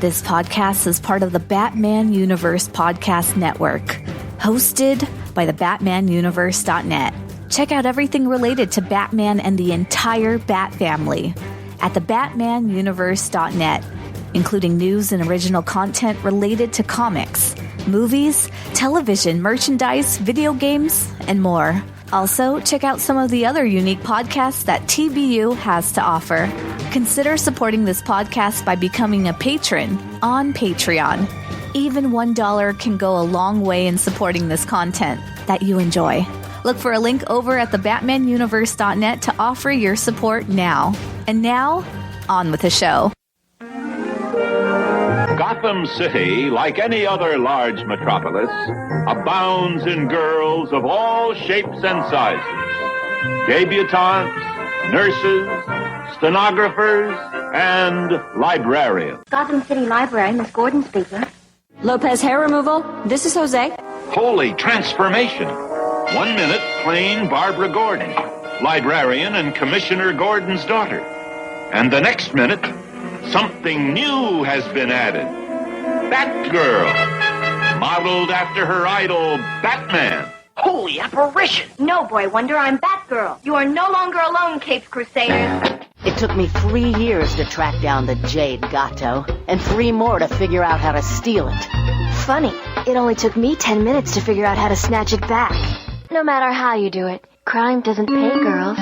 This podcast is part of the Batman Universe Podcast Network, hosted by the BatmanUniverse.net. Check out everything related to Batman and the entire Bat family at the BatmanUniverse.net, including news and original content related to comics, movies, television, merchandise, video games, and more. Also, check out some of the other unique podcasts that TBU has to offer. Consider supporting this podcast by becoming a patron on Patreon. Even $1 can go a long way in supporting this content that you enjoy. Look for a link over at thebatmanuniverse.net to offer your support now. And now, on with the show. Gotham City, like any other large metropolis, abounds in girls of all shapes and sizes. Debutantes, nurses, stenographers, and librarians. Gotham City Library, Miss Gordon speaking. Lopez hair removal. This is Jose. Holy transformation. 1 minute, plain Barbara Gordon, librarian and Commissioner Gordon's daughter. And the next minute, something new has been added. Batgirl, modeled after her idol, Batman. Holy apparition! No, Boy Wonder, I'm Batgirl. You are no longer alone, Capes Crusaders. It took me 3 years to track down the Jade Gato, and 3 more to figure out how to steal it. Funny, it only took me 10 minutes to figure out how to snatch it back. No matter how you do it, crime doesn't pay, girls.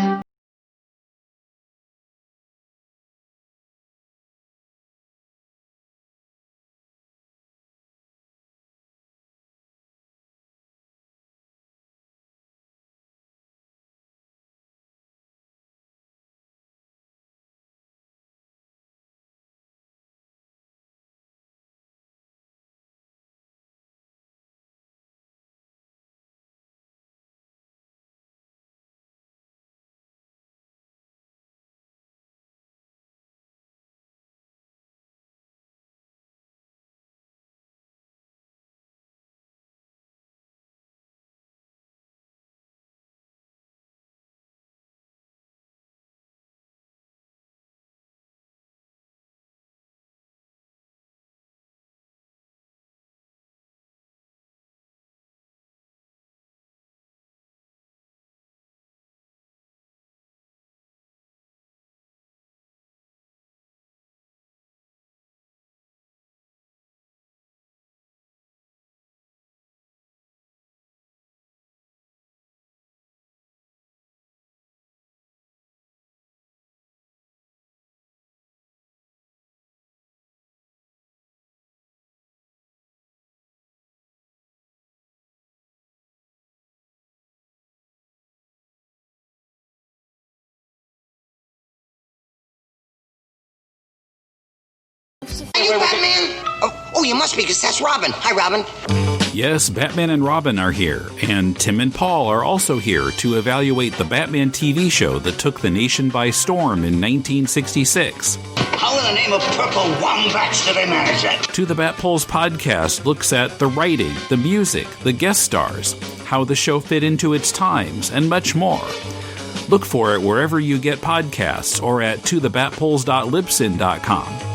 Are you Batman? Oh, you must be, because that's Robin. Hi, Robin. Yes, Batman and Robin are here, and Tim and Paul are also here to evaluate the Batman TV show that took the nation by storm in 1966. How in the name of purple wombats did they manage that? To the Batpoles podcast looks at the writing, the music, the guest stars, how the show fit into its times, and much more. Look for it wherever you get podcasts or at tothebatpoles.libsyn.com.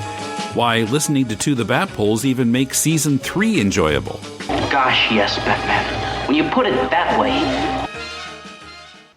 Why, listening to the Batpoles even makes Season 3 enjoyable. Gosh, yes, Batman. When you put it that way.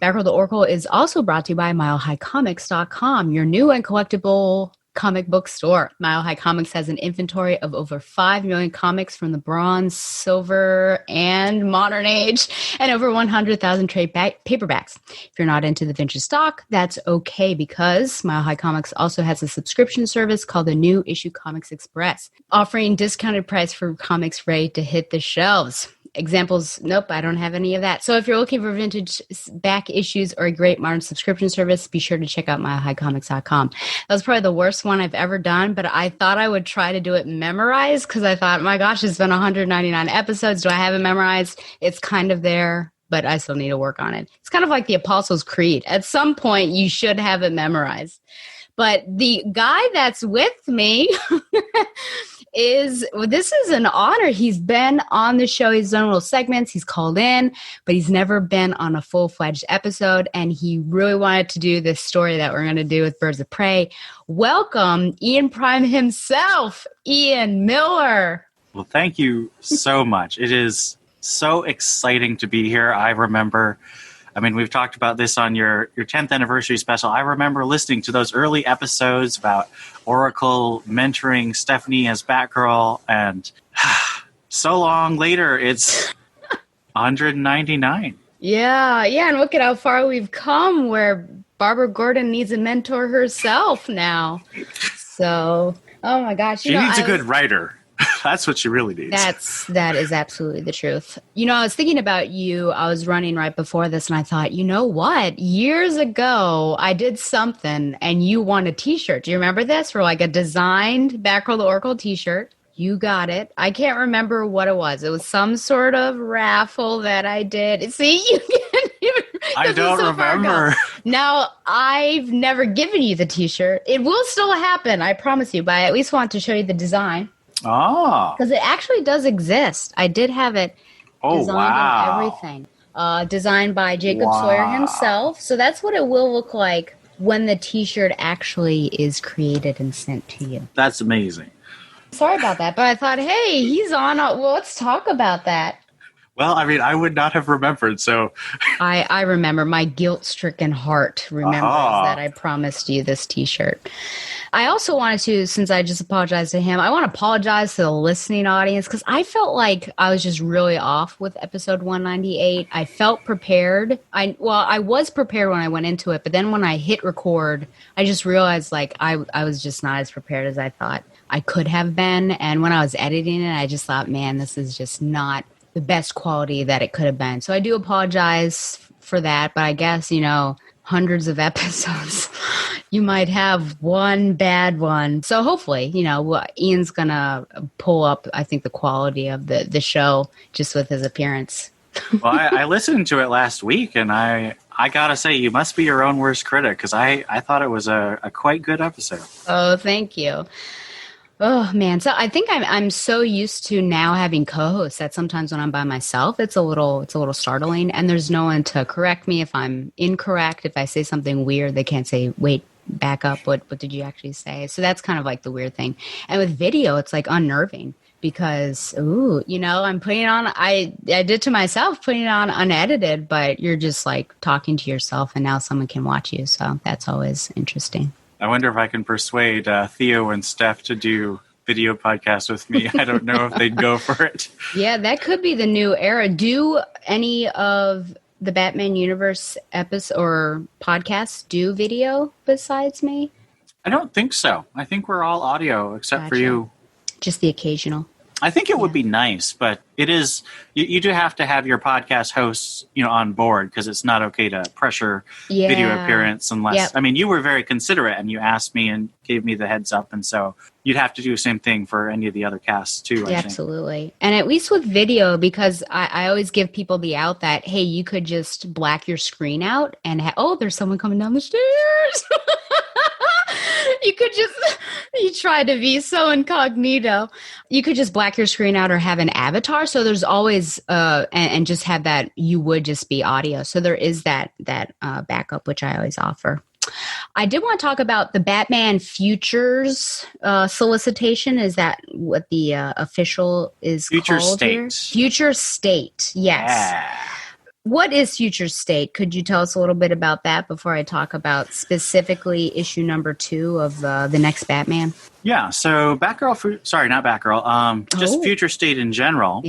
Batgirl the Oracle is also brought to you by MileHighComics.com, your new and collectible comic book store. Mile High Comics has an inventory of over 5 million comics from the Bronze, Silver, and Modern Age, and over 100,000 trade paperbacks. If you're not into the vintage stock, that's okay, because Mile High Comics also has a subscription service called the New Issue Comics Express, offering discounted price for comics ready to hit the shelves. Examples, nope, I don't have any of that. So if you're looking for vintage back issues or a great modern subscription service, be sure to check out milehighcomics.com. That was probably the worst one I've ever done, but I thought I would try to do it memorized, because I thought, my gosh, it's been 199 episodes. Do I have it memorized? It's kind of there, but I still need to work on it. It's kind of like the Apostles' Creed. At some point, you should have it memorized. But the guy that's with me is an honor. He's been on the show. He's done little segments. He's called in, but he's never been on a full-fledged episode. And he really wanted to do this story that we're going to do with Birds of Prey. Welcome, Ian Prime himself, Ian Miller. Well, thank you so much. It is so exciting to be here. We've talked about this on your 10th anniversary special. I remember listening to those early episodes about Oracle mentoring Stephanie as Batgirl, and so long later, it's 199. Yeah, and look at how far we've come, where Barbara Gordon needs a mentor herself now. So, oh my gosh. She needs a good writer. That's what she really needs. That is absolutely the truth. I was thinking about you. I was running right before this, and I thought, you know what? Years ago, I did something, and you won a T-shirt. Do you remember this? For like a designed Batgirl the Oracle T-shirt. You got it. I can't remember what it was. It was some sort of raffle that I did. See, you can't even. I don't remember. Now, I've never given you the T-shirt. It will still happen, I promise you, but I at least want to show you the design. Oh. Because it actually does exist. I did have it designed and everything. Designed by Jacob Sawyer himself. So that's what it will look like when the T-shirt actually is created and sent to you. That's amazing. Sorry about that, but I thought, hey, he's on. Well, let's talk about that. Well, I would not have remembered, so... I remember. My guilt-stricken heart remembers that I promised you this T-shirt. I also wanted to, since I just apologized to him, I want to apologize to the listening audience, because I felt like I was just really off with episode 198. I felt prepared. I was prepared when I went into it, but then when I hit record, I just realized I was just not as prepared as I thought I could have been. And when I was editing it, I just thought, man, this is just not the best quality that it could have been. So I do apologize for that, but I guess, hundreds of episodes, you might have one bad one. So hopefully, Ian's going to pull up, I think, the quality of the show just with his appearance. Well, I listened to it last week, and I got to say, you must be your own worst critic, because I thought it was a quite good episode. Oh, thank you. Oh, man. So I think I'm so used to now having co-hosts that sometimes when I'm by myself, it's a little startling, and there's no one to correct me if I'm incorrect. If I say something weird, they can't say, wait, back up. What did you actually say? So that's kind of like the weird thing. And with video, it's like unnerving because, I'm putting it on, I did to myself, putting it on unedited, but you're just like talking to yourself and now someone can watch you. So that's always interesting. I wonder if I can persuade Theo and Steph to do video podcasts with me. I don't know if they'd go for it. Yeah, that could be the new era. Do any of the Batman Universe episodes or podcasts do video besides me? I don't think so. I think we're all audio except for you. Just the occasional. I think it would be nice, but it is you do have to have your podcast hosts, on board, because it's not okay to pressure video appearance unless you were very considerate and you asked me and gave me the heads up, and so you'd have to do the same thing for any of the other casts too. I Absolutely. think. And at least with video, because I always give people the out that, hey, you could just black your screen out and there's someone coming down the stairs. You try to be so incognito. You could just black your screen out or have an avatar. So there's always, and just have that, you would just be audio. So there is that backup, which I always offer. I did want to talk about the Batman Futures solicitation. Is that what the official is Future called State. here? Future State, yes. Yeah. What is Future State? Could you tell us a little bit about that before I talk about specifically issue number 2 of the next Batman? Yeah, so just Future State in general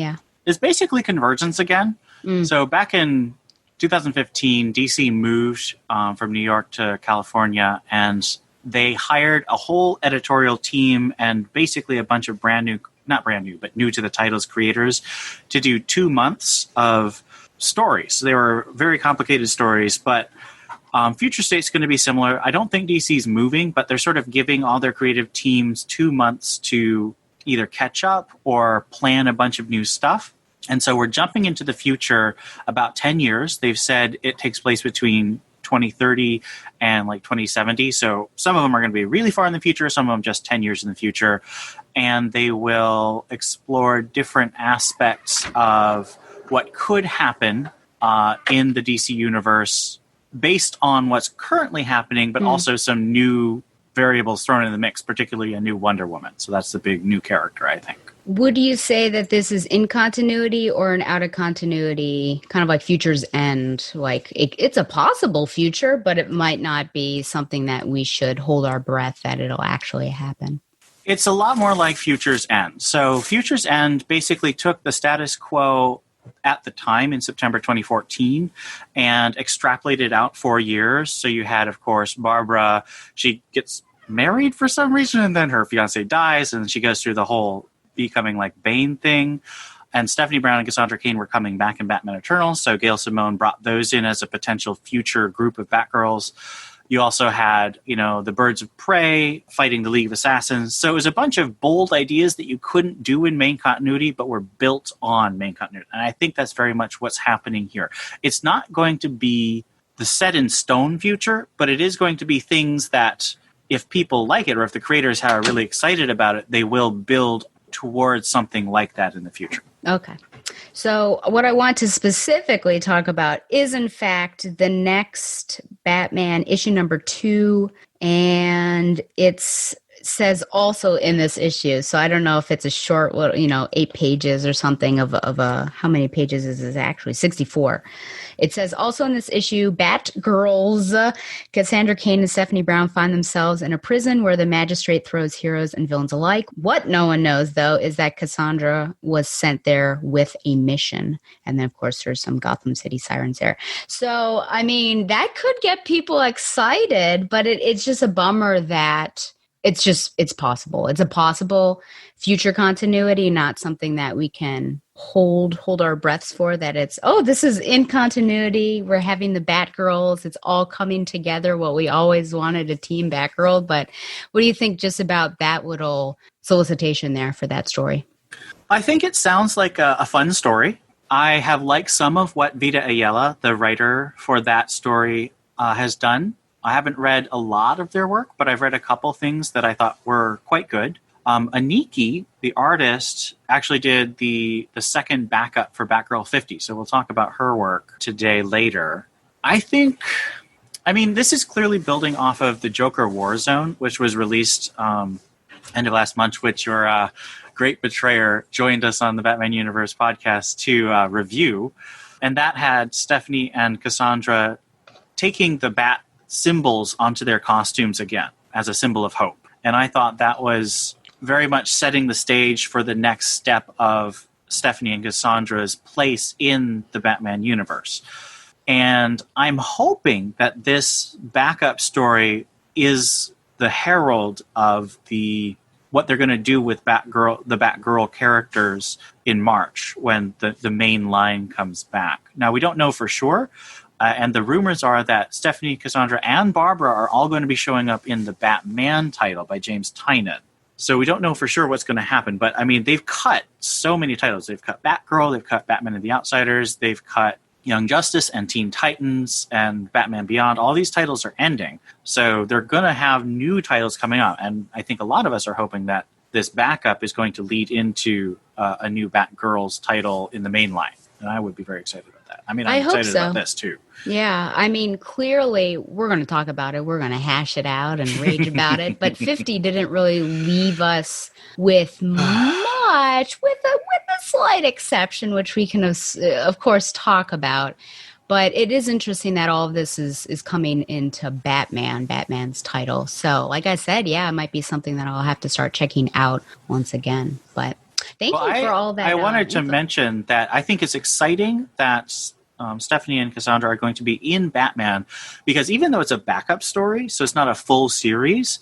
is basically Convergence again. So back in 2015, DC moved from New York to California, and they hired a whole editorial team and basically a bunch of not brand new, but new to the titles creators to do 2 months of stories. So they were very complicated stories, but Future State's going to be similar. I don't think DC's moving, but they're sort of giving all their creative teams 2 months to either catch up or plan a bunch of new stuff. And so we're jumping into the future about 10 years. They've said it takes place between 2030 and like 2070. So some of them are going to be really far in the future, some of them just 10 years in the future. And they will explore different aspects of what could happen in the DC universe based on what's currently happening, but also some new variables thrown in the mix, particularly a new Wonder Woman. So that's the big new character, I think. Would you say that this is in continuity or an out of continuity, kind of like Future's End? Like it's a possible future, but it might not be something that we should hold our breath that it'll actually happen. It's a lot more like Future's End. So Future's End basically took the status quo at the time in September 2014 and extrapolated out 4 years. So you had, of course, Barbara. She gets married for some reason, and then her fiance dies, and she goes through the whole becoming like Bane thing. And Stephanie Brown and Cassandra Cain were coming back in Batman Eternals, so Gail Simone brought those in as a potential future group of Batgirls. You also had, the Birds of Prey fighting the League of Assassins. So it was a bunch of bold ideas that you couldn't do in main continuity, but were built on main continuity. And I think that's very much what's happening here. It's not going to be the set in stone future, but it is going to be things that if people like it or if the creators are really excited about it, they will build towards something like that in the future. Okay. So what I want to specifically talk about is, in fact, the next Batman issue number 2, and it says also in this issue. So I don't know if it's a short, 8 pages or something of a, how many pages is this actually? 64. It says also in this issue, Batgirls, Cassandra Cain and Stephanie Brown find themselves in a prison where the magistrate throws heroes and villains alike. What no one knows, though, is that Cassandra was sent there with a mission. And then, of course, there's some Gotham City sirens there. So, I mean, that could get people excited, but it's just a bummer that it's possible. It's a possible future continuity, not something that we can hold our breaths for, that this is in continuity. We're having the Batgirls. It's all coming together, what we always wanted, a team Batgirl. But what do you think just about that little solicitation there for that story? I think it sounds like a fun story. I have liked some of what Vita Ayala, the writer for that story, has done. I haven't read a lot of their work, but I've read a couple things that I thought were quite good. Aniki, the artist, actually did the second backup for Batgirl 50, so we'll talk about her work today later. This is clearly building off of the Joker Warzone, which was released end of last month, which your great betrayer joined us on the Batman Universe podcast to review. And that had Stephanie and Cassandra taking the bat symbols onto their costumes again as a symbol of hope. And I thought that was very much setting the stage for the next step of Stephanie and Cassandra's place in the Batman universe. And I'm hoping that this backup story is the herald of what they're going to do with the Batgirl characters in March when the main line comes back. Now, we don't know for sure. And the rumors are that Stephanie, Cassandra, and Barbara are all going to be showing up in the Batman title by James Tynion. So we don't know for sure what's going to happen. But, they've cut so many titles. They've cut Batgirl, they've cut Batman and the Outsiders, they've cut Young Justice and Teen Titans and Batman Beyond. All these titles are ending. So they're going to have new titles coming out. And I think a lot of us are hoping that this backup is going to lead into a new Batgirls title in the main line. And I would be very excited about that. I'm excited about this too. Yeah, clearly we're going to talk about it. We're going to hash it out and rage about it. But 50 didn't really leave us with much, with a slight exception, which we can, of course, talk about. But it is interesting that all of this is coming into Batman's title. So, like I said, it might be something that I'll have to start checking out once again. But thank you for all that. I wanted to mention that I think it's exciting that Stephanie and Cassandra are going to be in Batman, because even though it's a backup story, so it's not a full series,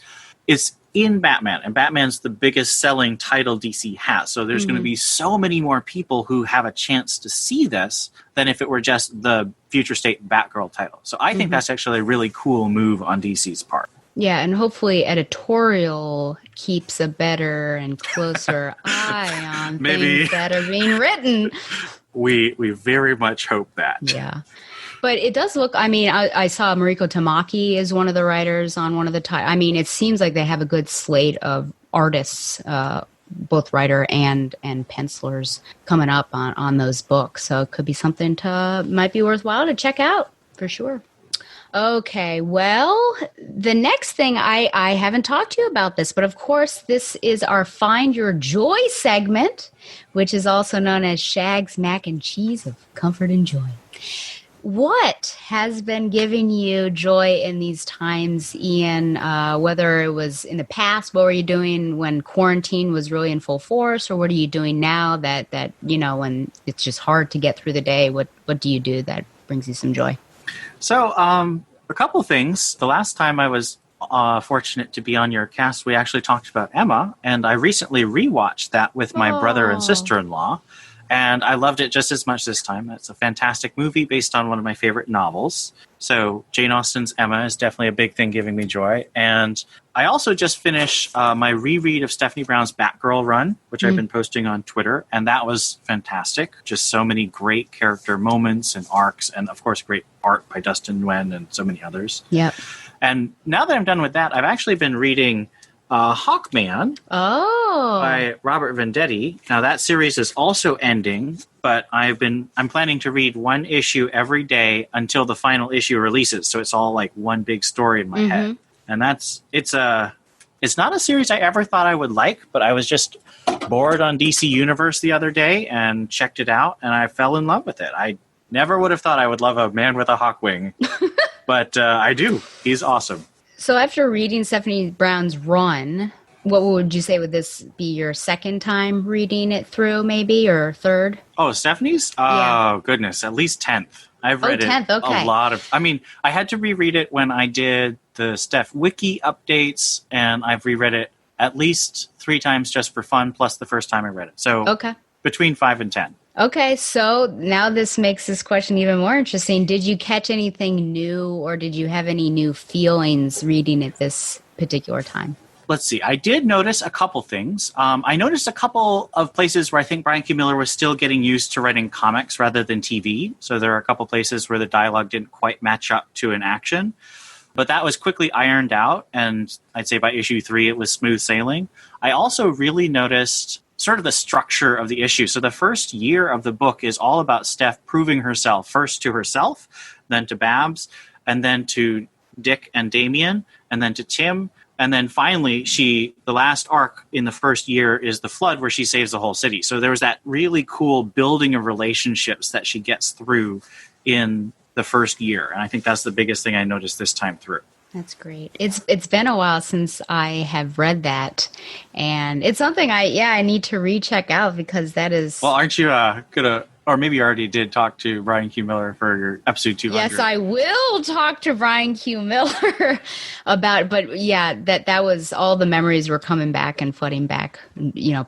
it's in Batman, and Batman's the biggest selling title DC has. So there's going to be so many more people who have a chance to see this than if it were just the future state Batgirl title. So I think that's actually a really cool move on DC's part. Yeah, and hopefully editorial keeps a better and closer eye on things that are being written. We very much hope that. Yeah. But it does look, I mean, I saw Mariko Tamaki is one of the writers on one of the I mean, it seems like they have a good slate of artists, both writer and pencilers coming up on those books. So it could be something might be worthwhile to check out for sure. Okay, well, the next thing, I haven't talked to you about this, but of course, this is our Find Your Joy segment, which is also known as Shag's Mac and Cheese of Comfort and Joy. What has been giving you joy in these times, Ian? Whether it was in the past, what were you doing when quarantine was really in full force, or what are you doing now that when it's just hard to get through the day? What do you do that brings you some joy? So, a couple of things. The last time I was fortunate to be on your cast, we actually talked about Emma, and I recently rewatched that with my brother and sister-in-law, and I loved it just as much this time. It's a fantastic movie based on one of my favorite novels. So Jane Austen's Emma is definitely a big thing giving me joy. And I also just finished my reread of Stephanie Brown's Batgirl run, which I've been posting on Twitter. And that was fantastic. Just so many great character moments and arcs. And, of course, great art by Dustin Nguyen and so many others. Yep. And now that I'm done with that, I've actually been reading Hawkman by Robert Venditti. Now, that series is also ending. But I'm planning to read one issue every day until the final issue releases. So it's all like one big story in my head. And it's not a series I ever thought I would like, but I was just bored on DC Universe the other day and checked it out, and I fell in love with it. I never would have thought I would love a man with a hawk wing, but I do. He's awesome. So after reading Stephanie Brown's run, what would you say, would this be your second time reading it through, maybe, or third? Oh, Stephanie's? Yeah. Oh, goodness. At least 10th. I've read 10th, okay. A lot of... I mean, I had to reread it when I did the Steph Wiki updates, and I've reread it at least 3 times just for fun, plus the first time I read it. So between 5 and 10. Okay, so now this makes this question even more interesting. Did you catch anything new, or did you have any new feelings reading it this particular time? Let's see. I did notice a couple things. I noticed a couple of places where I think Brian Q. Miller was still getting used to writing comics rather than TV. So there are a couple places where the dialogue didn't quite match up to an action. But that was quickly ironed out, and I'd say by issue 3 it was smooth sailing. I also really noticed sort of the structure of the issue. So the first year of the book is all about Steph proving herself, first to herself, then to Babs, and then to Dick and Damien, and then to Tim. And then finally, the last arc in the first year is the flood, where she saves the whole city. So there was that really cool building of relationships that she gets through in the first year. And I think that's the biggest thing I noticed this time through. That's great. It's been a while since I have read that. And it's something I need to recheck out, because that is... Well, aren't you gonna... Or maybe you already did talk to Brian Q. Miller for your episode 200. Yes, I will talk to Brian Q. Miller about, but yeah, that was, all the memories were coming back and flooding back,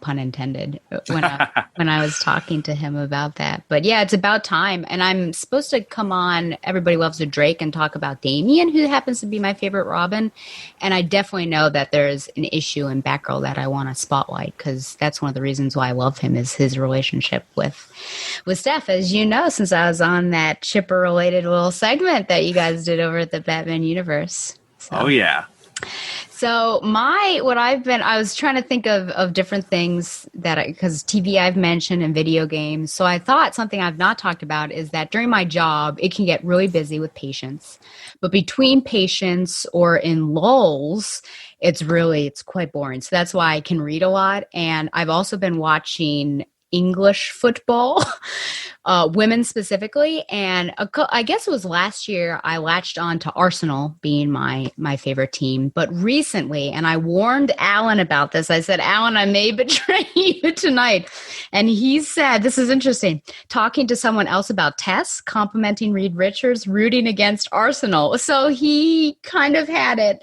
pun intended, when I was talking to him about that. But yeah, it's about time. And I'm supposed to come on Everybody Loves a Drake and talk about Damien, who happens to be my favorite Robin. And I definitely know that there's an issue in Batgirl that I want to spotlight, because that's one of the reasons why I love him, is his relationship with Steph, as you know, since I was on that Chipper-related little segment that you guys did over at the Batman universe. So. Oh, yeah. So I was trying to think of different things because TV I've mentioned and video games. So I thought something I've not talked about is that during my job, it can get really busy with patients. But between patients or in lulls, it's quite boring. So that's why I can read a lot. And I've also been watching English football, women specifically. And I guess it was last year I latched on to Arsenal being my favorite team. But recently, and I warned Alan about this, I said, Alan, I may betray you tonight. And he said, this is interesting, talking to someone else about Tess, complimenting Reed Richards, rooting against Arsenal. So he kind of had it.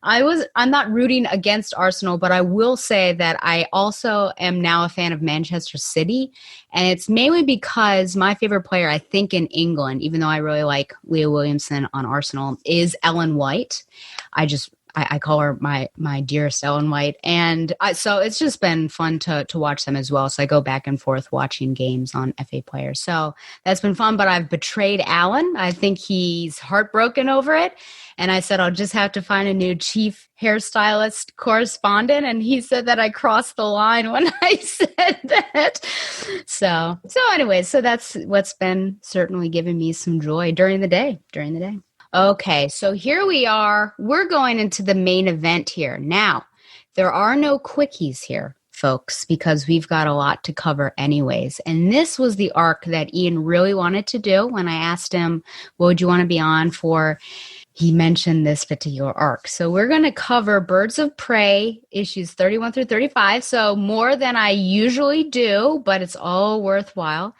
I'm not rooting against Arsenal, but I will say that I also am now a fan of Manchester City. And it's mainly because my favorite player, I think, in England, even though I really like Leah Williamson on Arsenal, is Ellen White. I call her my dearest Ellen White. And so it's just been fun to watch them as well. So I go back and forth watching games on FA Player. So that's been fun, but I've betrayed Alan. I think he's heartbroken over it. And I said, I'll just have to find a new chief hairstylist correspondent. And he said that I crossed the line when I said that. So anyway, so that's what's been certainly giving me some joy during the day. Okay, so here we are. We're going into the main event here. Now, there are no quickies here, folks, because we've got a lot to cover anyways. And this was the arc that Ian really wanted to do when I asked him, what would you want to be on for? He mentioned this particular arc. So we're going to cover Birds of Prey issues 31 through 35. So more than I usually do, but it's all worthwhile.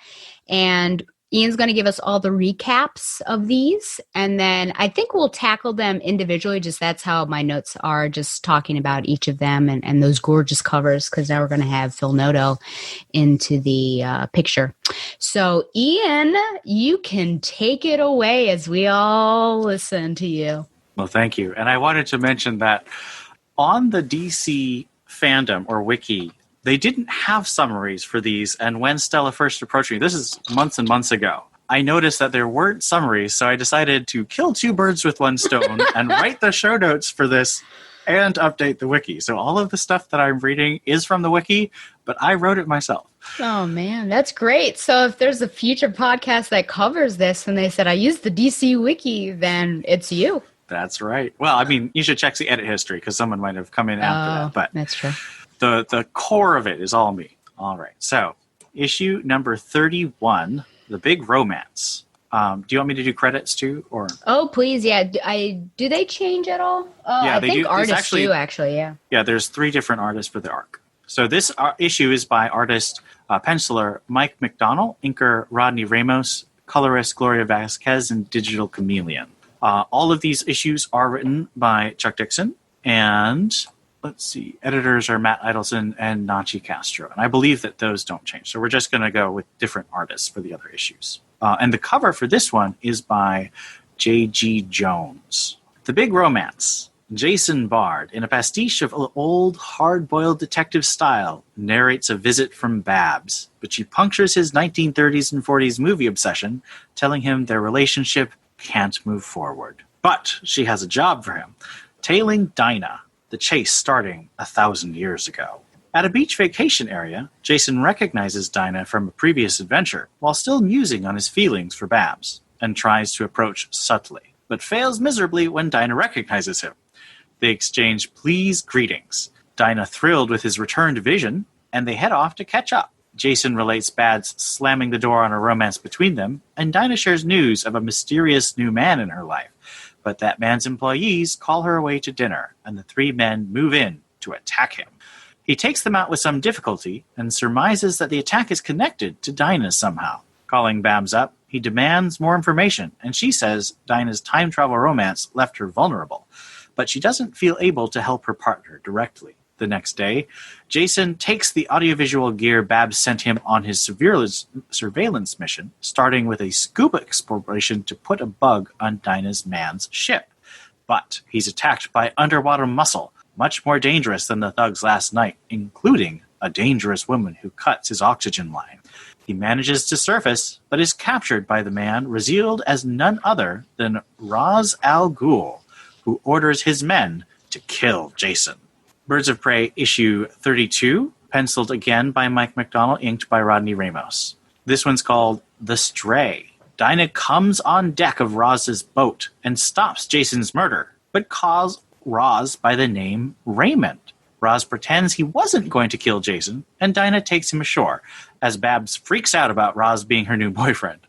And Ian's going to give us all the recaps of these, and then I think we'll tackle them individually. Just that's how my notes are, just talking about each of them and those gorgeous covers, because now we're going to have Phil Noto into the picture. So, Ian, you can take it away as we all listen to you. Well, thank you. And I wanted to mention that on the DC fandom or wiki, they didn't have summaries for these, and when Stella first approached me, this is months and months ago, I noticed that there weren't summaries, so I decided to kill two birds with one stone and write the show notes for this and update the wiki. So all of the stuff that I'm reading is from the wiki, but I wrote it myself. Oh, man, that's great. So if there's a future podcast that covers this and they said, I used the DC wiki, then it's you. That's right. Well, I mean, you should check the edit history because someone might have come in after that. But that's true. The core of it is all me. All right. So issue number 31, The Big Romance. Do you want me to do credits too? Or Oh, please. Yeah. Do they change at all? Yeah, I they think do. artists do, actually. Yeah. Yeah, there's 3 different artists for the arc. So this issue is by artist, penciler Mike McDonnell, inker Rodney Ramos, colorist Gloria Vasquez, and digital chameleon. All of these issues are written by Chuck Dixon, and let's see, editors are Matt Idelson and Nachi Castro. And I believe that those don't change. So we're just going to go with different artists for the other issues. And the cover for this one is by J.G. Jones. The Big Romance. Jason Bard, in a pastiche of old, hard-boiled detective style, narrates a visit from Babs. But she punctures his 1930s and 40s movie obsession, telling him their relationship can't move forward. But she has a job for him, tailing Dinah, the chase starting 1,000 years ago. At a beach vacation area, Jason recognizes Dinah from a previous adventure while still musing on his feelings for Babs, and tries to approach subtly, but fails miserably when Dinah recognizes him. They exchange pleased greetings, Dinah thrilled with his returned vision, and they head off to catch up. Jason relates Babs slamming the door on a romance between them, and Dinah shares news of a mysterious new man in her life. But that man's employees call her away to dinner, and the 3 men move in to attack him. He takes them out with some difficulty and surmises that the attack is connected to Dinah somehow. Calling Babs up, he demands more information, and she says Dinah's time travel romance left her vulnerable, but she doesn't feel able to help her partner directly. The next day, Jason takes the audiovisual gear Babs sent him on his surveillance mission, starting with a scuba exploration to put a bug on Dinah's man's ship. But he's attacked by underwater muscle, much more dangerous than the thugs last night, including a dangerous woman who cuts his oxygen line. He manages to surface, but is captured by the man revealed as none other than Ra's al Ghul, who orders his men to kill Jason. Birds of Prey issue 32, penciled again by Mike McDonnell, inked by Rodney Ramos. This one's called The Stray. Dinah comes on deck of Roz's boat and stops Jason's murder, but calls Roz by the name Raymond. Roz pretends he wasn't going to kill Jason, and Dinah takes him ashore, as Babs freaks out about Roz being her new boyfriend.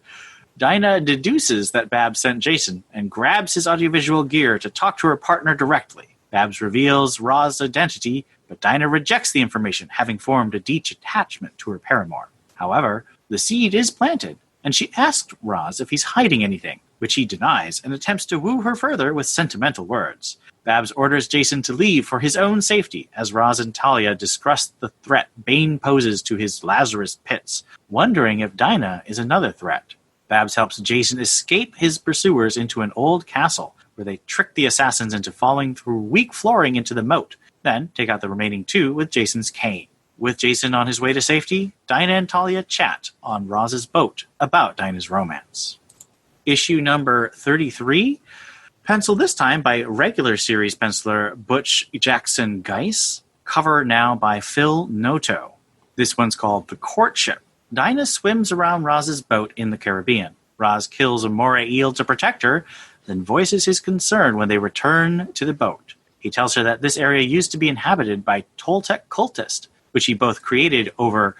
Dinah deduces that Babs sent Jason and grabs his audiovisual gear to talk to her partner directly. Babs reveals Roz's identity, but Dinah rejects the information, having formed a deep attachment to her paramour. However, the seed is planted, and she asks Roz if he's hiding anything, which he denies and attempts to woo her further with sentimental words. Babs orders Jason to leave for his own safety, as Roz and Talia discuss the threat Bane poses to his Lazarus pits, wondering if Dinah is another threat. Babs helps Jason escape his pursuers into an old castle, where they trick the assassins into falling through weak flooring into the moat, then take out the remaining 2 with Jason's cane. With Jason on his way to safety, Dinah and Talia chat on Roz's boat about Dinah's romance. Issue number 33, penciled this time by regular series penciler Butch Jackson Geiss, cover now by Phil Noto. This one's called The Courtship. Dinah swims around Roz's boat in the Caribbean. Roz kills a moray eel to protect her, then voices his concern when they return to the boat. He tells her that this area used to be inhabited by Toltec cultists, which he both created over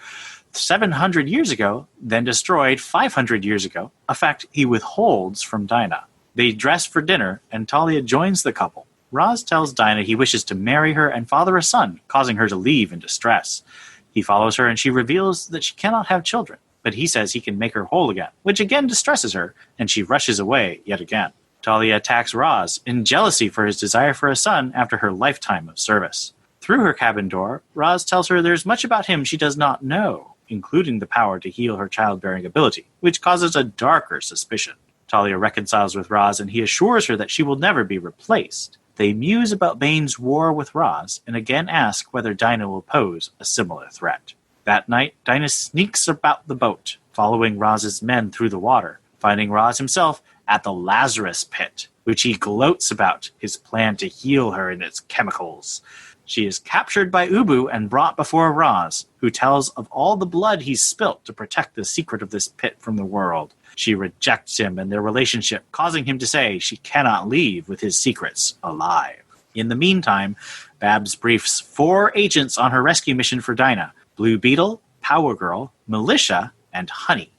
700 years ago, then destroyed 500 years ago, a fact he withholds from Dinah. They dress for dinner, and Talia joins the couple. Roz tells Dinah he wishes to marry her and father a son, causing her to leave in distress. He follows her, and she reveals that she cannot have children, but he says he can make her whole again, which again distresses her, and she rushes away yet again. Talia attacks Roz in jealousy for his desire for a son after her lifetime of service. Through her cabin door, Roz tells her there's much about him she does not know, including the power to heal her childbearing ability, which causes a darker suspicion. Talia reconciles with Roz, and he assures her that she will never be replaced. They muse about Bane's war with Roz, and again ask whether Dinah will pose a similar threat. That night, Dinah sneaks about the boat, following Roz's men through the water, finding Roz himself at the Lazarus Pit, which he gloats about his plan to heal her in its chemicals. She is captured by Ubu and brought before Roz, who tells of all the blood he's spilt to protect the secret of this pit from the world. She rejects him and their relationship, causing him to say she cannot leave with his secrets alive. In the meantime, Babs briefs 4 agents on her rescue mission for Dinah: Blue Beetle, Power Girl, Militia, and Honey.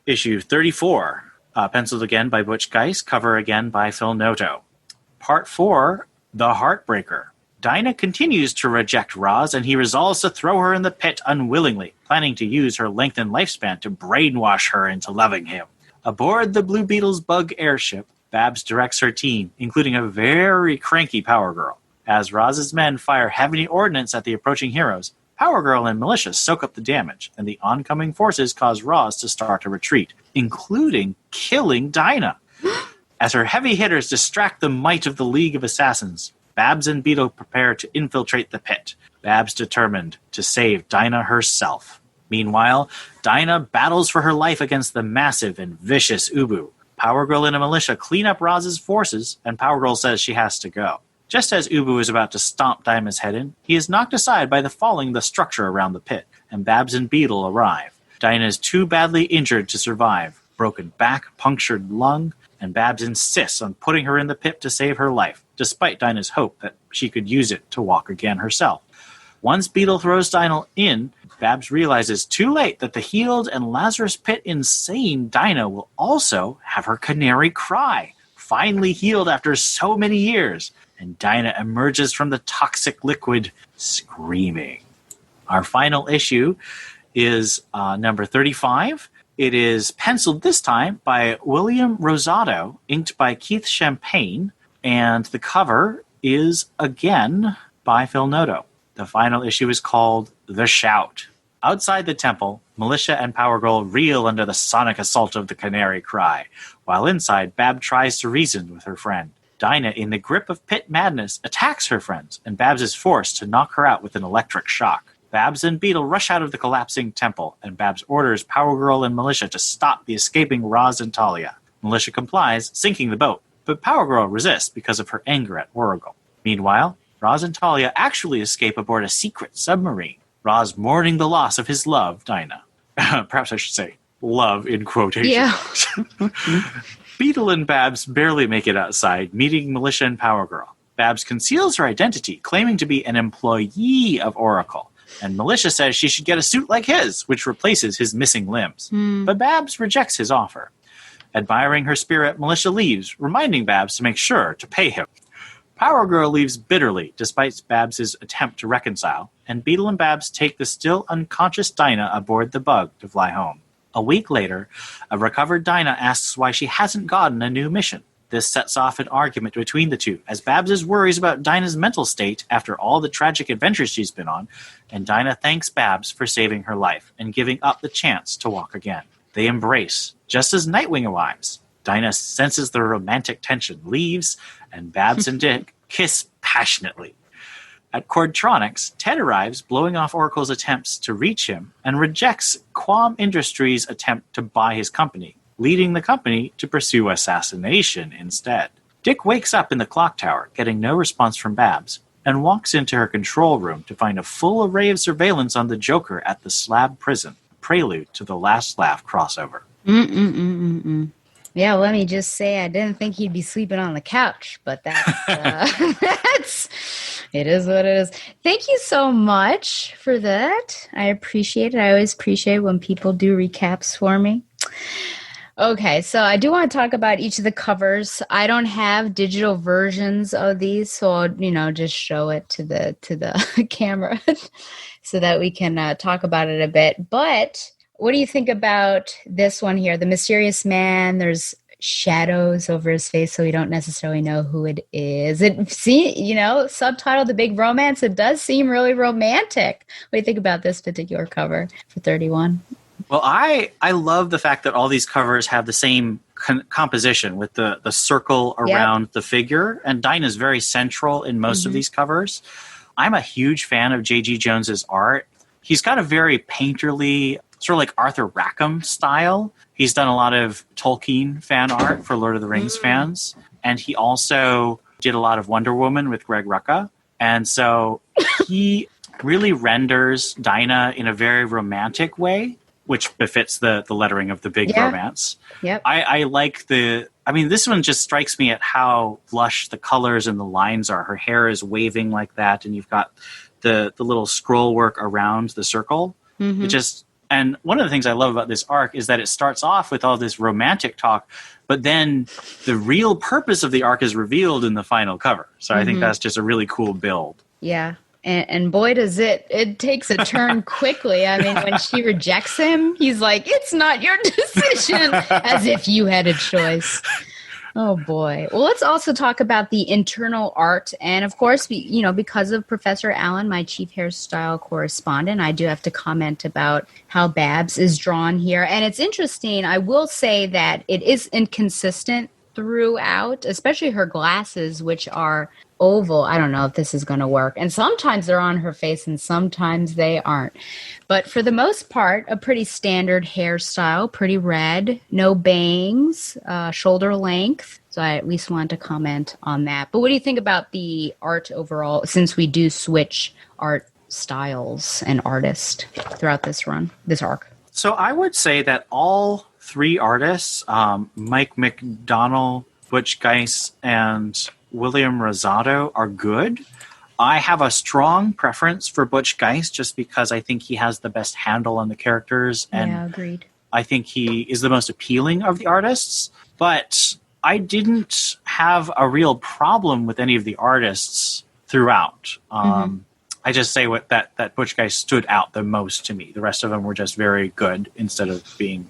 Issue 34, penciled again by Butch Geiss, cover again by Phil Noto. Part 4, The Heartbreaker. Dinah continues to reject Roz, and he resolves to throw her in the pit unwillingly, planning to use her lengthened lifespan to brainwash her into loving him. Aboard the Blue Beetle's bug airship, Babs directs her team, including a very cranky Power Girl. As Roz's men fire heavy ordnance at the approaching heroes, Power Girl and Militia soak up the damage, and the oncoming forces cause Roz to start a retreat, including killing Dinah. As her heavy hitters distract the might of the League of Assassins, Babs and Beetle prepare to infiltrate the pit, Babs determined to save Dinah herself. Meanwhile, Dinah battles for her life against the massive and vicious Ubu. Power Girl and a Militia clean up Roz's forces, and Power Girl says she has to go. Just as Ubu is about to stomp Dinah's head in, he is knocked aside by the falling the structure around the pit, and Babs and Beetle arrive. Dinah is too badly injured to survive, broken back, punctured lung, and Babs insists on putting her in the pit to save her life, despite Dinah's hope that she could use it to walk again herself. Once Beetle throws Dinah in, Babs realizes too late that the healed and Lazarus Pit insane Dinah will also have her canary cry, finally healed after so many years, and Dinah emerges from the toxic liquid screaming. Our final issue is number 35. It is penciled this time by William Rosado, inked by Keith Champagne, and the cover is again by Phil Noto. The final issue is called The Shout. Outside the temple, Militia and Power Girl reel under the sonic assault of the canary cry, while inside, Bab tries to reason with her friend. Dinah, in the grip of pit madness, attacks her friends, and Babs is forced to knock her out with an electric shock. Babs and Beetle rush out of the collapsing temple, and Babs orders Power Girl and Militia to stop the escaping Roz and Talia. Militia complies, sinking the boat, but Power Girl resists because of her anger at Oracle. Meanwhile, Roz and Talia actually escape aboard a secret submarine, Roz mourning the loss of his love, Dinah. Perhaps I should say, love in quotation. Yeah. Beetle and Babs barely make it outside, meeting Militia and Power Girl. Babs conceals her identity, claiming to be an employee of Oracle, and Militia says she should get a suit like his, which replaces his missing limbs. But Babs rejects his offer. Admiring her spirit, Militia leaves, reminding Babs to make sure to pay him. Power Girl leaves bitterly, despite Babs' attempt to reconcile, and Beetle and Babs take the still unconscious Dinah aboard the bug to fly home. A week later, a recovered Dinah asks why she hasn't gotten a new mission. This sets off an argument between the two, as Babs' worries about Dinah's mental state after all the tragic adventures she's been on, and Dinah thanks Babs for saving her life and giving up the chance to walk again. They embrace, just as Nightwing arrives. Dinah senses the romantic tension, leaves, and Babs and Dick kiss passionately. At Cordtronics, Ted arrives, blowing off Oracle's attempts to reach him, and rejects Quam Industries' attempt to buy his company, leading the company to pursue assassination instead. Dick wakes up in the clock tower, getting no response from Babs, and walks into her control room to find a full array of surveillance on the Joker at the Slab prison, a prelude to the Last Laugh crossover. Yeah, let me just say I didn't think he'd be sleeping on the couch, but that's it is what it is. Thank you so much for that. I appreciate it. I always appreciate when people do recaps for me. Okay, so I do want to talk about each of the covers. I don't have digital versions of these, so I'll, just show it to the camera so that we can talk about it a bit. But what do you think about this one here? The Mysterious Man, there's shadows over his face, so we don't necessarily know who it is. Subtitled The Big Romance, it does seem really romantic. What do you think about this particular cover for 31? Well, I love the fact that all these covers have the same composition with the circle around the figure, and Dinah's very central in most of these covers. I'm a huge fan of J.G. Jones's art. He's got a very painterly, sort of like Arthur Rackham style. He's done a lot of Tolkien fan art for Lord of the Rings fans, and he also did a lot of Wonder Woman with Greg Rucka. And so he really renders Dinah in a very romantic way, which befits the lettering of The Big Romance. Yep. I like this one just strikes me at how lush the colors and the lines are. Her hair is waving like that, and you've got the little scroll work around the circle. And one of the things I love about this arc is that it starts off with all this romantic talk, but then the real purpose of the arc is revealed in the final cover. So I think that's just a really cool build. Yeah. And boy, does it takes a turn quickly. I mean, when she rejects him, he's like, it's not your decision, as if you had a choice. Oh, boy. Well, let's also talk about the internal art. And, of course, because of Professor Allen, my chief hairstyle correspondent, I do have to comment about how Babs is drawn here. And it's interesting. I will say that it is inconsistent throughout, especially her glasses, which are oval. I don't know if this is going to work. And sometimes they're on her face and sometimes they aren't. But for the most part, a pretty standard hairstyle, pretty red, no bangs, shoulder length. So I at least wanted to comment on that. But what do you think about the art overall, since we do switch art styles and artists throughout this arc? So I would say that all three artists, Mike McDonnell, Butch Geis, and William Rosado, are good. I have a strong preference for Butch Geis just because I think he has the best handle on the characters. And agreed. I think he is the most appealing of the artists. But I didn't have a real problem with any of the artists throughout. I just say that Butch Geis stood out the most to me. The rest of them were just very good instead of being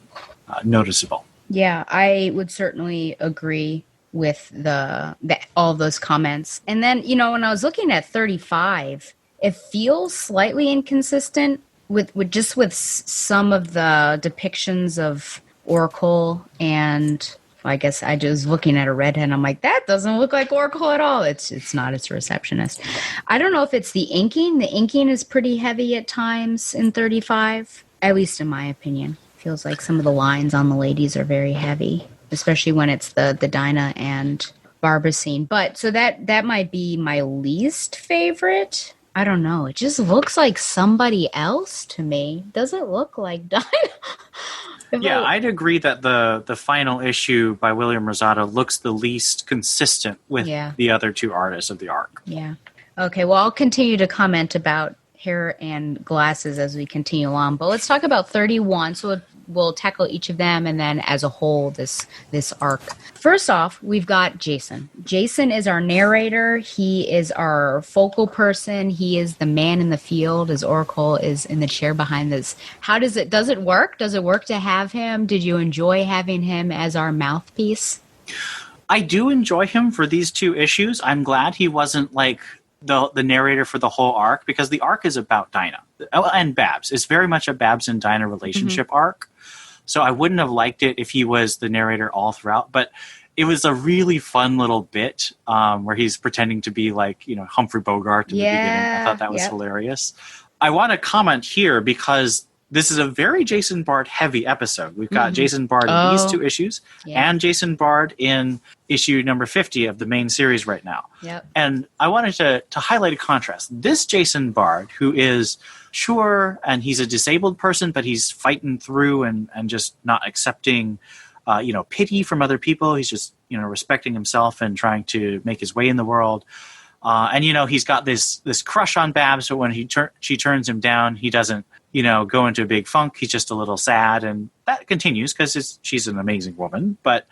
noticeable. Yeah, I would certainly agree with all those comments. And then, when I was looking at 35, it feels slightly inconsistent with some of the depictions of Oracle. And I guess I was looking at a redhead and I'm like, that doesn't look like Oracle at all. It's not. It's a receptionist. I don't know if it's the inking. The inking is pretty heavy at times in 35, at least in my opinion. Feels like some of the lines on the ladies are very heavy, especially when it's the Dinah and Barbara scene. But so that might be my least favorite. I don't know. It just looks like somebody else to me. Doesn't look like Dinah. Yeah, I'd agree that the final issue by William Rosado looks the least consistent with the other two artists of the arc. Yeah. Okay, well, I'll continue to comment about hair and glasses as we continue on. But let's talk about 31. So we'll tackle each of them and then as a whole this arc. First off, we've got Jason. Jason is our narrator. He is our focal person. He is the man in the field as Oracle is in the chair behind this. Does it work? Does it work to have him? Did you enjoy having him as our mouthpiece? I do enjoy him for these two issues. I'm glad he wasn't like the narrator for the whole arc, because the arc is about Dinah and Babs. It's very much a Babs and Dinah relationship arc. So I wouldn't have liked it if he was the narrator all throughout. But it was a really fun little bit where he's pretending to be like, Humphrey Bogart in the beginning. I thought that was hilarious. I want to comment here because this is a very Jason Bard heavy episode. We've got Jason Bard in these 2 issues and Jason Bard in issue number 50 of the main series right now. Yep. And I wanted to highlight a contrast. This Jason Bard, who is sure, and he's a disabled person, but he's fighting through and just not accepting pity from other people. He's just, respecting himself and trying to make his way in the world. And he's got this crush on Babs, but when she turns him down, he doesn't, go into a big funk. He's just a little sad, and that continues because she's an amazing woman. But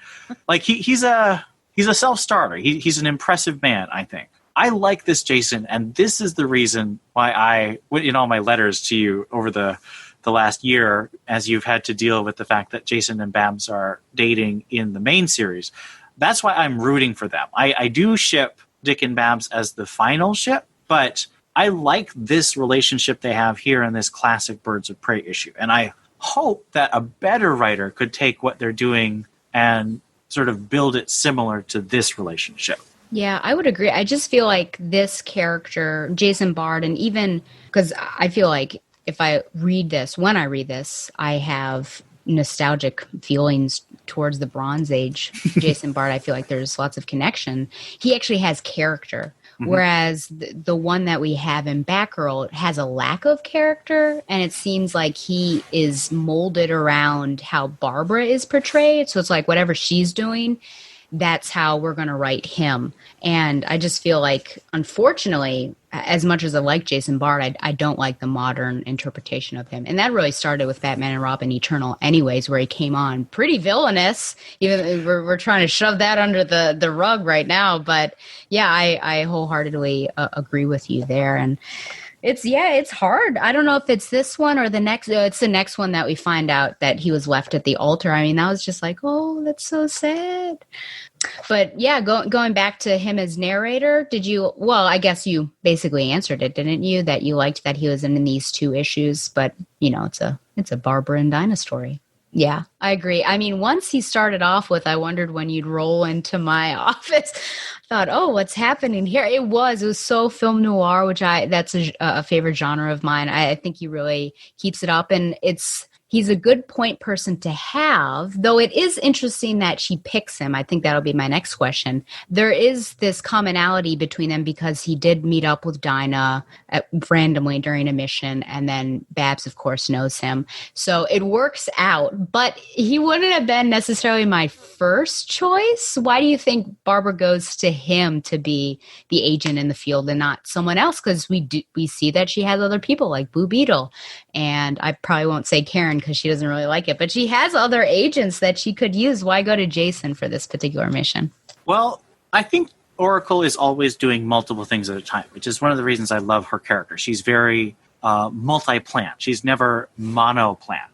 like he's a self-starter. He's an impressive man, I think. I like this Jason, and this is the reason why I went in all my letters to you over the last year, as you've had to deal with the fact that Jason and Babs are dating in the main series. That's why I'm rooting for them. I do ship Dick and Babs as the final ship, but I like this relationship they have here in this classic Birds of Prey issue. And I hope that a better writer could take what they're doing and sort of build it similar to this relationship. Yeah, I would agree. I just feel like this character, Jason Bard, and even because I feel like if when I read this, I have nostalgic feelings towards the Bronze Age. Jason Bard, I feel like there's lots of connection. He actually has character. Whereas the one that we have in Batgirl has a lack of character, and it seems like he is molded around how Barbara is portrayed. So it's like whatever she's doing, that's how we're going to write him. And I just feel like, unfortunately, as much as I like Jason Bard, I don't like the modern interpretation of him. And that really started with Batman and Robin Eternal anyways, where he came on pretty villainous. Even we're trying to shove that under the rug right now. But yeah, I wholeheartedly agree with you there. And it's hard. I don't know if it's this one or the next. It's the next one that we find out that he was left at the altar. I mean, that was just like, oh, that's so sad. But yeah, going back to him as narrator, I guess you basically answered it, didn't you? That you liked that he was in these 2 issues, but it's a Barbara and Dinah story. Yeah, I agree. I mean, once he started off with, I wondered when you'd roll into my office. I thought, oh, what's happening here? It was so film noir, which that's a favorite genre of mine. I think he really keeps it up, and he's a good point person to have, though it is interesting that she picks him. I think that'll be my next question. There is this commonality between them because he did meet up with Dinah randomly during a mission, and then Babs, of course, knows him. So it works out, but he wouldn't have been necessarily my first choice. Why do you think Barbara goes to him to be the agent in the field and not someone else? Because we see that she has other people like Blue Beetle, and I probably won't say Karen because she doesn't really like it, but she has other agents that she could use. Why go to Jason for this particular mission? Well, I think Oracle is always doing multiple things at a time, which is one of the reasons I love her character. She's very multi-plant. She's never mono-plant.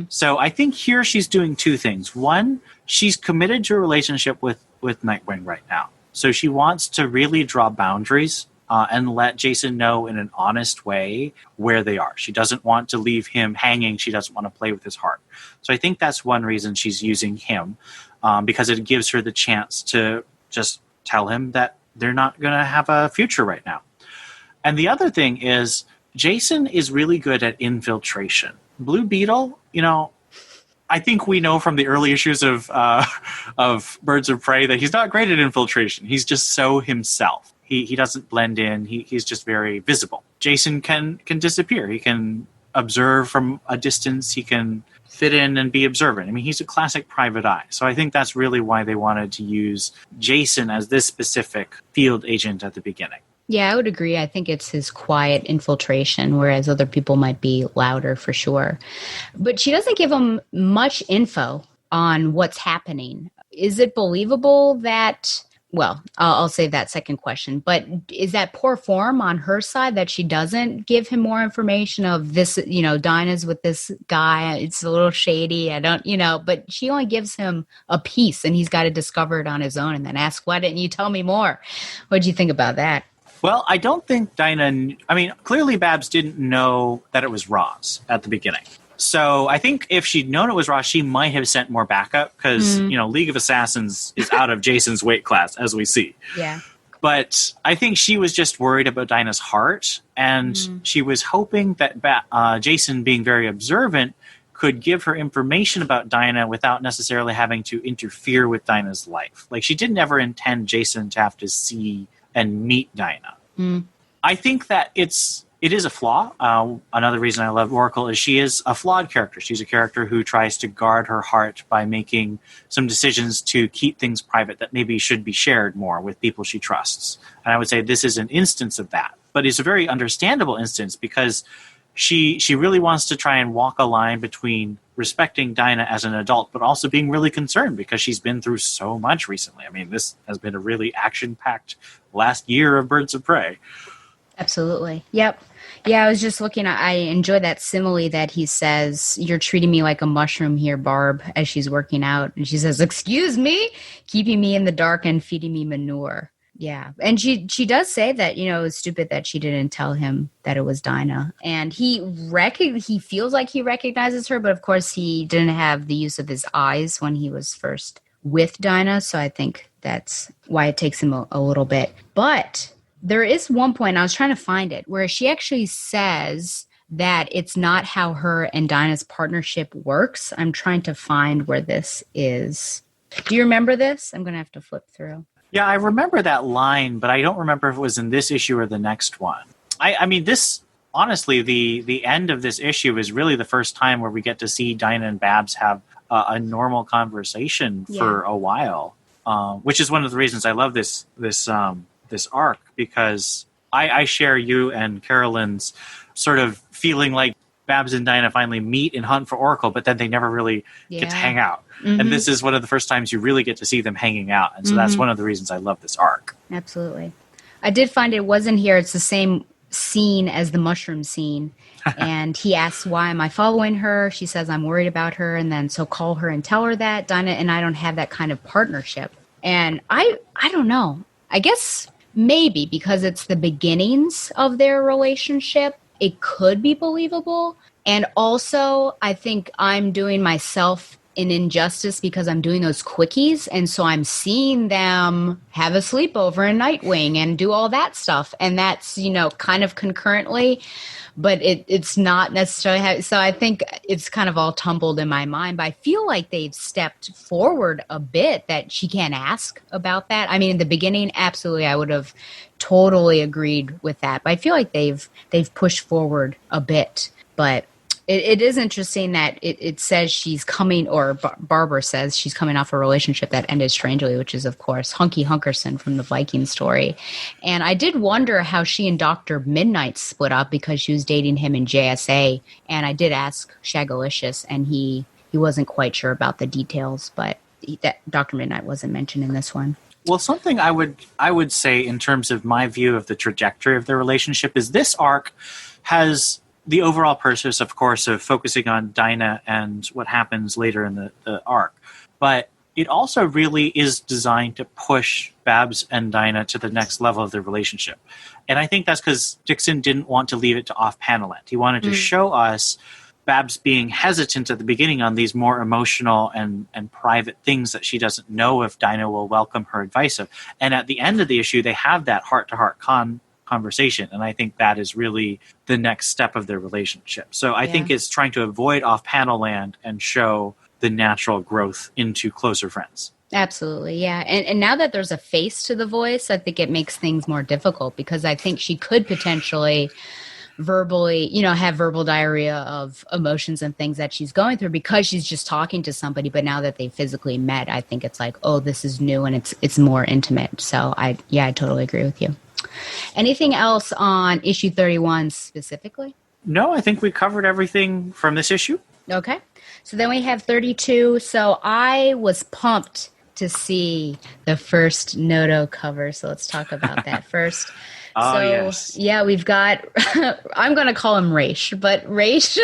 So I think here she's doing 2 things. One, she's committed to a relationship with Nightwing right now. So she wants to really draw boundaries and let Jason know in an honest way where they are. She doesn't want to leave him hanging. She doesn't want to play with his heart. So I think that's one reason she's using him, because it gives her the chance to just tell him that they're not going to have a future right now. And the other thing is Jason is really good at infiltration. Blue Beetle, I think we know from the early issues of Birds of Prey that he's not great at infiltration. He's just so himself. He doesn't blend in. He's just very visible. Jason can disappear. He can observe from a distance. He can fit in and be observant. I mean, he's a classic private eye. So I think that's really why they wanted to use Jason as this specific field agent at the beginning. Yeah, I would agree. I think it's his quiet infiltration, whereas other people might be louder for sure. But she doesn't give him much info on what's happening. Is it believable that... Well, I'll save that second question. But is that poor form on her side that she doesn't give him more information of this, Dinah's with this guy. It's a little shady. But she only gives him a piece and he's got to discover it on his own and then ask, why didn't you tell me more? What do you think about that? Well, I don't think Dinah, clearly Babs didn't know that it was Roz at the beginning. So I think if she'd known it was Ross, she might have sent more backup because, League of Assassins is out of Jason's weight class, as we see. Yeah. But I think she was just worried about Dinah's heart, and she was hoping that Jason, being very observant, could give her information about Dinah without necessarily having to interfere with Dinah's life. Like, she didn't ever intend Jason to have to see and meet Dinah. I think that it is a flaw. Another reason I love Oracle is she is a flawed character. She's a character who tries to guard her heart by making some decisions to keep things private that maybe should be shared more with people she trusts. And I would say this is an instance of that. But it's a very understandable instance because she really wants to try and walk a line between respecting Dinah as an adult, but also being really concerned because she's been through so much recently. I mean, this has been a really action-packed last year of Birds of Prey. Absolutely. Yep. Yeah, I was just looking at, I enjoy that simile that he says, "You're treating me like a mushroom here, Barb," as she's working out. And she says, "Excuse me?" Keeping me in the dark and feeding me manure. Yeah. And she does say that, it was stupid that she didn't tell him that it was Dinah. And he feels like he recognizes her, but of course he didn't have the use of his eyes when he was first with Dinah. So I think that's why it takes him a little bit. But there is one point, I was trying to find it, where she actually says that it's not how her and Dinah's partnership works. I'm trying to find where this is. Do you remember this? I'm going to have to flip through. Yeah, I remember that line, but I don't remember if it was in this issue or the next one. I mean, this, honestly, the end of this issue is really the first time where we get to see Dinah and Babs have a normal conversation for a while, which is one of the reasons I love this arc, because I share you and Carolyn's sort of feeling like Babs and Dinah finally meet and hunt for Oracle, but then they never really get to hang out. And this is one of the first times you really get to see them hanging out. And so that's one of the reasons I love this arc. Absolutely. I did find it wasn't here. It's the same scene as the mushroom scene. And he asks, "Why am I following her?" She says, "I'm worried about her." And then, "So call her and tell her that." Dinah and I don't have that kind of partnership. And I don't know. I guess maybe because it's the beginnings of their relationship, it could be believable. And also, I think I'm doing myself an injustice because I'm doing those quickies. And so I'm seeing them have a sleepover in Nightwing and do all that stuff. And that's, kind of concurrently, but it's not necessarily. So I think it's kind of all tumbled in my mind. But I feel like they've stepped forward a bit that she can't ask about that. I mean, in the beginning, absolutely, I would have totally agreed with that. But I feel like they've pushed forward a bit. But it is interesting that it says she's coming, or Barbara says she's coming off a relationship that ended strangely, which is, of course, Hunky Hunkerson from the Viking story. And I did wonder how she and Dr. Midnight split up because she was dating him in JSA. And I did ask Shagalicious, and he wasn't quite sure about the details, but that Dr. Midnight wasn't mentioned in this one. Well, something I would say in terms of my view of the trajectory of their relationship is this arc has the overall purpose, of course, of focusing on Dinah and what happens later in the arc. But it also really is designed to push Babs and Dinah to the next level of their relationship. And I think that's because Dixon didn't want to leave it to off-panel end. He wanted to show us Babs being hesitant at the beginning on these more emotional and private things that she doesn't know if Dinah will welcome her advice of. And at the end of the issue, they have that heart-to-heart conversation, and I think that is really the next step of their relationship. So I think it's trying to avoid off-panel land and show the natural growth into closer friends. Absolutely, yeah. And now that there's a face to the voice, I think it makes things more difficult because I think she could potentially verbally, have verbal diarrhea of emotions and things that she's going through because she's just talking to somebody. But now that they physically met, I think it's like, oh, this is new and it's more intimate. So I totally agree with you. Anything else on issue 31 specifically? No, I think we covered everything from this issue. Okay. So then we have 32. So I was pumped to see the first Noto cover. So let's talk about that first. Yes. Yeah, we've got, I'm going to call him Raish, but Raish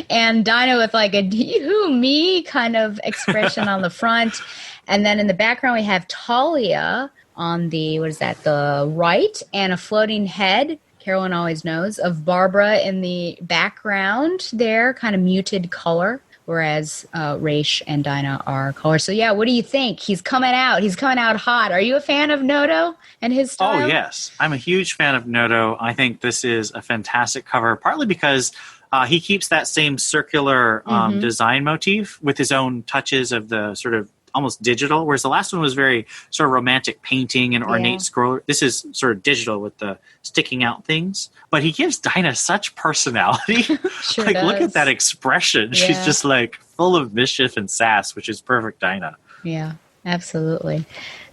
and Dinah with like a who me kind of expression on the front. And then in the background, we have Talia on the, the right, and a floating head Carolyn always knows, of Barbara in the background there, kind of muted color, whereas Raish and Dinah are color. So, yeah, what do you think? He's coming out. He's coming out hot. Are you a fan of Noto and his style? Oh, yes. I'm a huge fan of Noto. I think this is a fantastic cover, partly because he keeps that same circular design motif with his own touches of the sort of almost digital, whereas the last one was very sort of romantic painting and ornate scroll. This is sort of digital with the sticking out things. But he gives Dinah such personality. Sure like, does. look at that expression. Yeah. She's just like full of mischief and sass, which is perfect Dinah. Yeah, absolutely.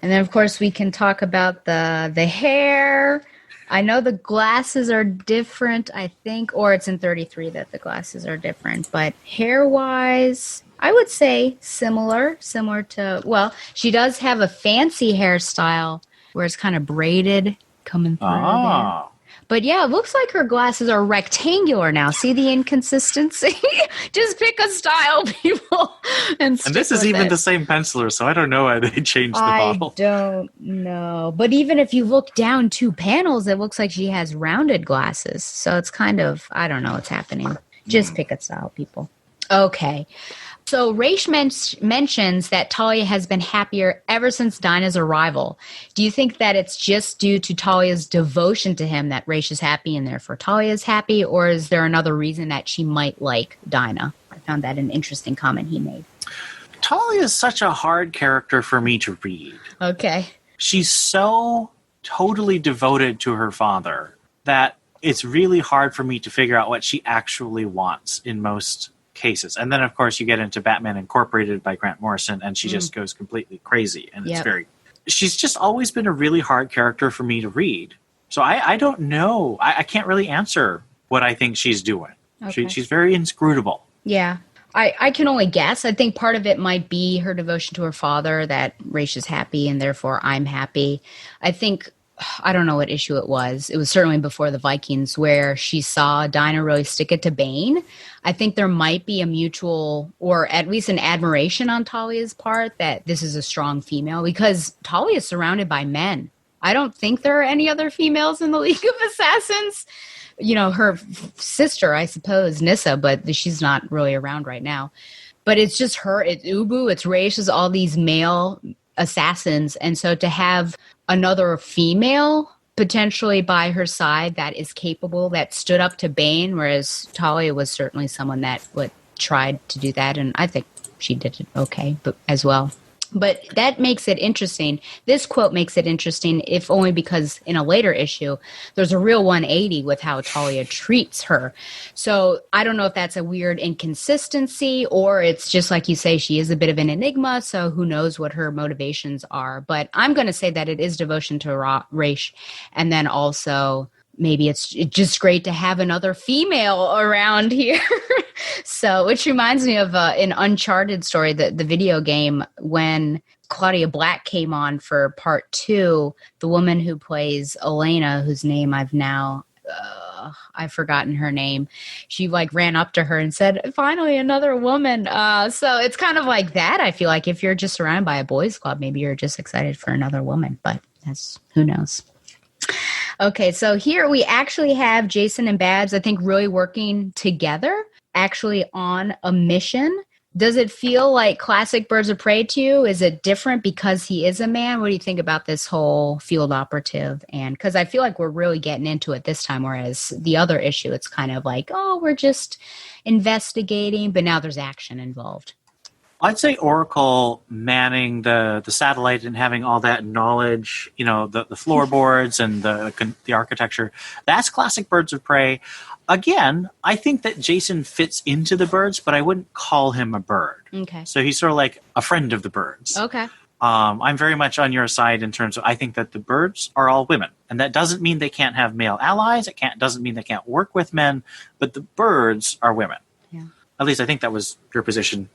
And then, of course, we can talk about the hair. I know the glasses are different, I think, or it's in 33 that the glasses are different. But hair-wise, I would say similar to, well, she does have a fancy hairstyle where it's kind of braided coming through there. But yeah, it looks like her glasses are rectangular now. See the inconsistency? Just pick a style, people. And this is even the same penciler, so I don't know why they changed the model. I don't know. But even if you look down 2 panels, it looks like she has rounded glasses. So it's kind of, I don't know what's happening. Just pick a style, people. Okay. So Raish mentions that Talia has been happier ever since Dinah's arrival. Do you think that it's just due to Talia's devotion to him that Raish is happy and therefore Talia is happy, or is there another reason that she might like Dinah? I found that an interesting comment he made. Talia is such a hard character for me to read. Okay. She's so totally devoted to her father that it's really hard for me to figure out what she actually wants in most cases. And then, of course, you get into Batman Incorporated by Grant Morrison, and she just goes completely crazy. And it's she's just always been a really hard character for me to read. So I don't know. I can't really answer what I think she's doing. Okay. She's very inscrutable. Yeah. I can only guess. I think part of it might be her devotion to her father, that Raish is happy and therefore I'm happy. I don't know what issue it was. It was certainly before the Vikings where she saw Dinah really stick it to Bane. I think there might be a mutual, or at least an admiration on Talia's part that this is a strong female, because Talia is surrounded by men. I don't think there are any other females in the League of Assassins. You know, her sister, I suppose, Nissa, but she's not really around right now. But it's just her, it's Ubu, it's Raish, it's all these male assassins. And so to have another female potentially by her side that is capable, that stood up to Bane, whereas Talia was certainly someone that tried to do that, and I think she did it okay, but as well. But that makes it interesting. This quote makes it interesting, if only because in a later issue, there's a real 180 with how Talia treats her. So I don't know if that's a weird inconsistency, or it's just like you say, she is a bit of an enigma, so who knows what her motivations are. But I'm going to say that it is devotion to Raish, and then also maybe it's just great to have another female around here. So, which reminds me of an Uncharted story, the video game, when Claudia Black came on for part 2, the woman who plays Elena, whose name I've now, I've forgotten her name. She ran up to her and said, finally, another woman. So it's kind of like that. I feel like if you're just surrounded by a boys club, maybe you're just excited for another woman, but who knows. Okay, so here we actually have Jason and Babs, I think, really working together, actually on a mission. Does it feel like classic Birds of Prey to you? Is it different because he is a man? What do you think about this whole field operative? And because I feel like we're really getting into it this time, whereas the other issue, it's kind of like, oh, we're just investigating, but now there's action involved. I'd say Oracle manning the satellite and having all that knowledge, the floorboards and the architecture, that's classic Birds of Prey. Again, I think that Jason fits into the birds, but I wouldn't call him a bird. Okay. So he's sort of like a friend of the birds. Okay. I'm very much on your side in terms of, I think that the birds are all women. And that doesn't mean they can't have male allies. Doesn't mean they can't work with men, but the birds are women. Yeah. At least I think that was your position.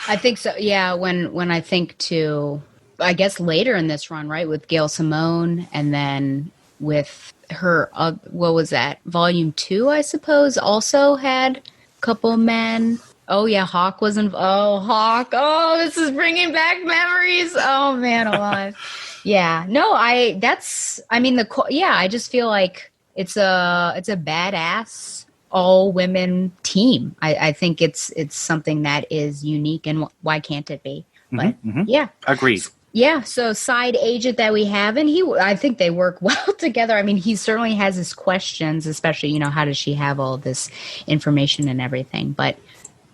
I think so. Yeah. When I think to, I guess later in this run, right, with Gail Simone, and then with her, what was that? Volume 2, I suppose, also had a couple men. Oh yeah, Hawk was involved. Oh, Hawk. Oh, this is bringing back memories. Oh man, alive. Yeah. No, I just feel like it's a badass all women team. I think it's something that is unique, and why can't it be? But yeah, agreed. Yeah, so side agent that we have, and I think they work well together. I mean, he certainly has his questions, especially, how does she have all this information and everything? But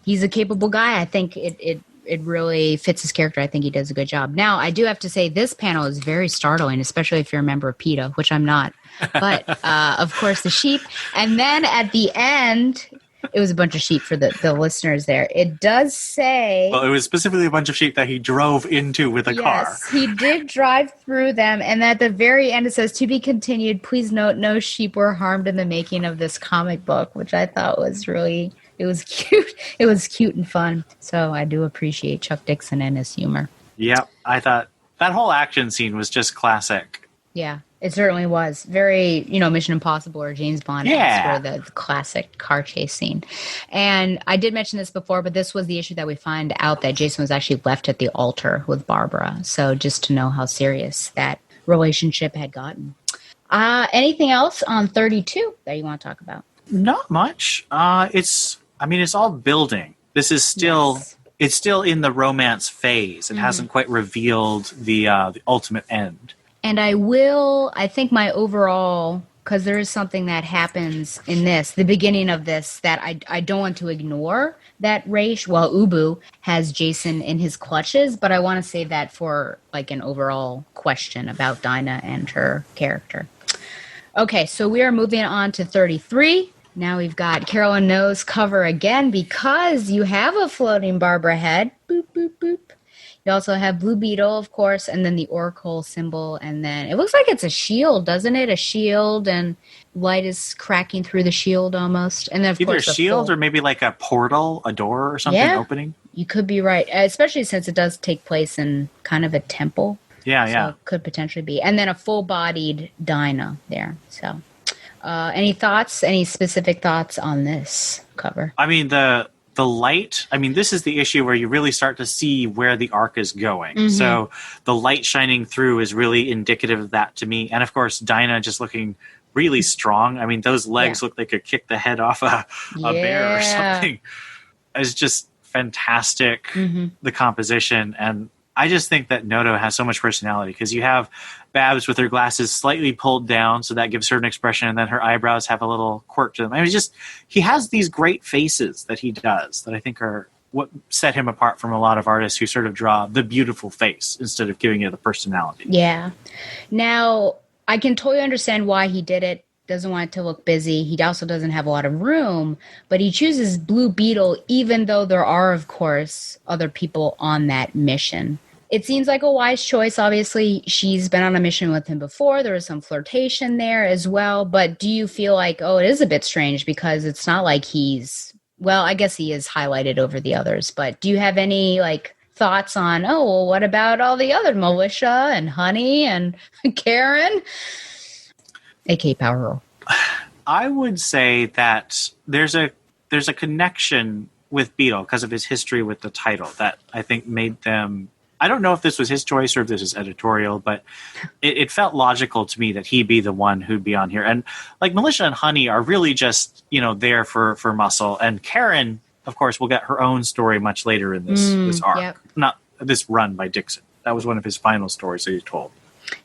he's a capable guy. I think it really fits his character. I think he does a good job. Now, I do have to say this panel is very startling, especially if you're a member of PETA, which I'm not. But, of course, the sheep. And then at the end, it was a bunch of sheep for the listeners there. It does say... Well, it was specifically a bunch of sheep that he drove into with a car. Yes, he did drive through them. And at the very end, it says, to be continued, please note no sheep were harmed in the making of this comic book, which I thought was really... It was cute. It was cute and fun. So I do appreciate Chuck Dixon and his humor. Yep. I thought that whole action scene was just classic. Yeah, it certainly was. Very, Mission Impossible or James Bond for the classic car chase scene. And I did mention this before, but this was the issue that we find out that Jason was actually left at the altar with Barbara. So just to know how serious that relationship had gotten. Anything else on 32 that you want to talk about? Not much. It's all building. This is still... Yes. It's still in the romance phase. It hasn't quite revealed the ultimate end. And I think my overall, because there is something that happens in the beginning of this, that I don't want to ignore, that Ubu has Jason in his clutches, but I want to save that for like an overall question about Dinah and her character. Okay, so we are moving on to 33. Now we've got Carolyn Knows cover again because you have a floating Barbara head. Boop, boop, boop. You also have Blue Beetle, of course, and then the Oracle symbol. And then it looks like it's a shield, doesn't it? A shield, and light is cracking through the shield almost. And then, of either course, a shield or maybe like a portal, a door or something opening. You could be right, especially since it does take place in kind of a temple. Yeah, so it could potentially be. And then a full-bodied Dinah there, so... any thoughts? Any specific thoughts on this cover? I mean, the light. I mean, this is the issue where you really start to see where the arc is going. So the light shining through is really indicative of that to me. And of course, Dinah just looking really strong. I mean, those legs look like they could kick the head off a bear or something. It's just fantastic. The composition. And I just think that Noto has so much personality because you have Babs with her glasses slightly pulled down, so that gives her an expression, and then her eyebrows have a little quirk to them. I mean, he has these great faces that he does that I think are what set him apart from a lot of artists who sort of draw the beautiful face instead of giving it the personality. Yeah. Now, I can totally understand why he did it. Doesn't want it to look busy. He also doesn't have a lot of room, but he chooses Blue Beetle even though there are, of course, other people on that mission. It seems like a wise choice. Obviously, she's been on a mission with him before. There was some flirtation there as well. But do you feel like, it is a bit strange because it's not like I guess he is highlighted over the others. But do you have any thoughts on, what about all the other Militia and Honey and Karen? A.K.A. Power Girl. I would say that there's a connection with Beetle because of his history with the title that I think made them... I don't know if this was his choice or if this is editorial, but it felt logical to me that he be the one who'd be on here. And Militia and Honey are really just, there for muscle. And Karen, of course, will get her own story much later in this arc. Yep. Not this run by Dixon. That was one of his final stories that he told.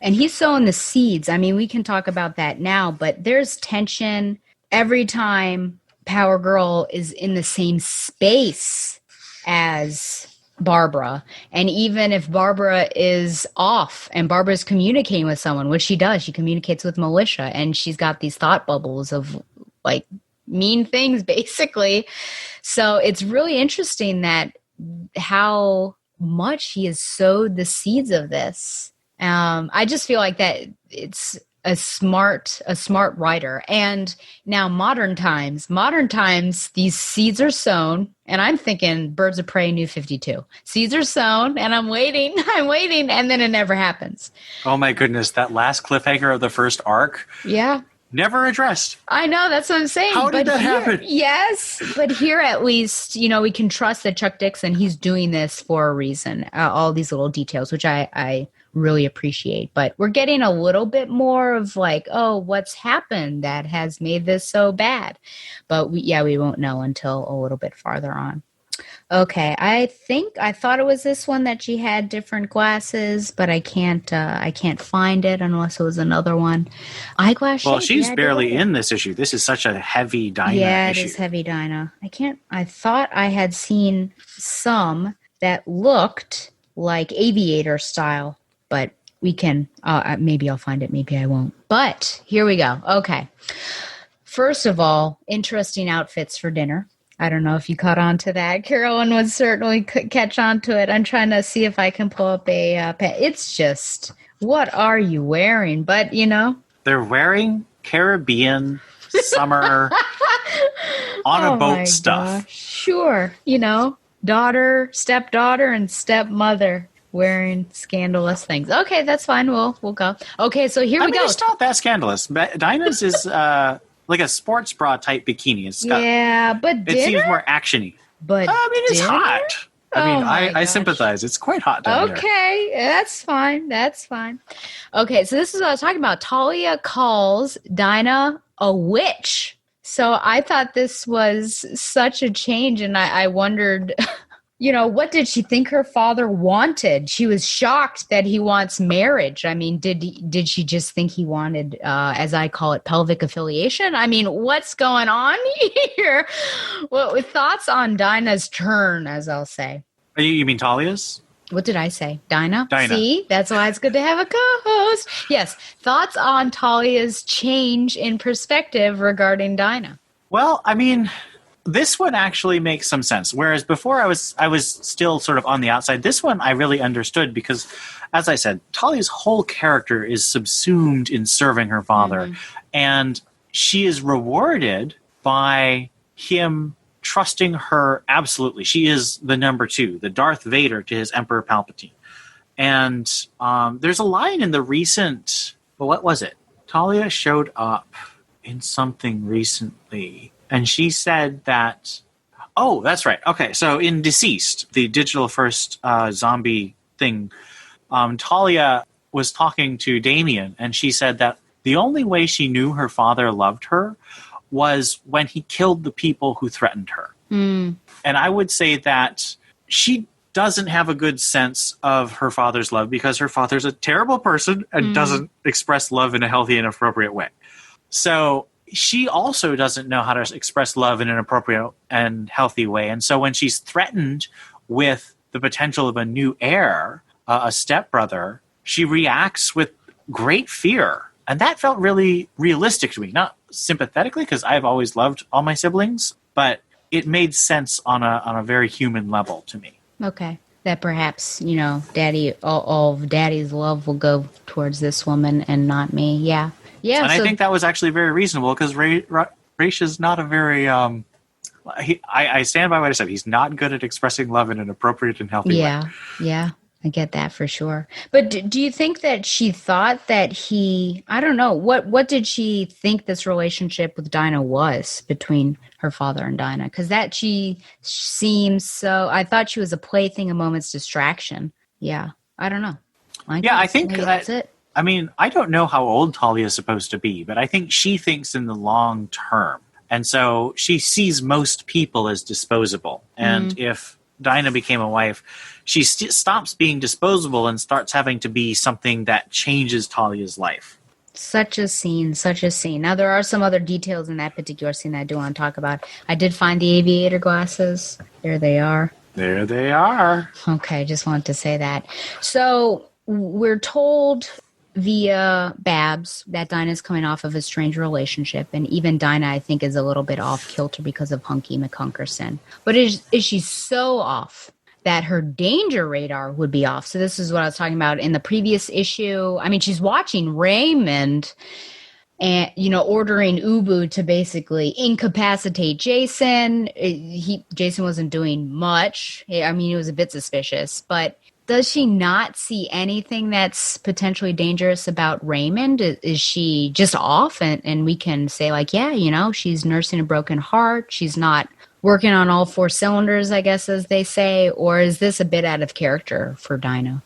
And he's sowing the seeds. I mean, we can talk about that now, but there's tension every time Power Girl is in the same space as Barbara. And even if Barbara is off and Barbara's communicating with someone, which she does, she communicates with Militia, and she's got these thought bubbles of mean things basically. So it's really interesting that how much he has sowed the seeds of this. I just feel like that it's a smart writer. And now modern times, these seeds are sown, and I'm thinking Birds of Prey New 52. Seeds are sown, and I'm waiting, and then it never happens. Oh my goodness, that last cliffhanger of the first arc. Yeah. Never addressed. I know, that's what I'm saying. How did that happen? Yes, but here at least, we can trust that Chuck Dixon, he's doing this for a reason. All these little details, which I really appreciate. But we're getting a little bit more of like, oh, what's happened that has made this so bad? But we won't know until a little bit farther on. Okay, I thought it was this one that she had different glasses, but I can't find it unless it was another one. Eyeglass shape. Well, she's barely in this issue. This is such a heavy Dinah issue. Yeah, it is heavy Dinah. I thought I had seen some that looked like Aviator style, but we can, maybe I'll find it, maybe I won't. But here we go. Okay. First of all, interesting outfits for dinner. I don't know if you caught on to that. Carolyn would certainly catch on to it. I'm trying to see if I can pull up it's just, what are you wearing? But, They're wearing Caribbean summer on a boat stuff. Gosh. Sure. Daughter, stepdaughter, and stepmother wearing scandalous things. Okay, that's fine. We'll go. Okay, so here we go. It's not that scandalous. Dinah's is like a sports bra type bikini. It's got, but it seems more actiony. But it's hot. I sympathize. It's quite hot down here. Okay, that's fine. Okay, so this is what I was talking about. Talia calls Dinah a witch. So I thought this was such a change, and I wondered, what did she think her father wanted? She was shocked that he wants marriage. I mean, did she just think he wanted, as I call it, pelvic affiliation? I mean, what's going on here? Well, thoughts on Dinah's turn, as I'll say. You mean Talia's? What did I say? Dinah? Dinah. See? That's why it's good to have a co-host. Yes. Thoughts on Talia's change in perspective regarding Dinah? Well, this one actually makes some sense. Whereas before I was still sort of on the outside. This one I really understood because, as I said, Talia's whole character is subsumed in serving her father. Mm-hmm. And she is rewarded by him trusting her absolutely. She is the number 2, the Darth Vader to his Emperor Palpatine. And there's a line in the recent, what was it? Talia showed up in something recently, and she said that, oh, that's right. Okay, so in Deceased, the digital first zombie thing, Talia was talking to Damien, and she said that the only way she knew her father loved her was when he killed the people who threatened her. Mm. And I would say that she doesn't have a good sense of her father's love because her father's a terrible person and doesn't express love in a healthy and appropriate way. So she also doesn't know how to express love in an appropriate and healthy way. And so when she's threatened with the potential of a new heir, a stepbrother, she reacts with great fear. And that felt really realistic to me. Not sympathetically, because I've always loved all my siblings, but it made sense on a very human level to me. Okay. That perhaps, Daddy, all of Daddy's love will go towards this woman and not me. Yeah. Yeah. And I think that was actually very reasonable because Raish is not a very, I stand by what I said. He's not good at expressing love in an appropriate and healthy way. Yeah. I get that for sure. But do you think that she thought that I don't know, what did she think this relationship with Dinah was between her father and Dinah? Because that she seems so, I thought she was a plaything, a moment's distraction. Yeah, I don't know. I think that's it. I don't know how old Talia is supposed to be, but I think she thinks in the long term. And so she sees most people as disposable. And if Dinah became a wife, she stops being disposable and starts having to be something that changes Talia's life. Such a scene. Now, there are some other details in that particular scene that I do want to talk about. I did find the aviator glasses. There they are. Okay, just wanted to say that. So we're told via Babs that Dinah's coming off of a strange relationship, and even Dinah, I think, is a little bit off kilter because of Hunky McHunkerson. But is she so off that her danger radar would be off? So this is what I was talking about in the previous issue. She's watching Raymond and, ordering Ubu to basically incapacitate Jason. Jason wasn't doing much. He was a bit suspicious, but does she not see anything that's potentially dangerous about Raymond? Is she just off? And we can say she's nursing a broken heart. She's not working on all 4 cylinders, I guess, as they say. Or is this a bit out of character for Dinah?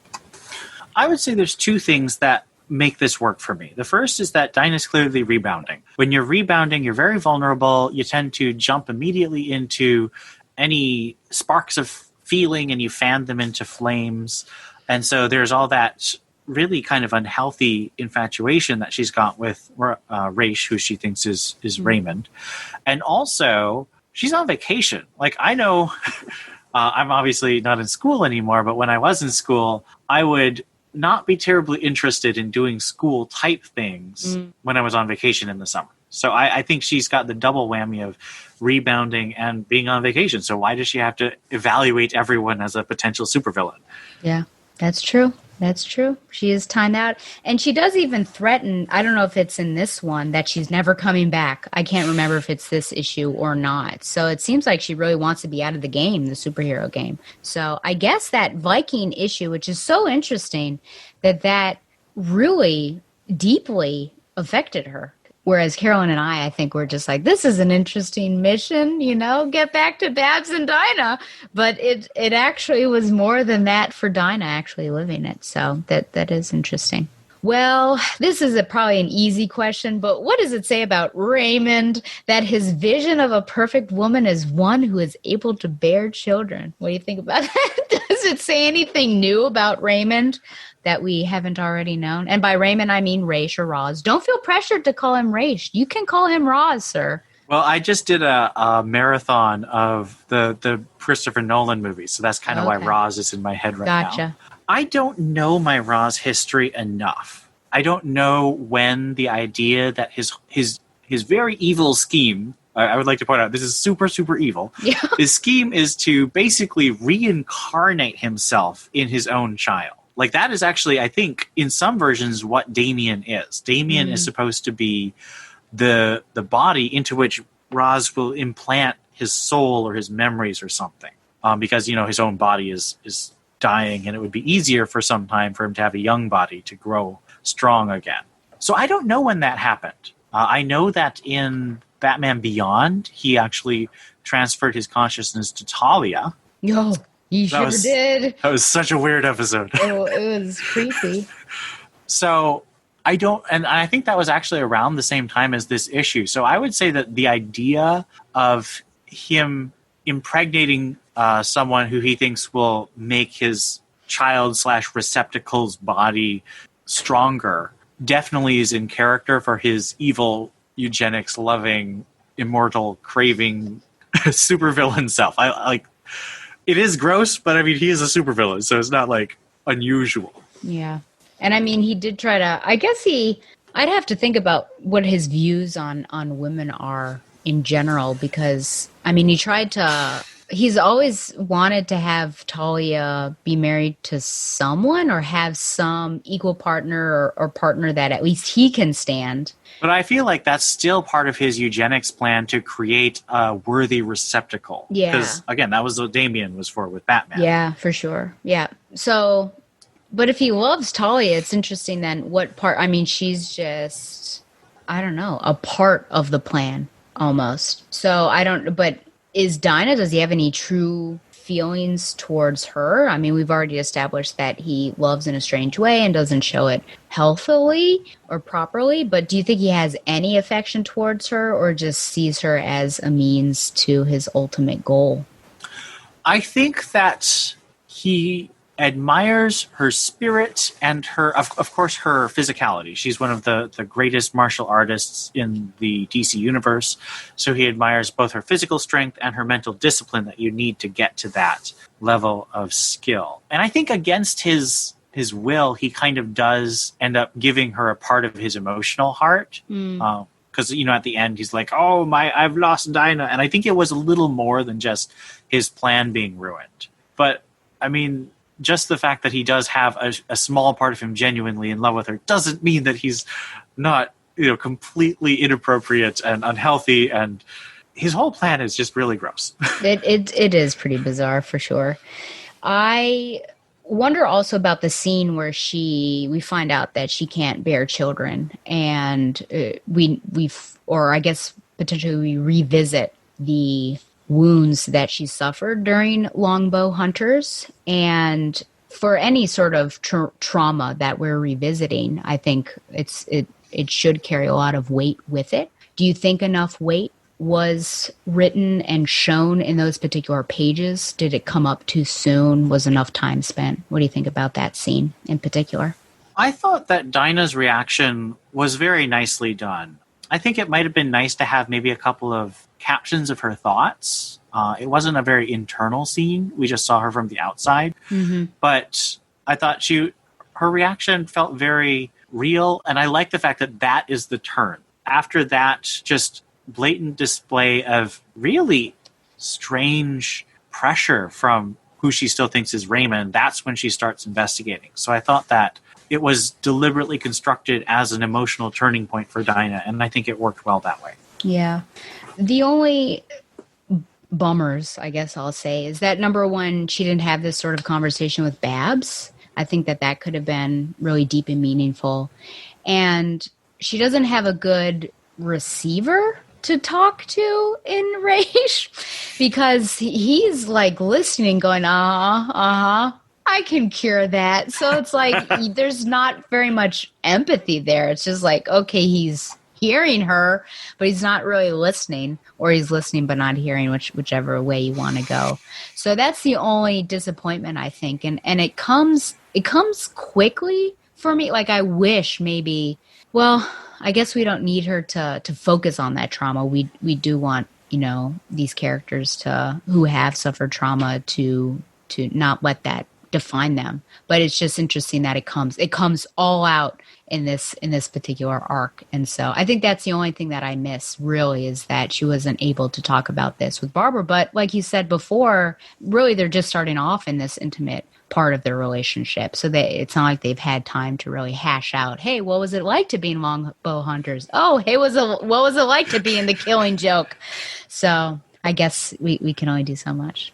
I would say there's two things that make this work for me. The first is that Dinah's clearly rebounding. When you're rebounding, you're very vulnerable. You tend to jump immediately into any sparks of feeling and you fan them into flames. And so there's all that really kind of unhealthy infatuation that she's got with Raish, who she thinks is Raymond. And also, she's on vacation. Like, I know I'm obviously not in school anymore, but when I was in school, I would not be terribly interested in doing school type things when I was on vacation in the summer. So I think she's got the double whammy of rebounding and being on vacation. So why does she have to evaluate everyone as a potential supervillain? Yeah, that's true. That's true. She is timed out. And she does even threaten, I don't know if it's in this one, that she's never coming back. I can't remember if it's this issue or not. So it seems like she really wants to be out of the game, the superhero game. So I guess that Viking issue, which is so interesting, that really deeply affected her. Whereas Carolyn and I think we're just like, this is an interesting mission, get back to Babs and Dinah. But it actually was more than that for Dinah actually living it. So that is interesting. Well, this is probably an easy question, but what does it say about Raymond that his vision of a perfect woman is one who is able to bear children? What do you think about that? Does it say anything new about Raymond that we haven't already known? And by Raymond, I mean Raish or Roz. Don't feel pressured to call him Raish. You can call him Roz, sir. Well, I just did a marathon of the Christopher Nolan movies, so that's kind of why Roz is in my head right now. Gotcha. I don't know my Roz history enough. I don't know when the idea that his very evil scheme, I would like to point out, this is super, super evil. Yeah. His scheme is to basically reincarnate himself in his own child. Like, that is actually, I think, in some versions, what Damien is. Damien is supposed to be the body into which Roz will implant his soul or his memories or something. Because, his own body is dying, and it would be easier for some time for him to have a young body to grow strong again. So I don't know when that happened. I know that in Batman Beyond, he actually transferred his consciousness to Talia. Yo, he sure did. That was such a weird episode. Oh, it was creepy. So I don't, and I think that was actually around the same time as this issue. So I would say that the idea of him impregnating someone who he thinks will make his child/receptacle's body stronger definitely is in character for his evil, eugenics loving, immortal, craving supervillain self. I like, it is gross, but I mean, he is a supervillain, so it's not like unusual. Yeah. And I mean, he did try to, I'd have to think about what his views on women are in general, because I mean, he's always wanted to have Talia be married to someone or have some equal partner or partner that at least he can stand. But I feel like that's still part of his eugenics plan to create a worthy receptacle. Yeah. Because, again, that was what Damien was for with Batman. Yeah, for sure. Yeah. So, but if he loves Talia, it's interesting then what part, I mean, she's just, I don't know, a part of the plan almost. So but is Dinah, does he have any true feelings towards her? I mean, we've already established that he loves in a strange way and doesn't show it healthily or properly, but do you think he has any affection towards her or just sees her as a means to his ultimate goal? I think that he admires her spirit and her, of course, her physicality. She's one of the greatest martial artists in the DC universe. So he admires both her physical strength and her mental discipline that you need to get to that level of skill. And I think against his will, he kind of does end up giving her a part of his emotional heart. Because, at the end, he's like, oh, I've lost Dinah. And I think it was a little more than just his plan being ruined. But, I mean, just the fact that he does have a small part of him genuinely in love with her doesn't mean that he's not, completely inappropriate and unhealthy. And his whole plan is just really gross. It is pretty bizarre for sure. I wonder also about the scene where we find out that she can't bear children, and I guess potentially we revisit the wounds that she suffered during Longbow Hunters. And for any sort of trauma that we're revisiting, I think it should carry a lot of weight with it. Do you think enough weight was written and shown in those particular pages? Did it come up too soon? Was enough time spent? What do you think about that scene in particular? I thought that Dinah's reaction was very nicely done. I think it might have been nice to have maybe a couple of captions of her thoughts. It wasn't a very internal scene. We just saw her from the outside. Mm-hmm. But I thought her reaction felt very real, and I like the fact that that is the turn. After that, just blatant display of really strange pressure from who she still thinks is Raymond, that's when she starts investigating. So I thought that it was deliberately constructed as an emotional turning point for Dinah, and I think it worked well that way. Yeah. The only bummers, I guess I'll say, is that number one, she didn't have this sort of conversation with Babs. I think that could have been really deep and meaningful. And she doesn't have a good receiver to talk to in Raish, because he's like listening, going, I can cure that. So it's like there's not very much empathy there. It's just like, okay, he's hearing her, but he's not really listening, or he's listening but not hearing, whichever way you want to go. So that's the only disappointment, I think. And it comes quickly for me. Like, I wish maybe, well, I guess we don't need her to focus on that trauma. We do want, these characters who have suffered trauma to not let that define them. But it's just interesting that it comes all out in this particular arc. And so I think that's the only thing that I miss, really, is that she wasn't able to talk about this with Barbara. But like you said before, really they're just starting off in this intimate part of their relationship. So it's not like they've had time to really hash out, hey, what was it like to be in Longbow Hunters? Oh, hey, what was it like to be in The Killing Joke? So I guess we can only do so much.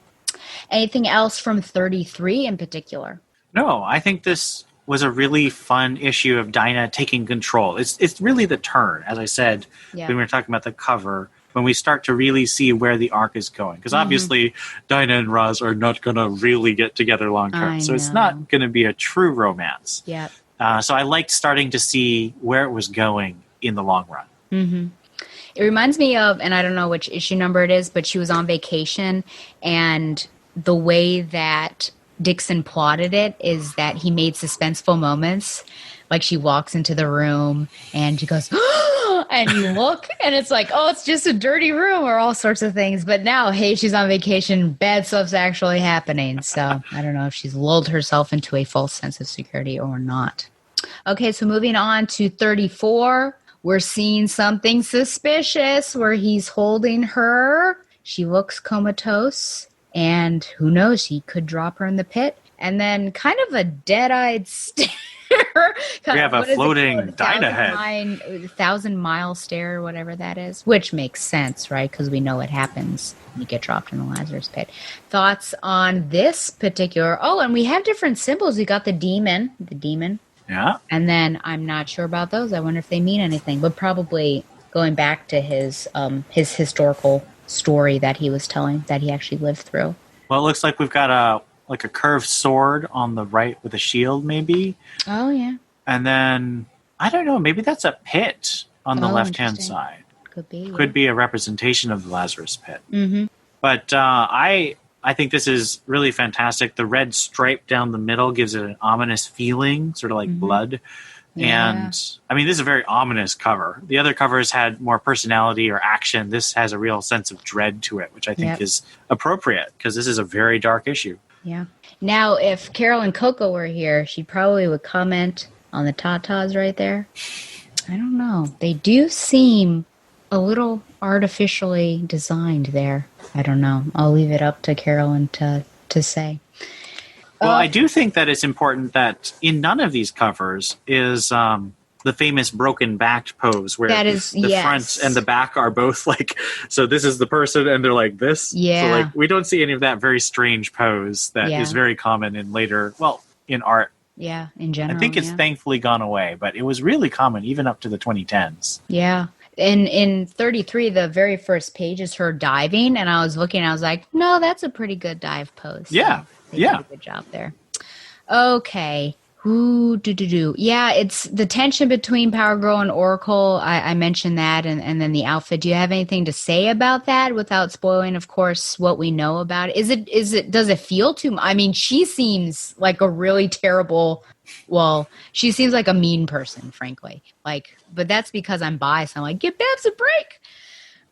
Anything else from 33 in particular? No, I think this was a really fun issue of Dinah taking control. It's really the turn, as I said, when we were talking about the cover, when we start to really see where the arc is going. Because obviously Dinah and Roz are not going to really get together long term. So it's not going to be a true romance. Yeah. So I liked starting to see where it was going in the long run. Mm-hmm. It reminds me of, and I don't know which issue number it is, but she was on vacation, and the way that Dixon plotted it is that he made suspenseful moments. Like, she walks into the room and she goes, and you look and it's like, oh, it's just a dirty room, or all sorts of things. But now, hey, she's on vacation, bad stuff's actually happening. So I don't know if she's lulled herself into a false sense of security or not. Okay, so moving on to 34, we're seeing something suspicious where he's holding her. She looks comatose. And who knows, he could drop her in the pit. And then kind of a dead-eyed stare. We have a floating Dinah head. 1,000-mile stare, or whatever that is. Which makes sense, right? Because we know what happens when you get dropped in the Lazarus pit. Thoughts on this particular... Oh, and we have different symbols. We got the demon. Yeah. And then I'm not sure about those. I wonder if they mean anything. But probably going back to his historical story that he was telling, that he actually lived through. Well, it looks like we've got a curved sword on the right with a shield, maybe. Oh, yeah. And then, I don't know, maybe that's a pit on the left-hand side. Could be. Could be a representation of the Lazarus pit. Mm-hmm. But I think this is really fantastic. The red stripe down the middle gives it an ominous feeling, sort of like blood. Yeah. And, I mean, this is a very ominous cover. The other covers had more personality or action. This has a real sense of dread to it, which I think is appropriate, because this is a very dark issue. Yeah. Now, if Carol and Coco were here, she probably would comment on the tatas right there. I don't know. They do seem a little artificially designed there. I don't know. I'll leave it up to Carolyn to say. Well, I do think that it's important that in none of these covers is the famous broken backed pose where the front and the back are both like, so this is the person and they're like this. Yeah. So like we don't see any of that very strange pose that is very common in in art. Yeah, in general. I think it's thankfully gone away, but it was really common even up to the 2010s. Yeah. In 33, the very first page is her diving, and I was looking, I was like, no, that's a pretty good dive pose. So yeah. they did a good job there. Okay. Ooh, Yeah, it's the tension between Power Girl and Oracle. I mentioned that, and then the outfit. Do you have anything to say about that without spoiling, of course, what we know about it? Does it feel too? I mean, she seems like a really terrible. Well, she seems like a mean person, frankly. But that's because I'm biased. I'm like, give Babs a break.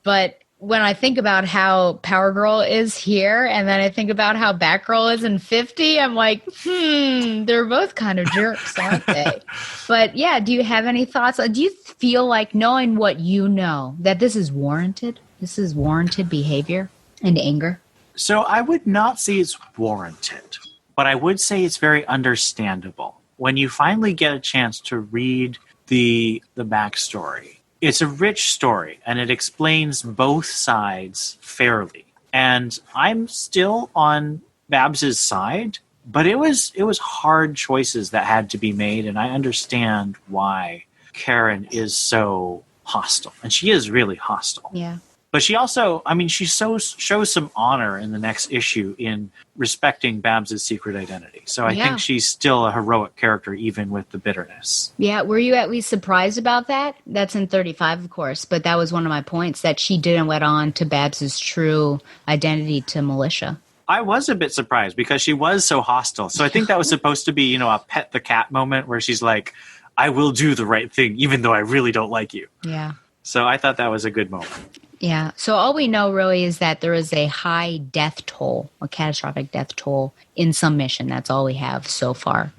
But when I think about how Power Girl is here, and then I think about how Batgirl is in 50, I'm like, they're both kind of jerks, aren't they? But yeah, do you have any thoughts? Do you feel like, knowing what you know, that this is warranted? This is warranted behavior and anger? So I would not say it's warranted, but I would say it's very understandable. When you finally get a chance to read the backstory, it's a rich story, and it explains both sides fairly. And I'm still on Babs's side, but it was hard choices that had to be made, and I understand why Karen is so hostile. And she is really hostile. Yeah. But she also, she shows some honor in the next issue in respecting Babs' secret identity. So I think she's still a heroic character, even with the bitterness. Yeah, were you at least surprised about that? That's in 35, of course, but that was one of my points, that she didn't let on to Babs' true identity to Militia. I was a bit surprised because she was so hostile. So I think that was supposed to be, a pet the cat moment where she's like, I will do the right thing, even though I really don't like you. Yeah. So I thought that was a good moment. Yeah. So all we know really is that there is a high death toll, a catastrophic death toll in some mission. That's all we have so far.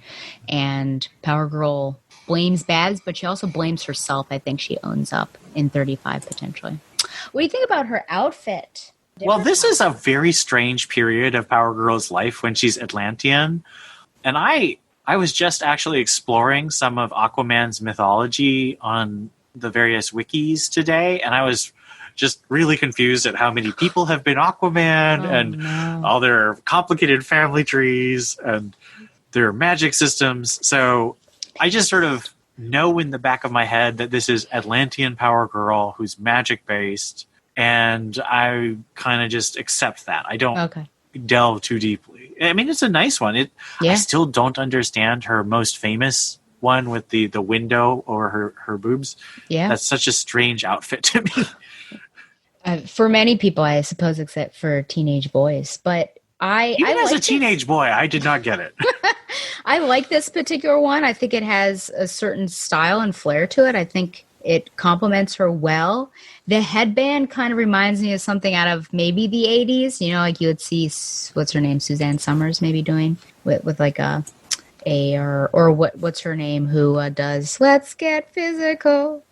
And Power Girl blames Babs, but she also blames herself. I think she owns up in 35 potentially. What do you think about her outfit? Well, this is a very strange period of Power Girl's life when she's Atlantean. And I was just actually exploring some of Aquaman's mythology on the various wikis today, and I was just really confused at how many people have been Aquaman all their complicated family trees and their magic systems. So I just sort of know in the back of my head that this is Atlantean Power Girl who's magic based, and I kind of just accept that. I don't delve too deeply. I mean, it's a nice one. I still don't understand her most famous one with the window over her boobs. Yeah. That's such a strange outfit to me. For many people, I suppose, except for teenage boys. But Even as a teenage boy, I did not get it. I like this particular one. I think it has a certain style and flair to it. I think it complements her well. The headband kind of reminds me of something out of maybe the 80s. Like you would see, what's her name, Suzanne Summers maybe doing with like what's her name, who does Let's Get Physical,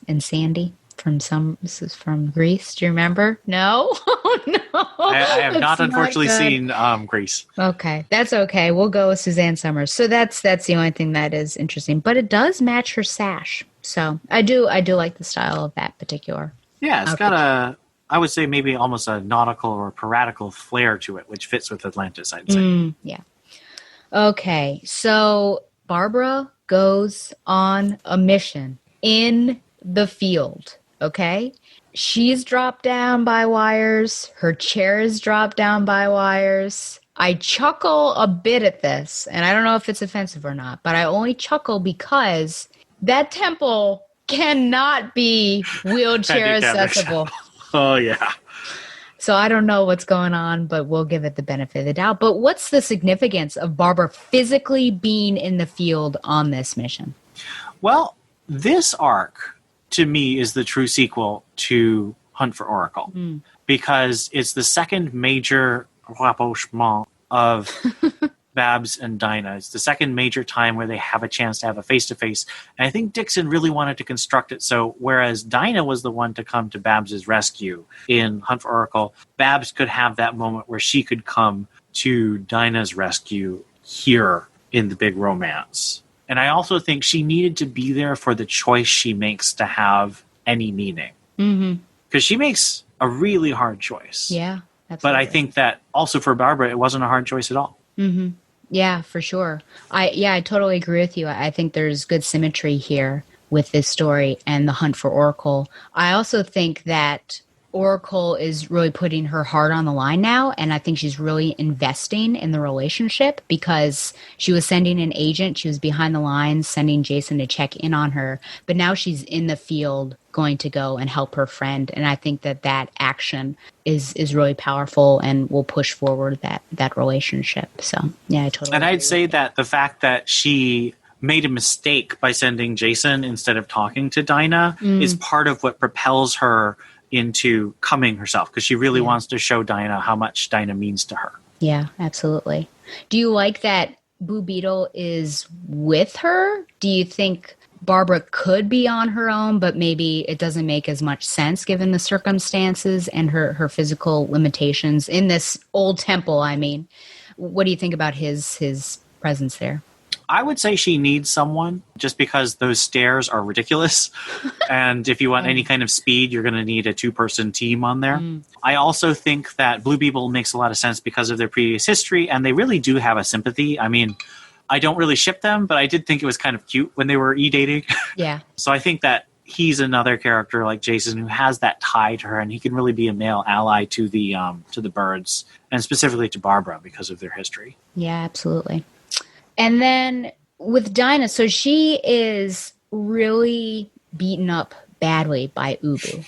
and Sandy. This is from Grease. Do you remember? No? Oh, no. I have not unfortunately seen Grease. Okay. That's okay. We'll go with Suzanne Summers. So that's the only thing that is interesting. But it does match her sash. So I do like the style of that particular. Yeah, it's got I would say maybe almost a nautical or piratical flair to it, which fits with Atlantis, I'd say. Yeah. Okay. So Barbara goes on a mission in the field. Okay, she's dropped down by wires. Her chair is dropped down by wires. I chuckle a bit at this, and I don't know if it's offensive or not, but I only chuckle because that temple cannot be wheelchair accessible. Oh, yeah. So I don't know what's going on, but we'll give it the benefit of the doubt. But what's the significance of Barbara physically being in the field on this mission? Well, this arc, to me, is the true sequel to Hunt for Oracle, because it's the second major rapprochement of Babs and Dinah. It's the second major time where they have a chance to have a face-to-face. And I think Dixon really wanted to construct it so whereas Dinah was the one to come to Babs' rescue in Hunt for Oracle, Babs could have that moment where she could come to Dinah's rescue here in the big romance. And I also think she needed to be there for the choice she makes to have any meaning. Because she makes a really hard choice. Yeah, absolutely. But I think that also for Barbara, it wasn't a hard choice at all. Yeah, for sure. I totally agree with you. I think there's good symmetry here with this story and the Hunt for Oracle. I also think that Oracle is really putting her heart on the line now, and I think she's really investing in the relationship because she was sending an agent, she was behind the lines sending Jason to check in on her, but now she's in the field going to go and help her friend, and I think that action is really powerful and will push forward that relationship. So yeah, I totally And agree I'd say that the fact that she made a mistake by sending Jason instead of talking to Dinah is part of what propels her into coming herself, because she really wants to show Dinah how much Dinah means to her. Yeah, absolutely. Do you like that Blue Beetle is with her? Do you think Barbara could be on her own, but maybe it doesn't make as much sense given the circumstances and her physical limitations in this old temple? I mean, what do you think about his presence there? I would say she needs someone just because those stairs are ridiculous. And if you want any kind of speed, you're going to need a 2-person team on there. I also think that Blue Beetle makes a lot of sense because of their previous history, and they really do have a sympathy. I mean, I don't really ship them, but I did think it was kind of cute when they were e-dating. Yeah. So I think that he's another character like Jason who has that tie to her, and he can really be a male ally to the birds, and specifically to Barbara because of their history. Yeah, absolutely. And then with Dinah, so she is really beaten up badly by Ubu.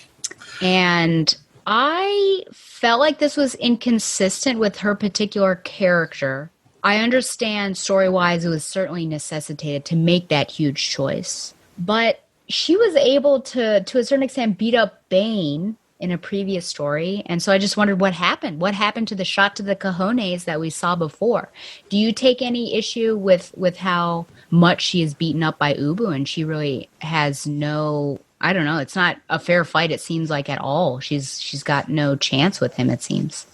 And I felt like this was inconsistent with her particular character. I understand story-wise it was certainly necessitated to make that huge choice. But she was able to a certain extent, beat up Bane in a previous story. And so I just wondered what happened. What happened to the shot to the cojones that we saw before? Do you take any issue with how much she is beaten up by Ubu and she really has no, I don't know, it's not a fair fight, it seems like, at all. She's got no chance with him, it seems.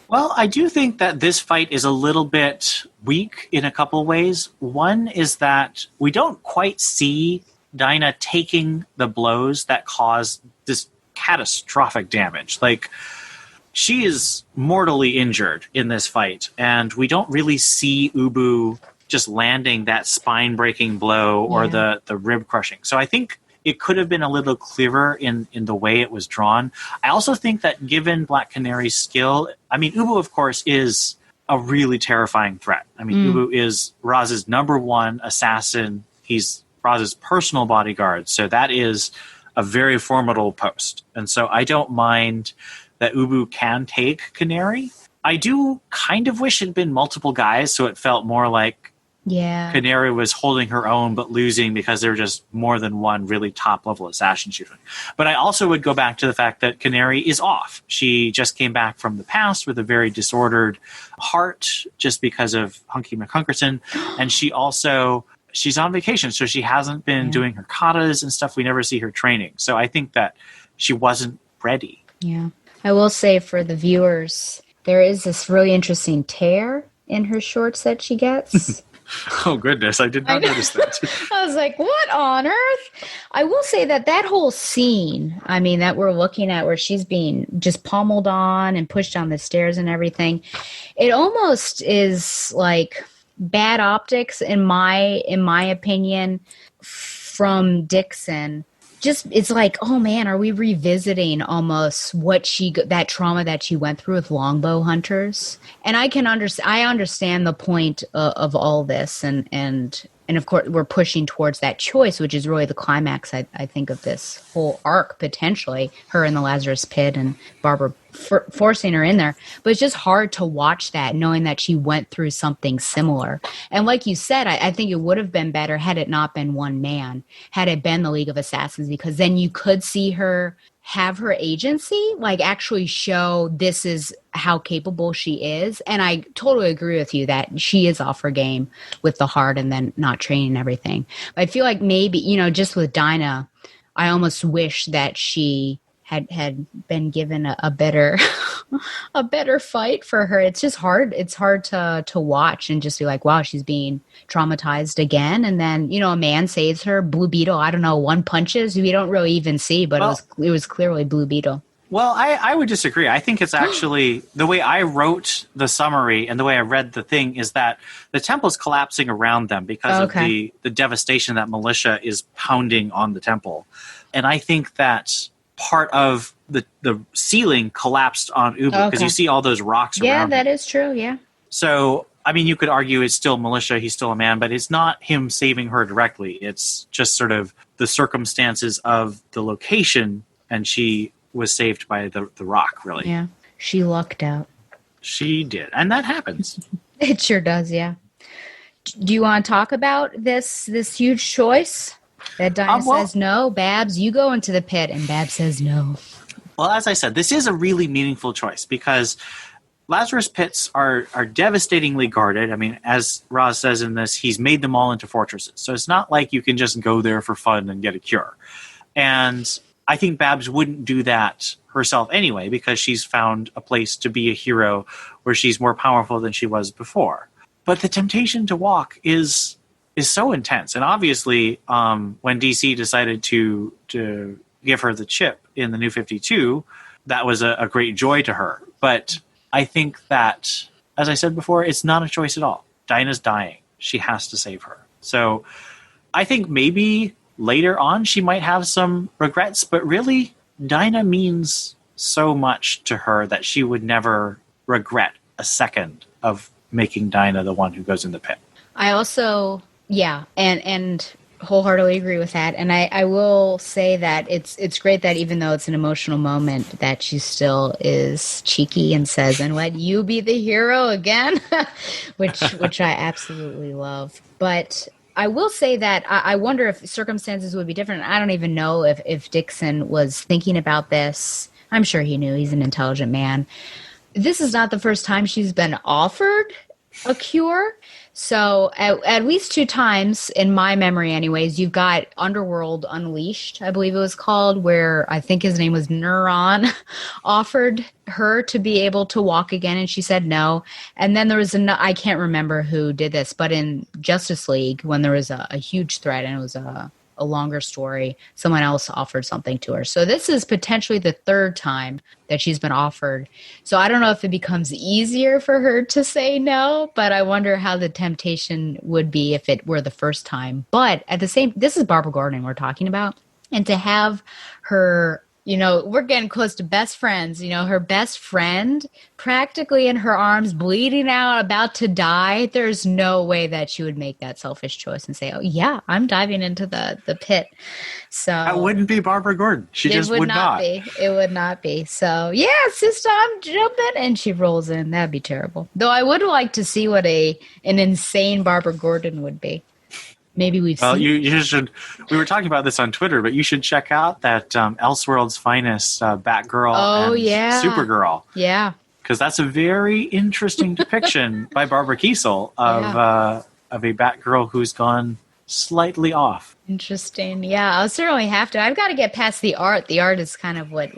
Well, I do think that this fight is a little bit weak in a couple ways. One is that we don't quite see Dinah taking the blows that cause this catastrophic damage. Like, she is mortally injured in this fight, and we don't really see Ubu just landing that spine-breaking blow or the rib-crushing. So I think it could have been a little clearer in the way it was drawn. I also think that given Black Canary's skill, I mean, Ubu, of course, is a really terrifying threat. I mean, Ubu is Raz's #1 assassin. He's Raz's personal bodyguard, so that is a very formidable post. And so I don't mind that Ubu can take Canary. I do kind of wish it had been multiple guys, so it felt more like Canary was holding her own but losing because there were just more than one really top-level assassin shooting. But I also would go back to the fact that Canary is off. She just came back from the past with a very disordered heart just because of Hunky McHunkerson, and she's on vacation, so she hasn't been doing her katas and stuff. We never see her training. So I think that she wasn't ready. Yeah. I will say for the viewers, there is this really interesting tear in her shorts that she gets. Oh, goodness. I did not notice that. I was like, what on earth? I will say that whole scene, I mean, that we're looking at where she's being just pummeled on and pushed down the stairs and everything, it almost is like bad optics in my opinion from Dixon. Just it's like, oh man, are we revisiting almost that trauma that she went through with longbow hunters? And I understand the point of all this, and of course we're pushing towards that choice, which is really the climax, I think, of this whole arc, potentially her in the Lazarus Pit and Barbara forcing her in there. But it's just hard to watch that, knowing that she went through something similar. And like you said, I think it would have been better had it not been one man, had it been the League of Assassins, because then you could see her have her agency, like actually show this is how capable she is. And I totally agree with you that she is off her game with the heart and then not training everything. But I feel like maybe, just with Dinah, I almost wish that she had been given a better a better fight for her. It's just hard. It's hard to watch and just be like, wow, she's being traumatized again. And then, a man saves her. Blue Beetle, I don't know, one punches. We don't really even see, but it was clearly Blue Beetle. Well, I would disagree. I think it's actually the way I wrote the summary and the way I read the thing is that the temple's collapsing around them because of the devastation that militia is pounding on the temple. And I think that part of the ceiling collapsed on Ubu because you see all those rocks around him. Yeah, that is true, yeah. So, I mean, you could argue it's still militia, he's still a man, but it's not him saving her directly. It's just sort of the circumstances of the location, and she was saved by the rock, really. Yeah, she lucked out. She did, and that happens. It sure does, yeah. Do you want to talk about this huge choice? That Dinah says no, Babs, you go into the pit, and Babs says no. Well, as I said, this is a really meaningful choice because Lazarus pits are devastatingly guarded. I mean, as Roz says in this, he's made them all into fortresses. So it's not like you can just go there for fun and get a cure. And I think Babs wouldn't do that herself anyway because she's found a place to be a hero where she's more powerful than she was before. But the temptation to walk is so intense. And obviously, when DC decided to give her the chip in the New 52, that was a great joy to her. But I think that, as I said before, it's not a choice at all. Dinah's dying. She has to save her. So I think maybe later on she might have some regrets, but really Dinah means so much to her that she would never regret a second of making Dinah the one who goes in the pit. I also, yeah, and wholeheartedly agree with that. And I will say that it's great that even though it's an emotional moment, that she still is cheeky and says, "And let you be the hero again," which I absolutely love. But I will say that I wonder if circumstances would be different. I don't even know if Dixon was thinking about this. I'm sure he knew. He's an intelligent man. This is not the first time she's been offered a cure. So at least 2 times, in my memory anyways, you've got Underworld Unleashed, I believe it was called, where I think his name was Neuron, offered her to be able to walk again, and she said no. And then there was I can't remember who did this, but in Justice League, when there was a huge threat and it was a longer story, someone else offered something to her. So this is potentially the 3rd time that she's been offered. So I don't know if it becomes easier for her to say no, but I wonder how the temptation would be if it were the first time. But at the same, this is Barbara Gordon we're talking about. And to have her, we're getting close to best friends, her best friend practically in her arms, bleeding out, about to die. There's no way that she would make that selfish choice and say, "Oh yeah, I'm diving into the pit." So that wouldn't be Barbara Gordon. She just would not be. It would not be. So yeah, sister, I'm jumping, and she rolls in. That'd be terrible. Though I would like to see what an insane Barbara Gordon would be. Maybe we've seen. You should. We were talking about this on Twitter, but you should check out that Elseworld's Finest Batgirl and Supergirl. Yeah. Because that's a very interesting depiction by Barbara Kiesel of a Batgirl who's gone slightly off. Interesting. Yeah, I'll certainly have to. I've got to get past the art. The art is kind of what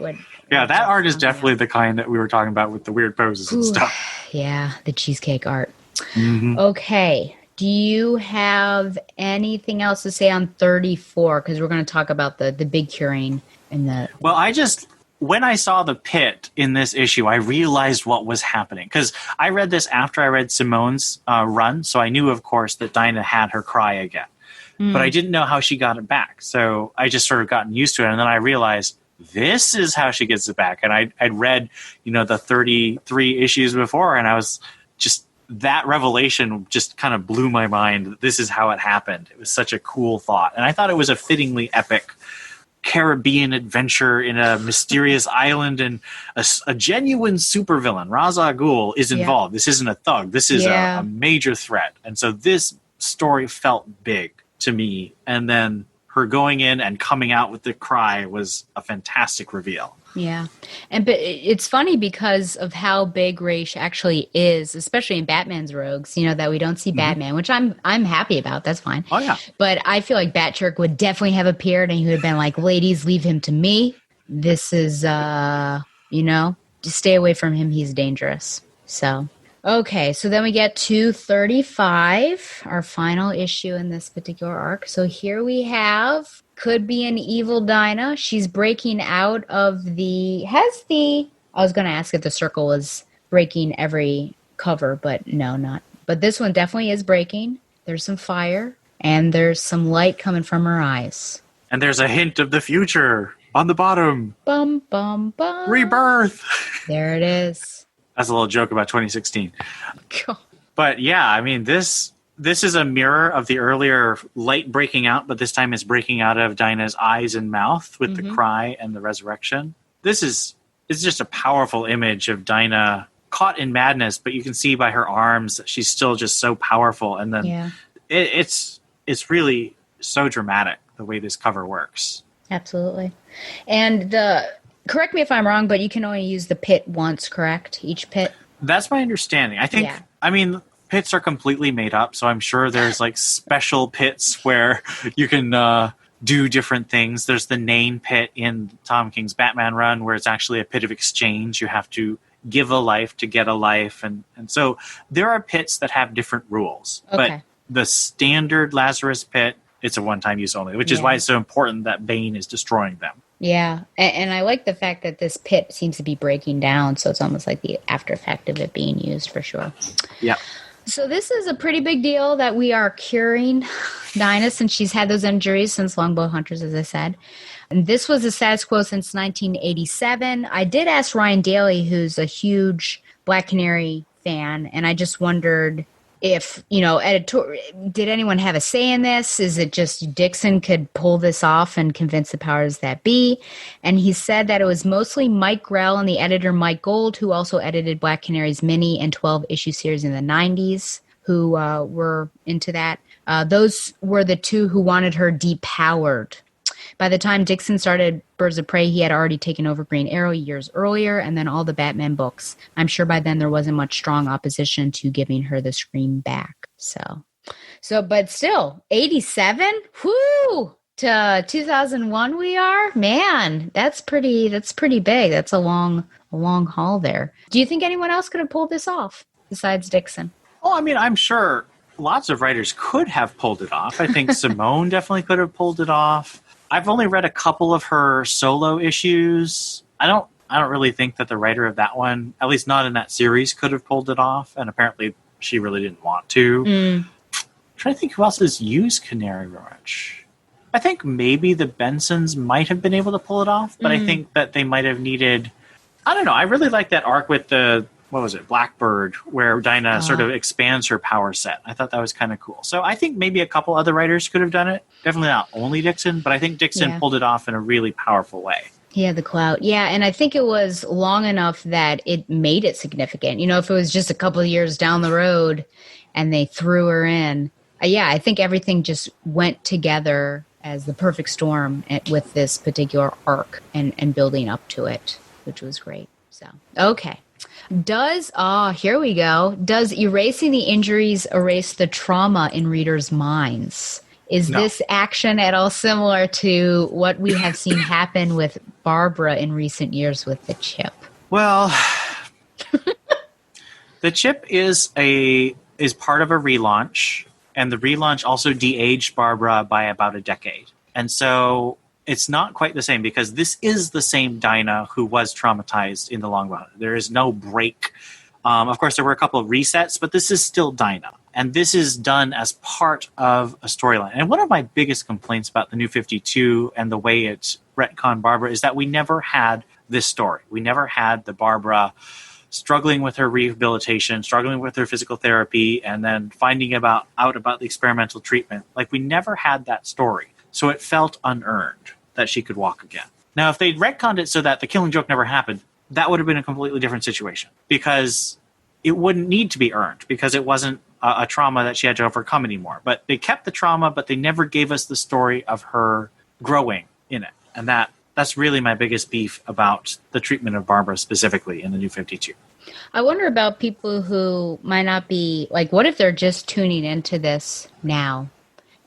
yeah, that art is definitely the kind that we were talking about with the weird poses and stuff. Yeah, the cheesecake art. Mm-hmm. Okay. Do you have anything else to say on 34? Because we're going to talk about the big curing and the. Well, when I saw the pit in this issue, I realized what was happening. Because I read this after I read Simone's run, so I knew, of course, that Dinah had her cry again. But I didn't know how she got it back. So I just sort of gotten used to it. And then I realized this is how she gets it back. And I'd read, the 33 issues before, and I was just. That revelation just kind of blew my mind. This is how it happened. It was such a cool thought. And I thought it was a fittingly epic Caribbean adventure in a mysterious island, and a genuine supervillain, Ra's al Ghul, is involved. Yeah. This isn't a thug. This is a major threat. And so this story felt big to me. And then her going in and coming out with the cry was a fantastic reveal. Yeah. But it's funny because of how big Ra's actually is, especially in Batman's rogues, that we don't see Batman, which I'm happy about. That's fine. Oh, yeah. But I feel like Batchirk would definitely have appeared, and he would have been like, "Ladies, leave him to me. This is, just stay away from him. He's dangerous." So, okay. So then we get to 35, our final issue in this particular arc. So here we have... Could be an evil Dinah. She's breaking out of I was going to ask if the circle was breaking every cover, but no, not. But this one definitely is breaking. There's some fire, and there's some light coming from her eyes. And there's a hint of the future. On the bottom. Bum, bum, bum. Rebirth. There it is. That's a little joke about 2016. But yeah, I mean, this is a mirror of the earlier light breaking out, but this time it's breaking out of Dinah's eyes and mouth with the cry and the resurrection. This is just a powerful image of Dinah caught in madness, but you can see by her arms that she's still just so powerful. And then it's really so dramatic the way this cover works. Absolutely. And correct me if I'm wrong, but you can only use the pit once, correct? Each pit? That's my understanding. I think, I mean, pits are completely made up, so I'm sure there's like special pits where you can do different things. There's the Nain pit in Tom King's Batman run where it's actually a pit of exchange. You have to give a life to get a life. And so there are pits that have different rules. Okay. But the standard Lazarus pit, it's a one-time use only, which is why it's so important that Bane is destroying them. Yeah, and I like the fact that this pit seems to be breaking down, so it's almost like the after effect of it being used for sure. Yeah. So this is a pretty big deal that we are curing Dinah since she's had those injuries since Longbow Hunters, as I said. And this was the status quo since 1987. I did ask Ryan Daly, who's a huge Black Canary fan, and I just wondered if, did anyone have a say in this? Is it just Dixon could pull this off and convince the powers that be? And he said that it was mostly Mike Grell and the editor Mike Gold, who also edited Black Canary's mini and 12-issue series in the 90s, who were into that. Those were the two who wanted her depowered. By the time Dixon started Birds of Prey, he had already taken over Green Arrow years earlier, and then all the Batman books. I'm sure by then there wasn't much strong opposition to giving her the scream back. So, but still, 87? Whoo! To 2001 we are? Man, that's pretty big. That's a long haul there. Do you think anyone else could have pulled this off besides Dixon? Oh, I mean, I'm sure lots of writers could have pulled it off. I think Simone definitely could have pulled it off. I've only read a couple of her solo issues. I don't really think that the writer of that one, at least not in that series, could have pulled it off. And apparently she really didn't want to. I'm trying to think who else has used Canary much. I think maybe the Bensons might have been able to pull it off, but I think that they might have needed, I don't know. I really like that arc with the, Blackbird, where Dinah sort of expands her power set. I thought that was kind of cool. So I think maybe a couple other writers could have done it. Definitely not only Dixon, but I think Dixon pulled it off in a really powerful way. He had the clout. Yeah, and I think it was long enough that it made it significant. If it was just a couple of years down the road and they threw her in, I think everything just went together as the perfect storm with this particular arc and building up to it, which was great. So, okay. Here we go. Does erasing the injuries erase the trauma in readers' minds? Is this action at all similar to what we have seen happen with Barbara in recent years with the chip? Well, the chip is part of a relaunch, and the relaunch also de-aged Barbara by about a decade. And so it's not quite the same because this is the same Dinah who was traumatized in the long run. There is no break. Of course, there were a couple of resets, but this is still Dinah. And this is done as part of a storyline. And one of my biggest complaints about the New 52 and the way it's retconned Barbara is that we never had this story. We never had the Barbara struggling with her rehabilitation, struggling with her physical therapy, and then finding out about the experimental treatment. Like, we never had that story. So it felt unearned that she could walk again. Now, if they'd retconned it so that the Killing Joke never happened, that would have been a completely different situation because it wouldn't need to be earned because it wasn't a trauma that she had to overcome anymore. But they kept the trauma, but they never gave us the story of her growing in it. And that's really my biggest beef about the treatment of Barbara specifically in the New 52. I wonder about people who might not be, like, what if they're just tuning into this now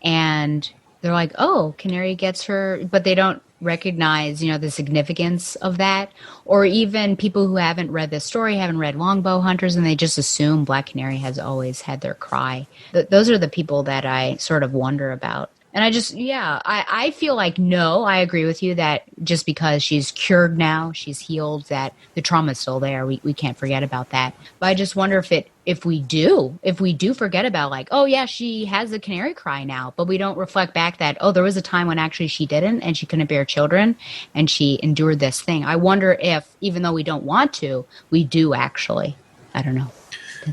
and they're like, oh, Canary gets her, but they don't recognize, the significance of that. Or even people who haven't read this story, haven't read Longbow Hunters, and they just assume Black Canary has always had their cry. Those are the people that I sort of wonder about. And I feel like, no, I agree with you that just because she's cured now, she's healed, that the trauma is still there. We can't forget about that. But I just wonder if we do forget about, like, oh yeah, she has the canary cry now, but we don't reflect back that, oh, there was a time when actually she didn't and she couldn't bear children and she endured this thing. I wonder if, even though we don't want to, we do actually. I don't know.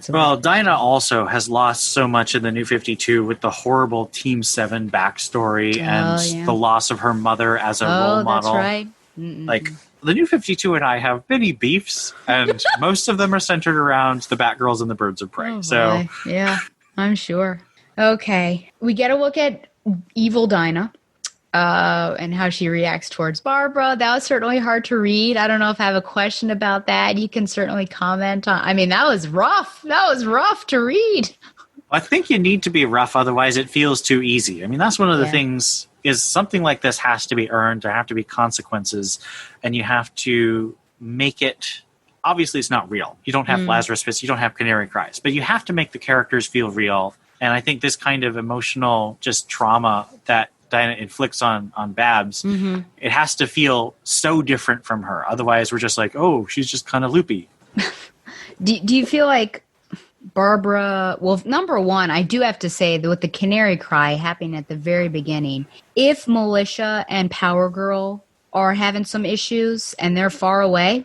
Well, Dinah also has lost so much in the New 52 with the horrible Team 7 backstory and the loss of her mother as a role model. That's right. Like, the New 52 and I have many beefs, and most of them are centered around the Batgirls and the Birds of Prey. Oh, yeah, I'm sure. Okay, we get a look at evil Dinah. And how she reacts towards Barbara. That was certainly hard to read. I don't know if I have a question about that. You can certainly comment on. I mean, that was rough. That was rough to read. I think you need to be rough, otherwise it feels too easy. I mean, that's one of the things, is something like this has to be earned. There have to be consequences, and you have to make it. Obviously, it's not real. You don't have Lazarus Pits. You don't have Canary Cries. But you have to make the characters feel real. And I think this kind of emotional just trauma that Dinah inflicts on Babs, it has to feel so different from her. Otherwise, we're just like, oh, she's just kind of loopy. Do you feel like Barbara, well, number one, I do have to say that with the Canary Cry happening at the very beginning, if Militia and Power Girl are having some issues and they're far away,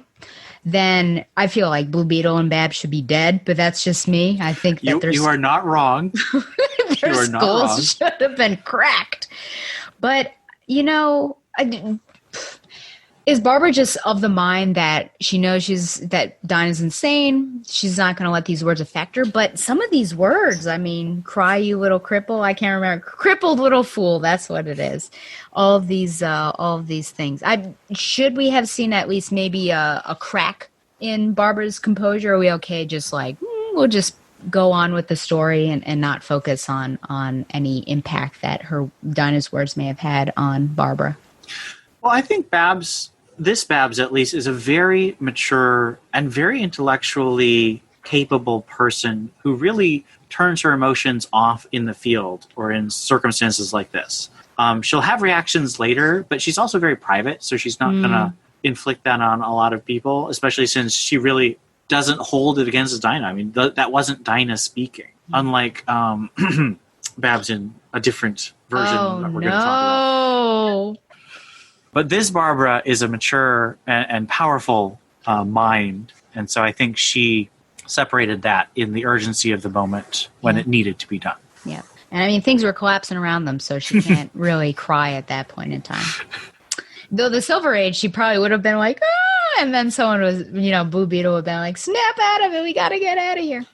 then I feel like Blue Beetle and Babs should be dead, but that's just me. I think that you are not wrong. Their skulls should have been cracked. But, you know, is Barbara just of the mind that she knows that Dinah's insane? She's not going to let these words affect her. But some of these words, I mean, cry, you little cripple. I can't remember. Crippled little fool. That's what it is. All of these things. Should we have seen at least maybe a crack in Barbara's composure? Are we okay? Just like, we'll just go on with the story and not focus on any impact that Dinah's words may have had on Barbara. Well, I think this Babs at least, is a very mature and very intellectually capable person who really turns her emotions off in the field or in circumstances like this. She'll have reactions later, but she's also very private, so she's not going to inflict that on a lot of people, especially since she really doesn't hold it against Dinah. I mean, that wasn't Dinah speaking, unlike Babs in a different version that we're going to talk about. But this Barbara is a mature and powerful mind, and so I think she separated that in the urgency of the moment when it needed to be done. Yeah. And I mean, things were collapsing around them, so she can't really cry at that point in time. Though the Silver Age, she probably would have been like, ah, and then someone was, Blue Beetle would have been like, snap out of it, we got to get out of here.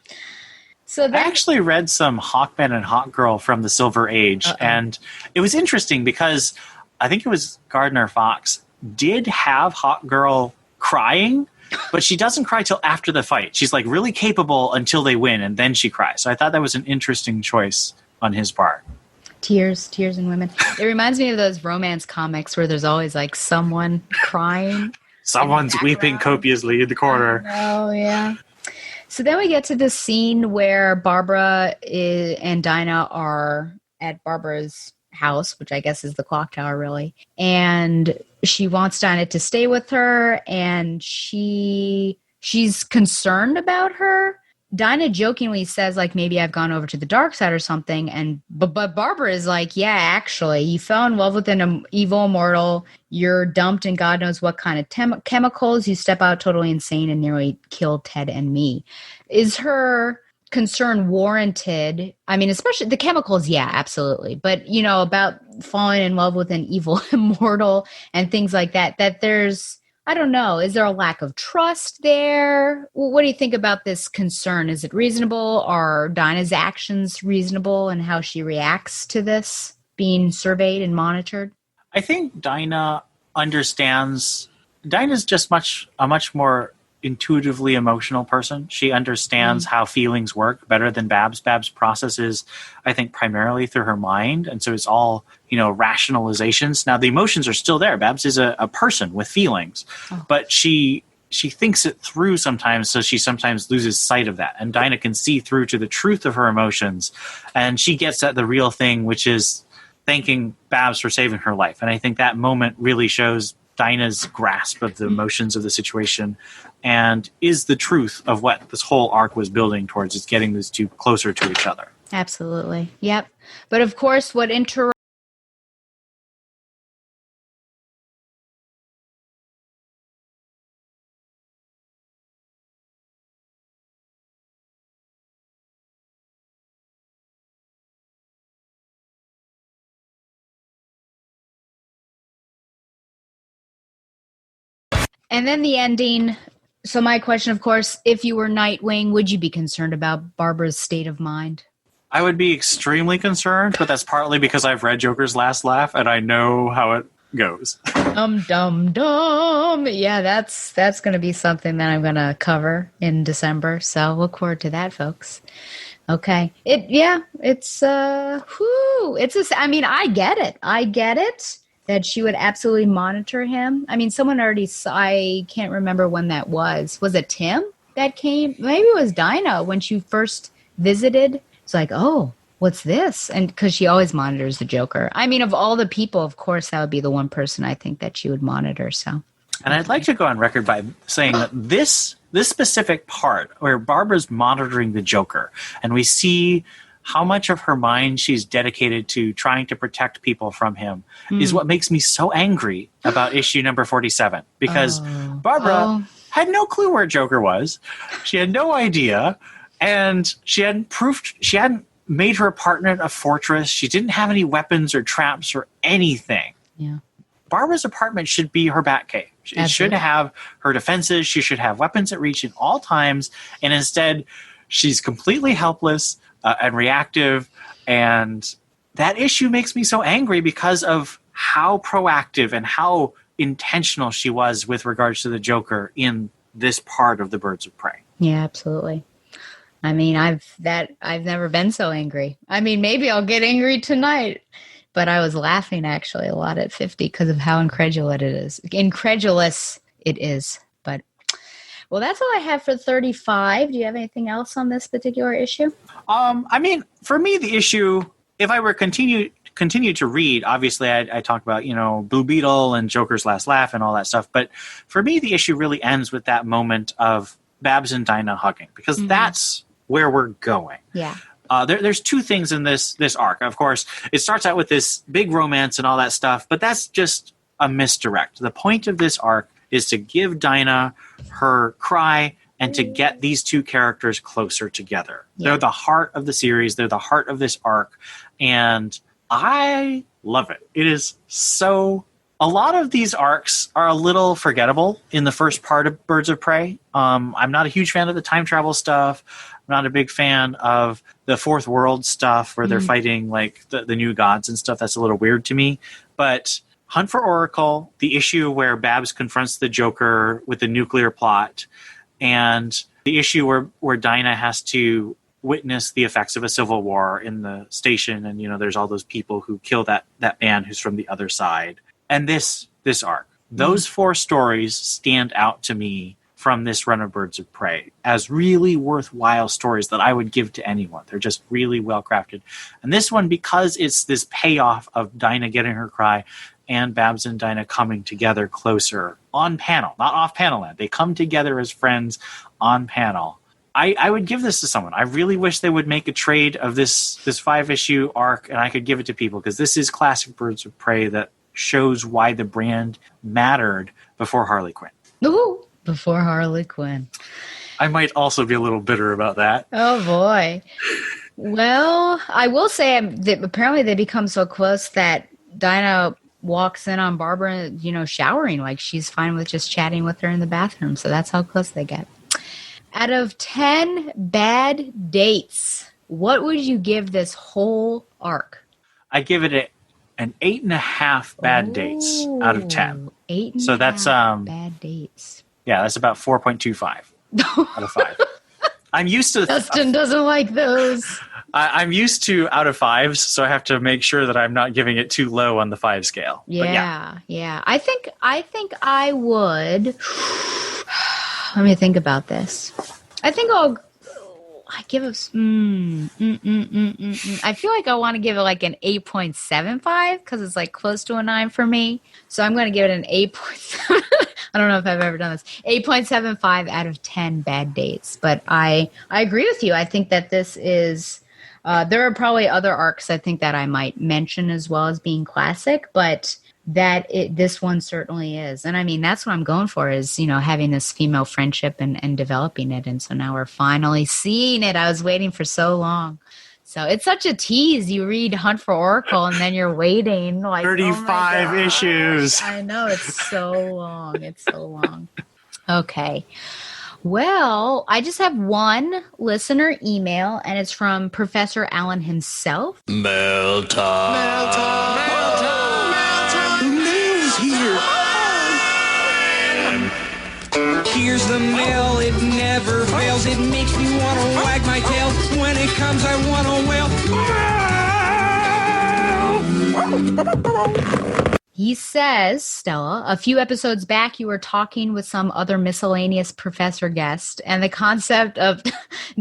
So I actually read some Hawkman and Hawkgirl from the Silver Age, and it was interesting because I think it was Gardner Fox did have Hawkgirl crying, but she doesn't cry till after the fight. She's like really capable until they win, and then she cries. So I thought that was an interesting choice on his part. Tears in women. It reminds me of those romance comics where there's always like someone crying. Someone's weeping copiously in the corner. Oh, yeah. So then we get to the scene where Barbara and Dinah are at Barbara's house, which I guess is the clock tower, really. And she wants Dinah to stay with her, and she's concerned about her. Dinah jokingly says, like, maybe I've gone over to the dark side or something. But Barbara is like, yeah, actually, you fell in love with an evil immortal. You're dumped in God knows what kind of chemicals. You step out totally insane and nearly killed Ted and me. Is her concern warranted? I mean, especially the chemicals, yeah, absolutely. But, about falling in love with an evil immortal and things like that there's, I don't know. Is there a lack of trust there? What do you think about this concern? Is it reasonable? Are Dinah's actions reasonable and how she reacts to this being surveyed and monitored? I think Dinah understands. Dinah's just a much more intuitively emotional person. She understands how feelings work better than Babs. Babs processes, I think, primarily through her mind, and so it's all rationalizations. Now the emotions are still there. Babs is a person with feelings, but she thinks it through sometimes, so she sometimes loses sight of that. And Dinah can see through to the truth of her emotions, and she gets at the real thing, which is thanking Babs for saving her life. And I think that moment really shows Dinah's grasp of the emotions of the situation and is the truth of what this whole arc was building towards, is getting these two closer to each other. Absolutely. Yep. But of course, what And then the ending. So my question, of course, if you were Nightwing, would you be concerned about Barbara's state of mind? I would be extremely concerned, but that's partly because I've read Joker's Last Laugh and I know how it goes. Dum. Yeah, that's going to be something that I'm going to cover in December. So look forward to that, folks. Okay. It's I mean, I get it that she would absolutely monitor him. I mean, someone already saw, I can't remember when that was. Was it Tim that came? Maybe it was Dinah when she first visited. It's like, oh, what's this? And because she always monitors the Joker. I mean, of all the people, of course, that would be the one person I think that she would monitor. So, and I'd like to go on record by saying that this specific part where Barbara's monitoring the Joker, and we see how much of her mind she's dedicated to trying to protect people from him, is what makes me so angry about issue number 47. Because Barbara had no clue where Joker was. She had no idea. And she hadn't made her apartment a fortress. She didn't have any weapons or traps or anything. Yeah. Barbara's apartment should be her Batcave. It should have her defenses. She should have weapons at reach at all times. And instead, she's completely helpless and reactive. And that issue makes me so angry because of how proactive and how intentional she was with regards to the Joker in this part of the Birds of Prey. Yeah, absolutely. I mean, I've never been so angry. I mean, maybe I'll get angry tonight, but I was laughing actually a lot at 50 because of how incredulous it is. But well, that's all I have for 35. Do you have anything else on this particular issue? I mean, for me, the issue, if I were continue to read, obviously I talked about, Blue Beetle and Joker's Last Laugh and all that stuff. But for me, the issue really ends with that moment of Babs and Dinah hugging, because that's where we're going. Yeah. There's two things in this arc. Of course, it starts out with this big romance and all that stuff, but that's just a misdirect. The point of this arc is to give Dinah her cry and to get these two characters closer together. Yeah. They're the heart of the series. They're the heart of this arc. And I love it. It is so... A lot of these arcs are a little forgettable in the first part of Birds of Prey. I'm not a huge fan of the time travel stuff. I'm not a big fan of the Fourth World stuff where they're fighting like the new gods and stuff. That's a little weird to me. But Hunt for Oracle, the issue where Babs confronts the Joker with the nuclear plot, and the issue where Dinah has to witness the effects of a civil war in the station, and there's all those people who kill that man who's from the other side. And this arc, those four stories stand out to me from this run of Birds of Prey as really worthwhile stories that I would give to anyone. They're just really well crafted. And this one, because it's this payoff of Dinah getting her cry and Babs and Dinah coming together closer on panel, not off panel land. They come together as friends on panel. I would give this to someone. I really wish they would make a trade of this 5-issue arc, and I could give it to people, because this is classic Birds of Prey that shows why the brand mattered before Harley Quinn. Ooh, before Harley Quinn. I might also be a little bitter about that. Oh, boy. Well, I will say that apparently they become so close that Dinah walks in on Barbara, showering, like she's fine with just chatting with her in the bathroom. So that's how close they get. Out of 10 bad dates, what would you give this whole arc? I give it an 8.5 bad dates out of 10. 8.5 so that's bad dates. Yeah, that's about 4.25 out of 5. I'm used to Dustin doesn't like those. I'm used to out of 5s, so I have to make sure that I'm not giving it too low on the 5 scale. Yeah. I think I would. Let me think about this. I think I give it. I feel like I want to give it like an 8.75 because it's like close to a 9 for me. So I'm going to give it an 8.7. I don't know if I've ever done this. 8.75 out of 10 bad dates. But I agree with you. I think that this is. There are probably other arcs I think that I might mention as well as being classic, but this one certainly is. And I mean, that's what I'm going for is, having this female friendship and developing it. And so now we're finally seeing it. I was waiting for so long. So it's such a tease. You read Hunt for Oracle and then you're waiting like 35 issues. I know, it's so long. It's so long. Okay. Well, I just have one listener email, and it's from Professor Allen himself. Mail time. Mail time. Mail time. Mail time. Mail's here. Here's the mail. It never fails. It makes me want to wag my tail. When it comes, I want to wail. He says, Stella, a few episodes back, you were talking with some other miscellaneous professor guest, and the concept of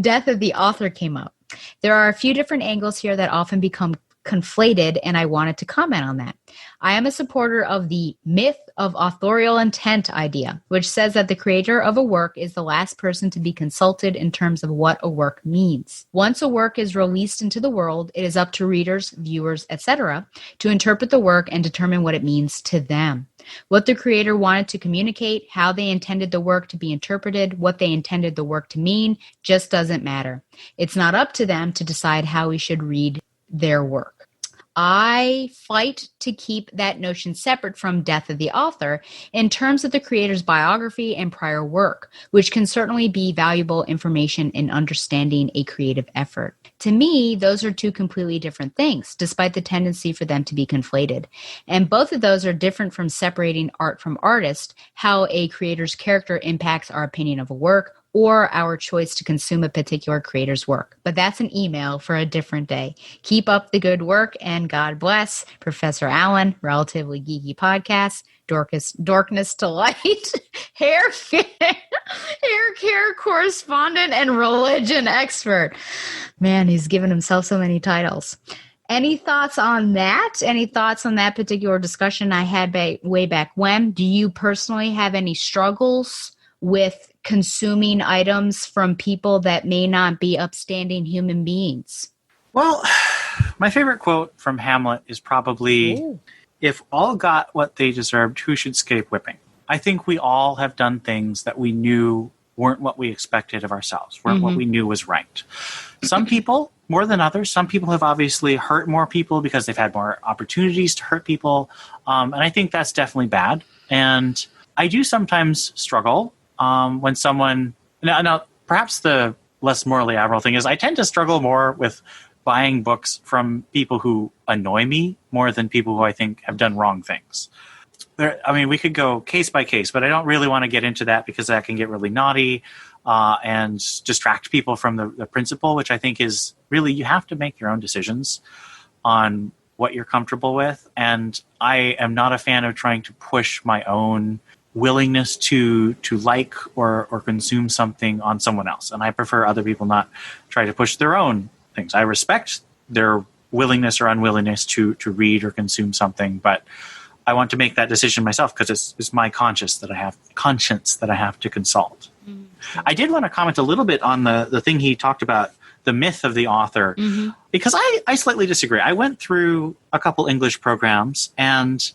death of the author came up. There are a few different angles here that often become conflated, and I wanted to comment on that. I am a supporter of the myth of authorial intent idea, which says that the creator of a work is the last person to be consulted in terms of what a work means. Once a work is released into the world, it is up to readers, viewers, etc., to interpret the work and determine what it means to them. What the creator wanted to communicate, how they intended the work to be interpreted, what they intended the work to mean, just doesn't matter. It's not up to them to decide how we should read their work. I fight to keep that notion separate from death of the author in terms of the creator's biography and prior work, which can certainly be valuable information in understanding a creative effort. To me, those are two completely different things, despite the tendency for them to be conflated. And both of those are different from separating art from artist, how a creator's character impacts our opinion of a work, or our choice to consume a particular creator's work. But that's an email for a different day. Keep up the good work, and God bless. Professor Allen, Relatively Geeky Podcast, Dorkness to Light, hair care correspondent, and religion expert. Man, he's given himself so many titles. Any thoughts on that? Any thoughts on that particular discussion I had way back when? Do you personally have any struggles with consuming items from people that may not be upstanding human beings? Well, my favorite quote from Hamlet is probably, if all got what they deserved, who should escape whipping? I think we all have done things that we knew weren't what we expected of ourselves, weren't what we knew was right. Some people, more than others, some people have obviously hurt more people because they've had more opportunities to hurt people. And I think that's definitely bad. And I do sometimes struggle when someone, now perhaps the less morally admirable thing is I tend to struggle more with buying books from people who annoy me more than people who I think have done wrong things. We could go case by case, but I don't really want to get into that because that can get really naughty and distract people from the principle, which I think is really you have to make your own decisions on what you're comfortable with. And I am not a fan of trying to push my own willingness to like or consume something on someone else. And I prefer other people not try to push their own things. I respect their willingness or unwillingness to read or consume something, but I want to make that decision myself because it's my conscience that I have to consult. Mm-hmm. I did want to comment a little bit on the thing he talked about, the myth of the author, because I slightly disagree. I went through a couple English programs, and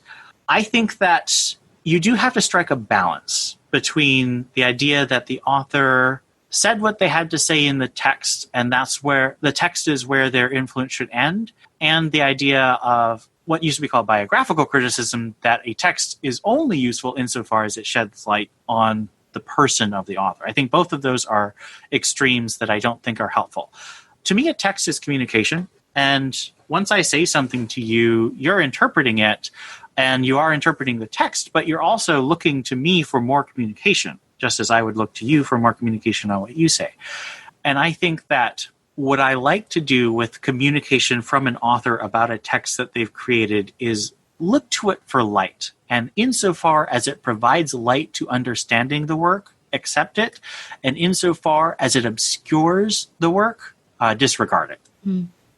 I think that you do have to strike a balance between the idea that the author said what they had to say in the text, and that's where the text is where their influence should end, and the idea of what used to be called biographical criticism, that a text is only useful insofar as it sheds light on the person of the author. I think both of those are extremes that I don't think are helpful. To me, a text is communication, and once I say something to you, you're interpreting it, and you are interpreting the text, but you're also looking to me for more communication, just as I would look to you for more communication on what you say. And I think that what I like to do with communication from an author about a text that they've created is look to it for light. And insofar as it provides light to understanding the work, accept it. And insofar as it obscures the work, disregard it.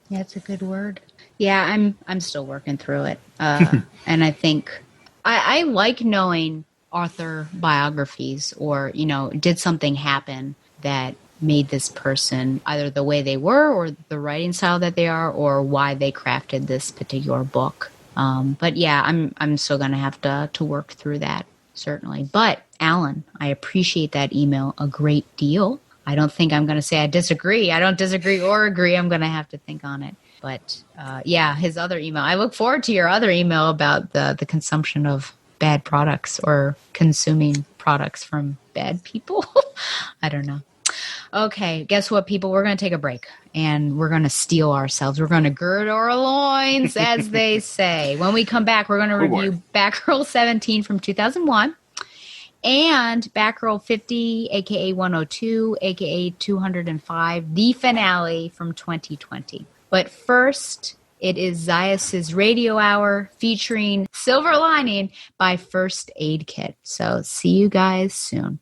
Yeah, that's a good word. Yeah, I'm still working through it. And I think I like knowing author biographies or, did something happen that made this person either the way they were or the writing style that they are or why they crafted this particular book. But yeah, I'm still going to have to work through that, certainly. But Alan, I appreciate that email a great deal. I don't think I'm going to say I disagree. I don't disagree or agree. I'm going to have to think on it. But yeah, his other email. I look forward to your other email about the consumption of bad products or consuming products from bad people. I don't know. Okay, guess what, people? We're going to take a break and we're going to steel ourselves. We're going to gird our loins, as they say. When we come back, we're going to review Batgirl 17 from 2001 and Batgirl 50, aka 102, aka 205, the finale from 2020. But first, it is Zaius's Radio Hour featuring Silver Lining by First Aid Kit. So see you guys soon.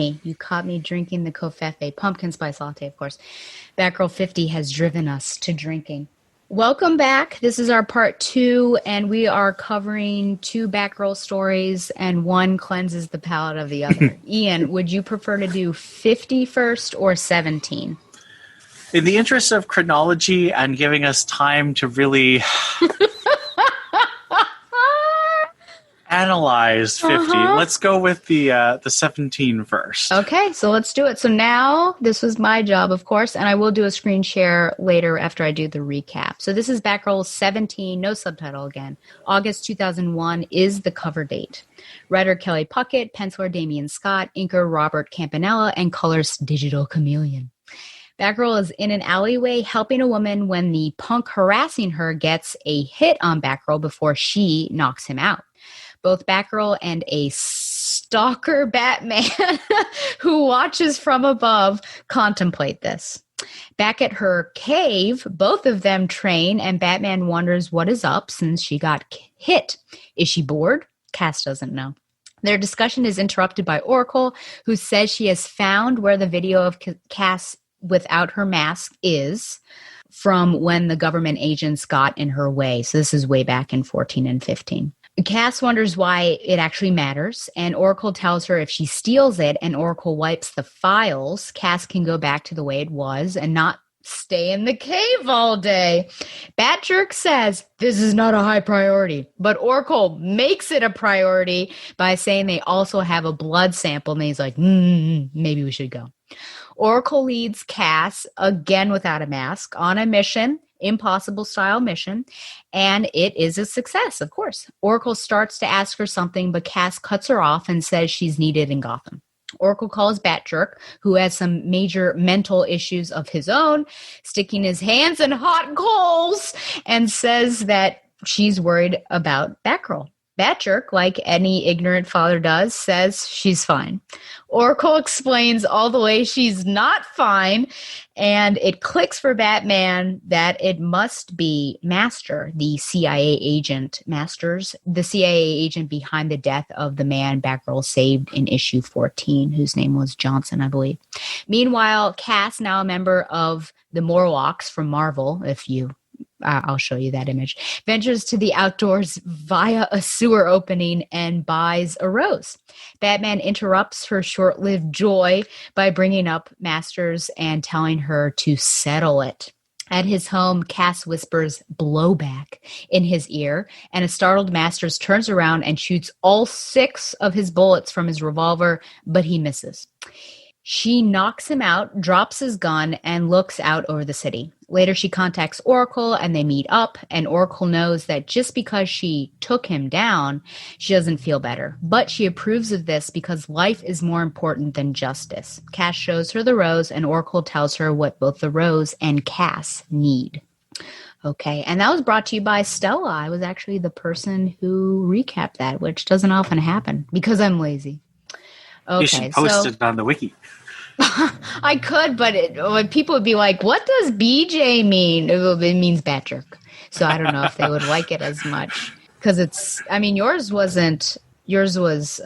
You caught me drinking the Covfefe pumpkin spice latte, of course. Batgirl 50 has driven us to drinking. Welcome back. This is our part 2, and we are covering 2 Batgirl stories, and one cleanses the palate of the other. Ian, would you prefer to do 50 first or 17? In the interest of chronology and giving us time to really analyze 50, let's go with the 17 first. Okay, so let's do it. So now, this was my job, of course, and I will do a screen share later after I do the recap. So this is Batgirl 17, no subtitle again. August 2001 is the cover date. Writer Kelly Puckett, penciler Damian Scott, inker Robert Campanella, and colorist Digital Chameleon. Batgirl is in an alleyway helping a woman when the punk harassing her gets a hit on Batgirl before she knocks him out. Both Batgirl and a stalker Batman who watches from above contemplate this. Back at her cave, both of them train, and Batman wonders what is up since she got hit. Is she bored? Cass doesn't know. Their discussion is interrupted by Oracle, who says she has found where the video of Cass without her mask is from when the government agents got in her way. So this is way back in 14 and 15. Cass wonders why it actually matters, and Oracle tells her if she steals it and Oracle wipes the files, Cass can go back to the way it was and not stay in the cave all day. Batjerk says this is not a high priority, but Oracle makes it a priority by saying they also have a blood sample, and he's like, maybe we should go. Oracle leads Cass, again without a mask, on a mission, impossible-style mission, and it is a success, of course. Oracle starts to ask her something, but Cass cuts her off and says she's needed in Gotham. Oracle calls Batjerk, who has some major mental issues of his own, sticking his hands in hot coals, and says that she's worried about Batgirl. Batjerk, like any ignorant father does, says she's fine. Oracle explains all the way she's not fine, and it clicks for Batman that it must be Master, the CIA agent, the CIA agent behind the death of the man Batgirl saved in issue 14, whose name was Johnson, I believe. Meanwhile, Cass, now a member of the Morlocks from Marvel, I'll show you that image, ventures to the outdoors via a sewer opening and buys a rose. Batman interrupts her short-lived joy by bringing up Masters and telling her to settle it. At his home, Cass whispers blowback in his ear, and a startled Masters turns around and shoots all 6 of his bullets from his revolver, but he misses. She knocks him out, drops his gun, and looks out over the city. Later, she contacts Oracle, and they meet up, and Oracle knows that just because she took him down, she doesn't feel better. But she approves of this because life is more important than justice. Cass shows her the rose, and Oracle tells her what both the rose and Cass need. Okay, and that was brought to you by Stella. I was actually the person who recapped that, which doesn't often happen because I'm lazy. Okay, you should post it on the wiki. I could, but people would be like, what does BJ mean? It means Batjerk. So I don't know if they would like it as much. Because yours was,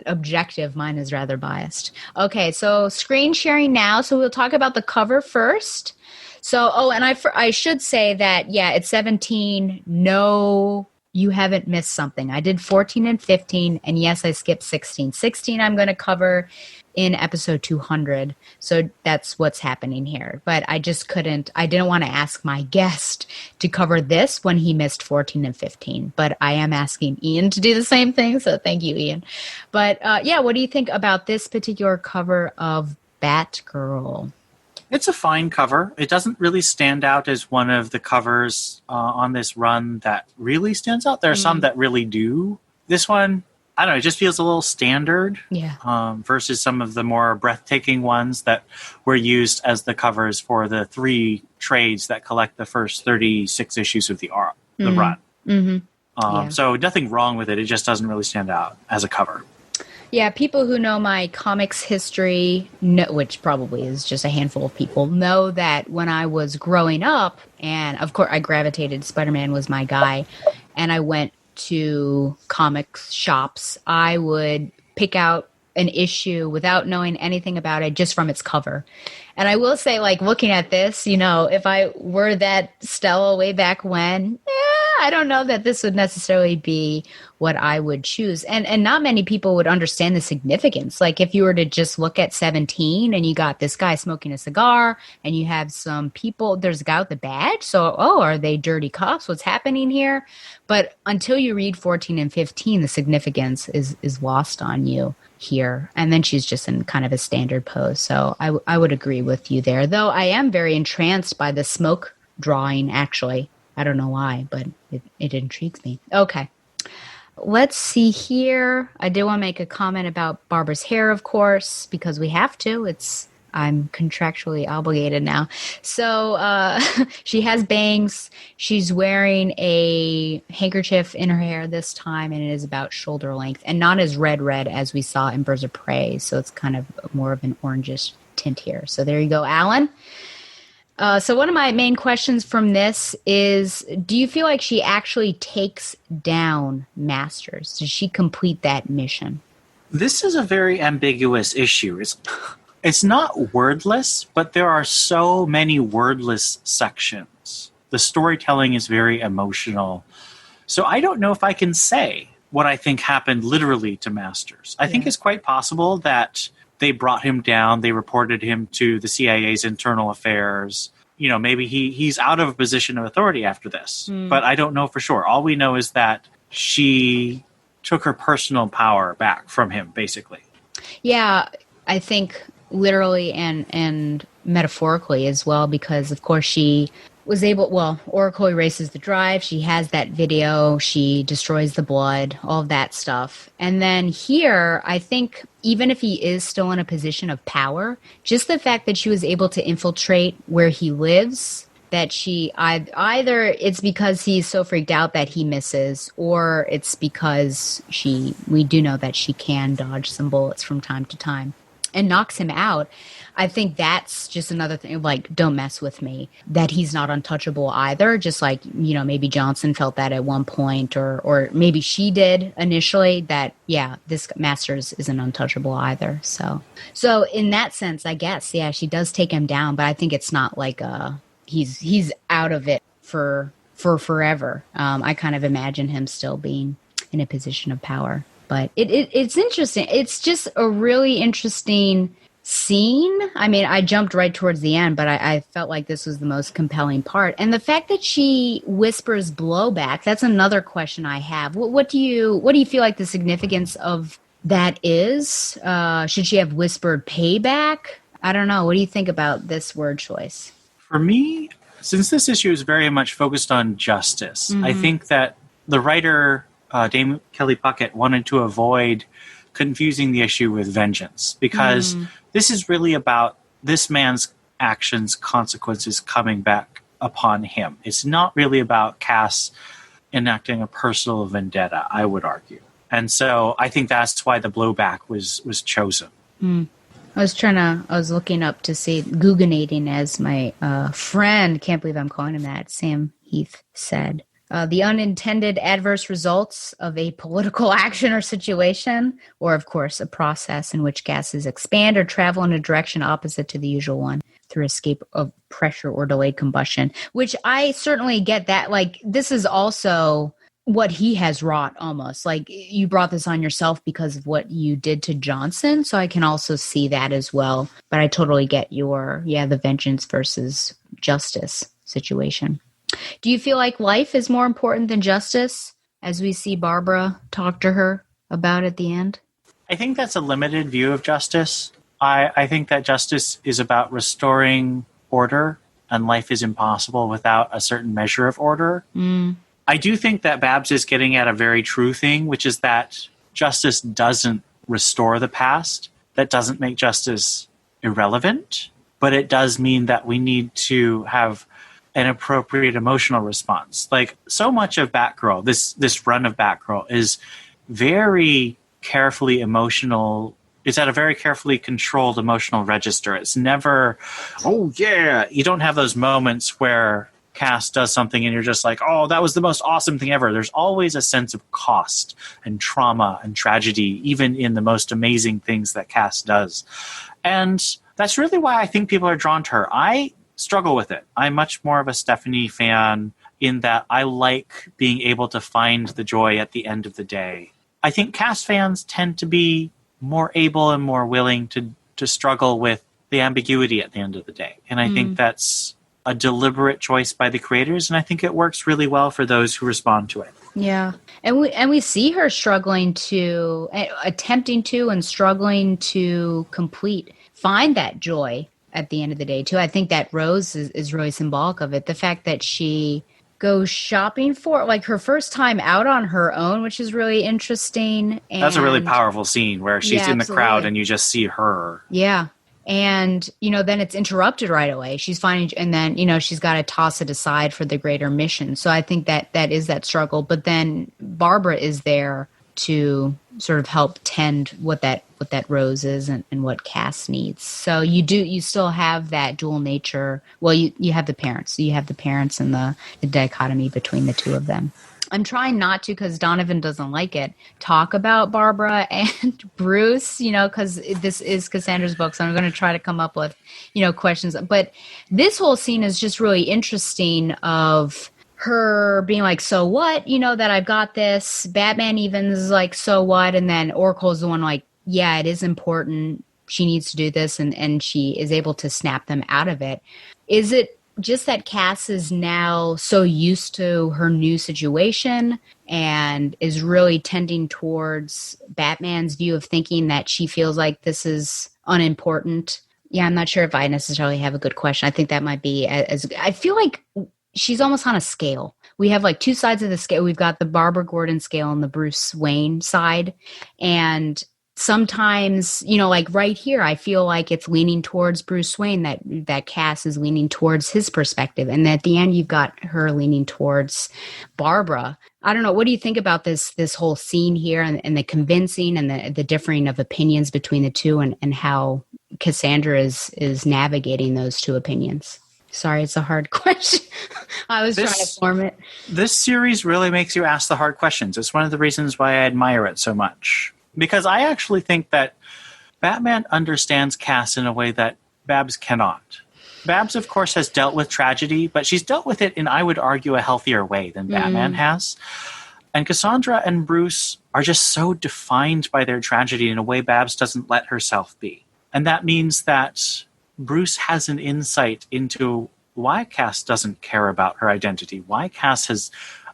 objective. Mine is rather biased. Okay, so screen sharing now. So we'll talk about the cover first. So, and I should say that, it's 17. No, you haven't missed something. I did 14 and 15, and yes, I skipped 16. 16 I'm going to cover in episode 200. So that's what's happening here. But I didn't want to ask my guest to cover this when he missed 14 and 15. But I am asking Ian to do the same thing. So thank you, Ian. But what do you think about this particular cover of Batgirl? It's a fine cover. It doesn't really stand out as one of the covers on this run that really stands out. There are some that really do. This one, I don't know, it just feels a little standard versus some of the more breathtaking ones that were used as the covers for the 3 trades that collect the first 36 issues of the run. Mm-hmm. So nothing wrong with it. It just doesn't really stand out as a cover. Yeah, people who know my comics history, which probably is just a handful of people, know that when I was growing up, and of course I gravitated, Spider-Man was my guy, and I went to comics shops, I would pick out an issue without knowing anything about it just from its cover. And I will say, like, looking at this, you know, if I were that Stella way back when, I don't know that this would necessarily be what I would choose. And not many people would understand the significance. Like, if you were to just look at 17 and you got this guy smoking a cigar and you have some people, there's a guy with a badge. So, oh, are they dirty cops? What's happening here? But until you read 14 and 15, the significance is lost on you here. And then she's just in kind of a standard pose. So I would agree with you there, though I am very entranced by the smoke drawing, actually. I don't know why, but it intrigues me. Okay. Let's see here. I did want to make a comment about Barbara's hair, of course, because we have to. I'm contractually obligated now. So she has bangs. She's wearing a handkerchief in her hair this time, and it is about shoulder length and not as red as we saw in Birds of Prey. So it's kind of more of an orangish tint here. So there you go, Alan. So one of my main questions from this is, do you feel like she actually takes down Masters? Does she complete that mission? This is a very ambiguous issue. It's not wordless, but there are so many wordless sections. The storytelling is very emotional. So I don't know if I can say what I think happened literally to Masters. I think it's quite possible that they brought him down. They reported him to the CIA's internal affairs. You know, maybe he's out of a position of authority after this. But I don't know for sure. All we know is that she took her personal power back from him, basically. Yeah, I think literally and metaphorically as well, because, of course, she was able, Oracle erases the drive, she has that video, she destroys the blood, all of that stuff. And then here, I think even if he is still in a position of power, just the fact that she was able to infiltrate where he lives, that she either it's because he's so freaked out that he misses, or it's because we do know that she can dodge some bullets from time to time and knocks him out. I think that's just another thing, like, don't mess with me, that he's not untouchable either. Just like, you know, maybe Johnson felt that at one point, or maybe she did initially, that, yeah, this Masters isn't untouchable either. So in that sense, I guess, yeah, she does take him down, but I think it's not like he's out of it for forever. I kind of imagine him still being in a position of power. But it's interesting. It's just a really interesting scene. I mean, I jumped right towards the end, but I felt like this was the most compelling part. And the fact that she whispers blowback, that's another question I have. What do you feel like the significance of that is? Should she have whispered payback? I don't know. What do you think about this word choice? For me, since this issue is very much focused on justice, I think that the writer, Dame Kelly Puckett, wanted to avoid confusing the issue with vengeance, because this is really about this man's actions, consequences coming back upon him. It's not really about Cass enacting a personal vendetta, I would argue. And so I think that's why the blowback was chosen. I was looking up to see, Googanating, as my friend, can't believe I'm calling him that, Sam Heath said. The unintended adverse results of a political action or situation, or, of course, a process in which gases expand or travel in a direction opposite to the usual one through escape of pressure or delayed combustion, which I certainly get that. Like, this is also what he has wrought almost. Like, you brought this on yourself because of what you did to Johnson, so I can also see that as well. But I totally get the vengeance versus justice situation. Do you feel like life is more important than justice, as we see Barbara talk to her about at the end? I think that's a limited view of justice. I think that justice is about restoring order, and life is impossible without a certain measure of order. I do think that Babs is getting at a very true thing, which is that justice doesn't restore the past. That doesn't make justice irrelevant, but it does mean that we need to have an appropriate emotional response. Like, so much of Batgirl, this run of Batgirl, is very carefully emotional. It's at a very carefully controlled emotional register. It's never, oh yeah, you don't have those moments where Cass does something and you're just like, oh, that was the most awesome thing ever. There's always a sense of cost and trauma and tragedy, even in the most amazing things that Cass does. And that's really why I think people are drawn to her. I struggle with it. I'm much more of a Stephanie fan in that I like being able to find the joy at the end of the day. I think Cass fans tend to be more able and more willing to struggle with the ambiguity at the end of the day. And I think that's a deliberate choice by the creators, and I think it works really well for those who respond to it. Yeah. And we see her struggling to, attempting to and struggling to find that joy at the end of the day, too. I think that Rose is really symbolic of it. The fact that she goes shopping for, like, her first time out on her own, which is really interesting. And that's a really powerful scene where she's in the crowd and you just see her. Yeah. And, then it's interrupted right away. She's finding, and then, she's got to toss it aside for the greater mission. So I think that is that struggle. But then Barbara is there to sort of help tend what that Rose is and what Cass needs. So you still have that dual nature. Well, you have the parents. So you have the parents and the dichotomy between the two of them. I'm trying not to, because Donovan doesn't like it, talk about Barbara and Bruce, because this is Cassandra's book. So I'm going to try to come up with, questions. But this whole scene is just really interesting of her being like, so what, that I've got this. Batman even is like, so what? And then Oracle's the one like, yeah, it is important. She needs to do this. And she is able to snap them out of it. Is it just that Cass is now so used to her new situation and is really tending towards Batman's view of thinking that she feels like this is unimportant? Yeah, I'm not sure if I necessarily have a good question. I think that might be I feel like she's almost on a scale. We have like two sides of the scale. We've got the Barbara Gordon scale and the Bruce Wayne side. And sometimes, like right here, I feel like it's leaning towards Bruce Wayne, that Cass is leaning towards his perspective. And at the end, you've got her leaning towards Barbara. I don't know. What do you think about this whole scene here and the convincing and the differing of opinions between the two and how Cassandra is navigating those two opinions? Sorry, it's a hard question. I was trying to form it. This series really makes you ask the hard questions. It's one of the reasons why I admire it so much. Because I actually think that Batman understands Cass in a way that Babs cannot. Babs, of course, has dealt with tragedy, but she's dealt with it in, I would argue, a healthier way than Batman has. And Cassandra and Bruce are just so defined by their tragedy in a way Babs doesn't let herself be. And that means that Bruce has an insight into why Cass doesn't care about her identity, why Cass has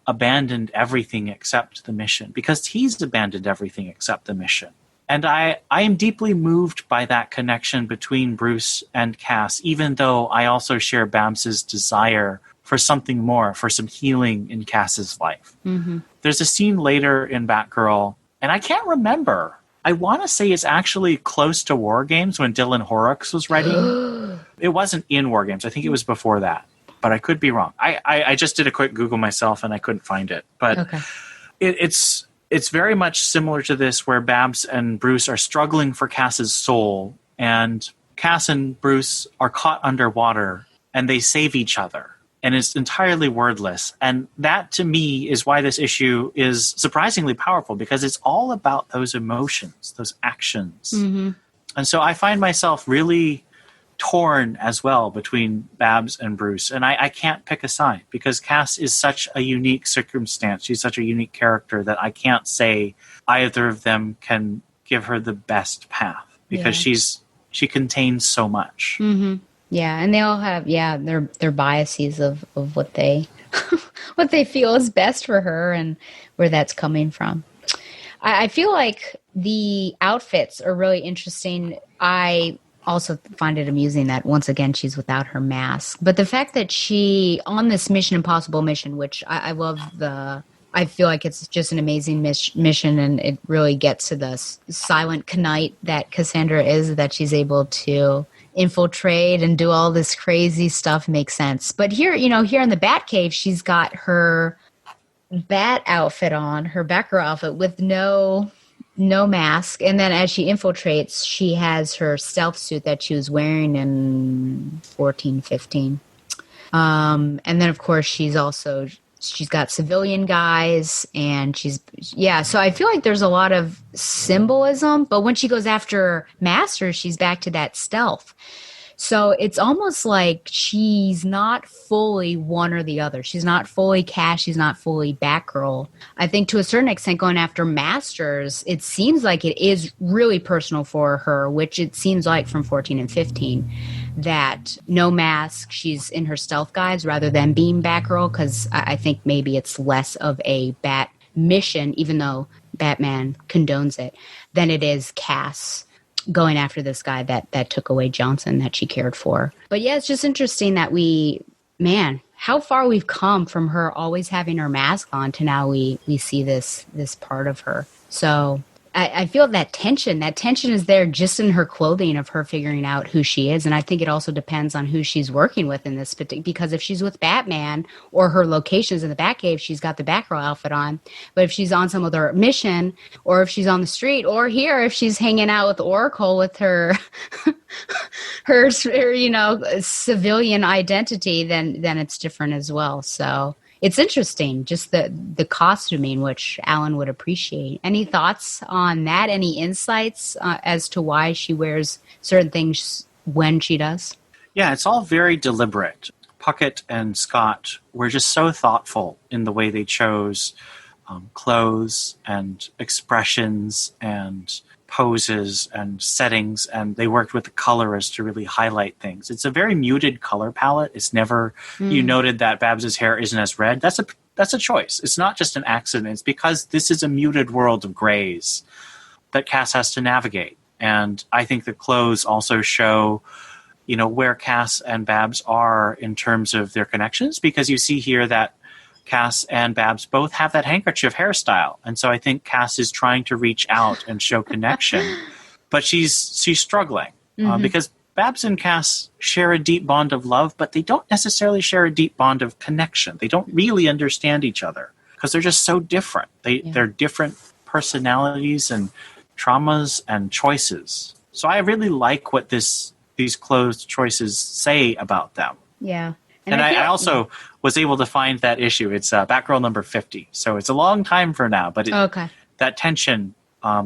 abandoned everything except the mission, because he's abandoned everything except the mission. And I am deeply moved by that connection between Bruce and Cass, even though I also share Babs's desire for something more, for some healing in Cass's life. Mm-hmm. There's a scene later in Batgirl, and I can't remember. I want to say it's actually close to War Games when Dylan Horrocks was writing. It wasn't in War Games. I think it was before that. But I could be wrong. I just did a quick Google myself and I couldn't find it. But okay. It's very much similar to this, where Babs and Bruce are struggling for Cass's soul, and Cass and Bruce are caught underwater and they save each other. And it's entirely wordless. And that, to me, is why this issue is surprisingly powerful, because it's all about those emotions, those actions. Mm-hmm. And so I find myself really torn as well between Babs and Bruce. And I can't pick a side, because Cass is such a unique circumstance. She's such a unique character that I can't say either of them can give her the best path, because she contains so much. Mm-hmm. Yeah, and they all have their biases of what they what they feel is best for her and where that's coming from. I feel like the outfits are really interesting. I also find it amusing that once again she's without her mask, but the fact that she on this Mission Impossible mission, which I love I feel like it's just an amazing mission, and it really gets to the silent knight that Cassandra is, that she's able to infiltrate and do all this crazy stuff makes sense. But here in the Batcave, she's got her bat outfit on, her Batgirl outfit with no mask. And then as she infiltrates, she has her stealth suit that she was wearing in 14, 15. And then, of course, she's also she's got civilian guys, and so I feel like there's a lot of symbolism, but when she goes after Master, she's back to that stealth. So it's almost like she's not fully one or the other. She's not fully Cass. She's not fully Batgirl. I think to a certain extent going after Masters, it seems like it is really personal for her, which it seems like from 14 and 15, that no mask, she's in her stealth guise rather than being Batgirl, because I think maybe it's less of a Bat mission, even though Batman condones it, than it is Cass going after this guy that took away Johnson that she cared for. But yeah, it's just interesting that how far we've come from her always having her mask on to now we see this part of her. So I feel that tension is there just in her clothing of her figuring out who she is. And I think it also depends on who she's working with in this particular, because if she's with Batman or her locations in the Batcave, she's got the Batgirl outfit on. But if she's on some other mission, or if she's on the street, or here, if she's hanging out with Oracle with her, her civilian identity, then it's different as well. So it's interesting, just the costuming, which Alan would appreciate. Any thoughts on that? Any insights as to why she wears certain things when she does? Yeah, it's all very deliberate. Puckett and Scott were just so thoughtful in the way they chose clothes and expressions and poses and settings, and they worked with the colorists to really highlight things. It's a very muted color palette. It's never you noted that Babs's hair isn't as red. That's a choice. It's not just an accident. It's because this is a muted world of grays that Cass has to navigate. And I think the clothes also show where Cass and Babs are in terms of their connections, because you see here that Cass and Babs both have that handkerchief hairstyle. And so I think Cass is trying to reach out and show connection, but she's struggling because Babs and Cass share a deep bond of love, but they don't necessarily share a deep bond of connection. They don't really understand each other because they're just so different. They're different personalities and traumas and choices. So I really like what these clothes choices say about them. Yeah. And I also was able to find that issue. It's Batgirl number 50. So it's a long time for now. But that tension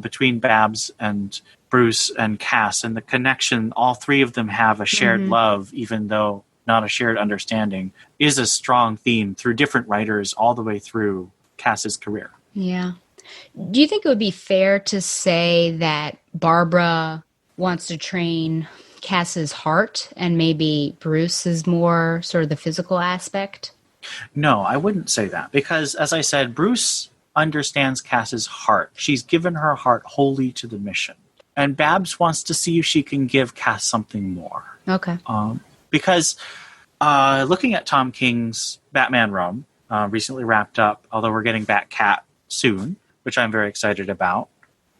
between Babs and Bruce and Cass and the connection, all three of them have a shared love, even though not a shared understanding, is a strong theme through different writers all the way through Cass's career. Yeah. Do you think it would be fair to say that Barbara wants to train Cass's heart and maybe Bruce is more sort of the physical aspect? No, I wouldn't say that, because as I said, Bruce understands Cass's heart. She's given her heart wholly to the mission. And Babs wants to see if she can give Cass something more. Okay. Because looking at Tom King's Batman run, recently wrapped up, although we're getting Batcat soon, which I'm very excited about,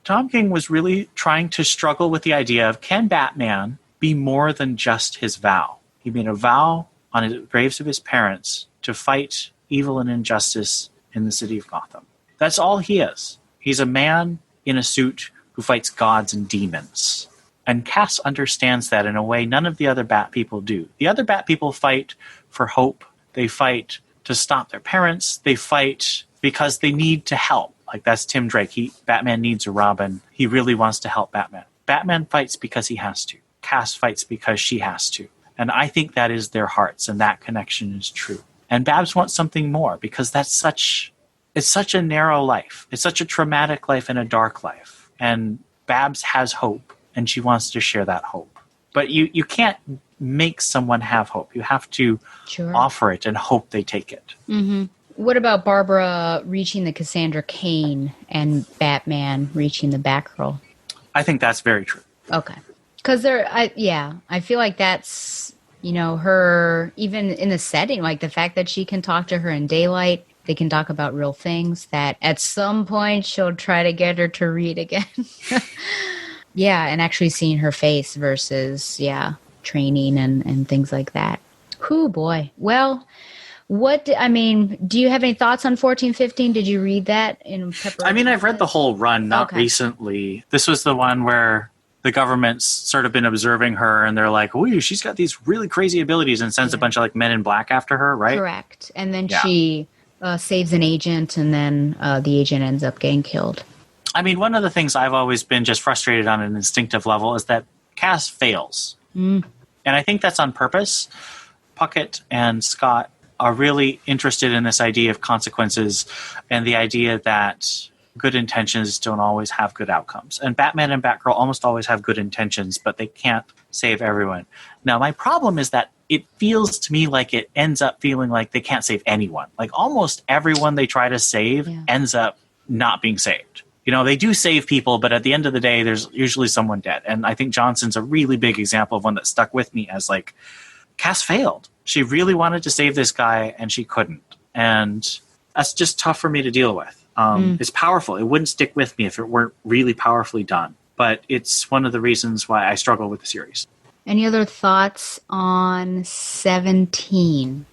Tom King was really trying to struggle with the idea of, can Batman be more than just his vow? He made a vow on the graves of his parents to fight evil and injustice in the city of Gotham. That's all he is. He's a man in a suit who fights gods and demons. And Cass understands that in a way none of the other Bat people do. The other Bat people fight for hope. They fight to stop their parents. They fight because they need to help. Like, that's Tim Drake. Batman needs a Robin. He really wants to help Batman. Batman fights because he has to. Cass fights because she has to. And I think that is their hearts, and that connection is true. And Babs wants something more, because it's such a narrow life. It's such a traumatic life and a dark life. And Babs has hope, and she wants to share that hope. But you can't make someone have hope. You have to offer it and hope they take it. Mm-hmm. What about Barbara reaching the Cassandra Cain and Batman reaching the Batgirl? I think that's very true. Okay. Because I feel like that's, her, even in the setting, like the fact that she can talk to her in daylight, they can talk about real things, that at some point she'll try to get her to read again. Yeah, and actually seeing her face versus, training and things like that. Whew, boy. Well, do you have any thoughts on 1415? Did you read that in preparation? I've read the whole run, not recently. This was the one where the government's sort of been observing her, and they're like, "Ooh, she's got these really crazy abilities," and sends a bunch of Men in Black after her, right? Correct. And then she saves an agent, and then the agent ends up getting killed. I mean, one of the things I've always been just frustrated on an instinctive level is that Cass fails. And I think that's on purpose. Puckett and Scott are really interested in this idea of consequences and the idea that good intentions don't always have good outcomes. And Batman and Batgirl almost always have good intentions, but they can't save everyone. Now, my problem is that it feels to me like it ends up feeling like they can't save anyone. Like almost everyone they try to save ends up not being saved. You know, they do save people, but at the end of the day, there's usually someone dead. And I think Johnson's a really big example of one that stuck with me as like, Cass failed. She really wanted to save this guy, and she couldn't. And that's just tough for me to deal with. It's powerful. It wouldn't stick with me if it weren't really powerfully done. But it's one of the reasons why I struggle with the series. Any other thoughts on 17?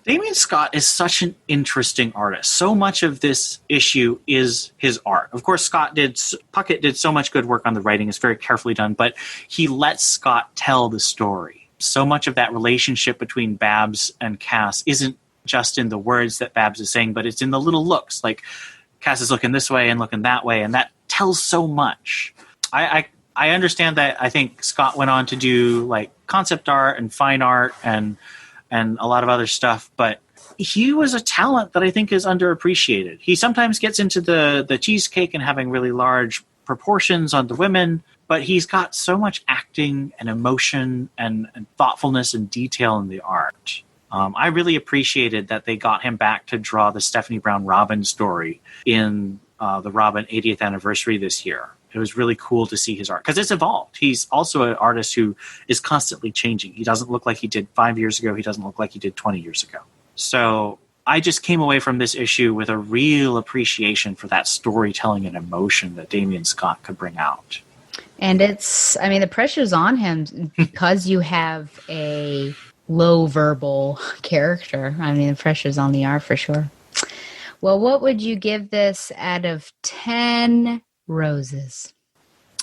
Damian Scott is such an interesting artist. So much of this issue is his art. Of course, Puckett did so much good work on the writing. It's very carefully done, but he lets Scott tell the story. So much of that relationship between Babs and Cass isn't just in the words that Babs is saying, but it's in the little looks. Like Cass is looking this way and looking that way, and that tells so much. I understand that. I think Scott went on to do like concept art and fine art and a lot of other stuff, but he was a talent that I think is underappreciated. He sometimes gets into the cheesecake and having really large proportions on the women, but he's got so much acting and emotion and thoughtfulness and detail in the art. I really appreciated that they got him back to draw the Stephanie Brown Robin story in the Robin 80th anniversary this year. It was really cool to see his art because it's evolved. He's also an artist who is constantly changing. He doesn't look like he did 5 years ago. He doesn't look like he did 20 years ago. So I just came away from this issue with a real appreciation for that storytelling and emotion that Damian Scott could bring out. And the pressure's on him because you have a low verbal character. I mean, the pressure's on the art for sure. Well, what would you give this out of 10 roses?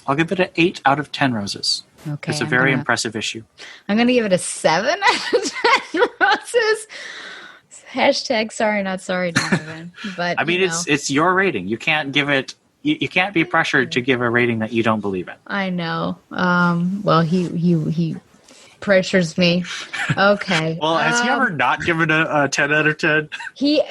I'll give it an 8 out of 10 roses. Okay. It's a very impressive issue. I'm going to give it a 7 out of 10 roses. Hashtag sorry, not sorry, Donovan. But I mean, it's your rating. You can't give it. You can't be pressured to give a rating that you don't believe in. I know. Well, he pressures me. Okay. Well, has he ever not given a 10 out of 10? He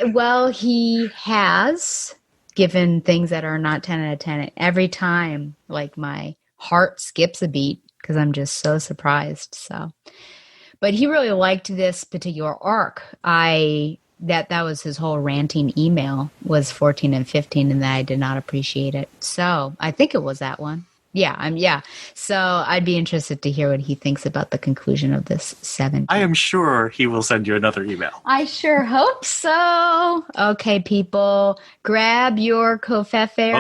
has given things that are not 10 out of 10. Every time, like, my heart skips a beat because I'm just so surprised. So, but he really liked this particular arc. That was his whole ranting email was 14 and 15, and that I did not appreciate it. So I think it was that one. Yeah. So I'd be interested to hear what he thinks about the conclusion of this 7. I am sure he will send you another email. I sure hope so. Okay, people, grab your Covfefe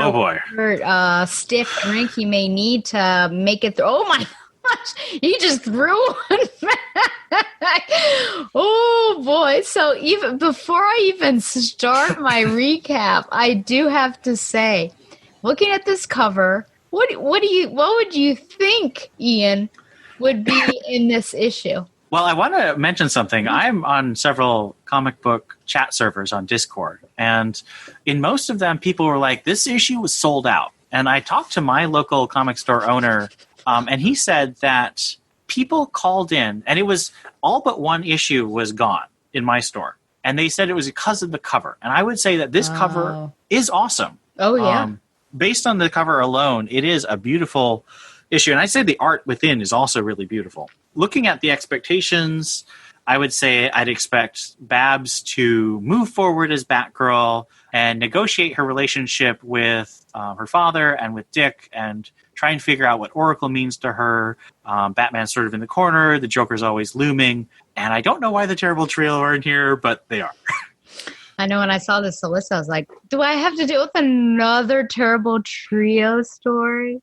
or stiff drink you may need to make it through. Oh my gosh, he just threw one back. Oh boy. So even before I even start my recap, I do have to say, looking at this cover, what would you think, Ian, would be in this issue? Well, I want to mention something. I'm on several comic book chat servers on Discord, and in most of them, people were like, this issue was sold out. And I talked to my local comic store owner, and he said that people called in, and it was all but one issue was gone in my store. And they said it was because of the cover. And I would say that this cover is awesome. Oh, yeah. Based on the cover alone, it is a beautiful issue. And I'd say the art within is also really beautiful. Looking at the expectations, I would say I'd expect Babs to move forward as Batgirl and negotiate her relationship with her father and with Dick and try and figure out what Oracle means to her. Batman's sort of in the corner. The Joker's always looming. And I don't know why the Terrible Trio are in here, but they are. I know when I saw this list, I was like, do I have to deal with another Terrible Trio story?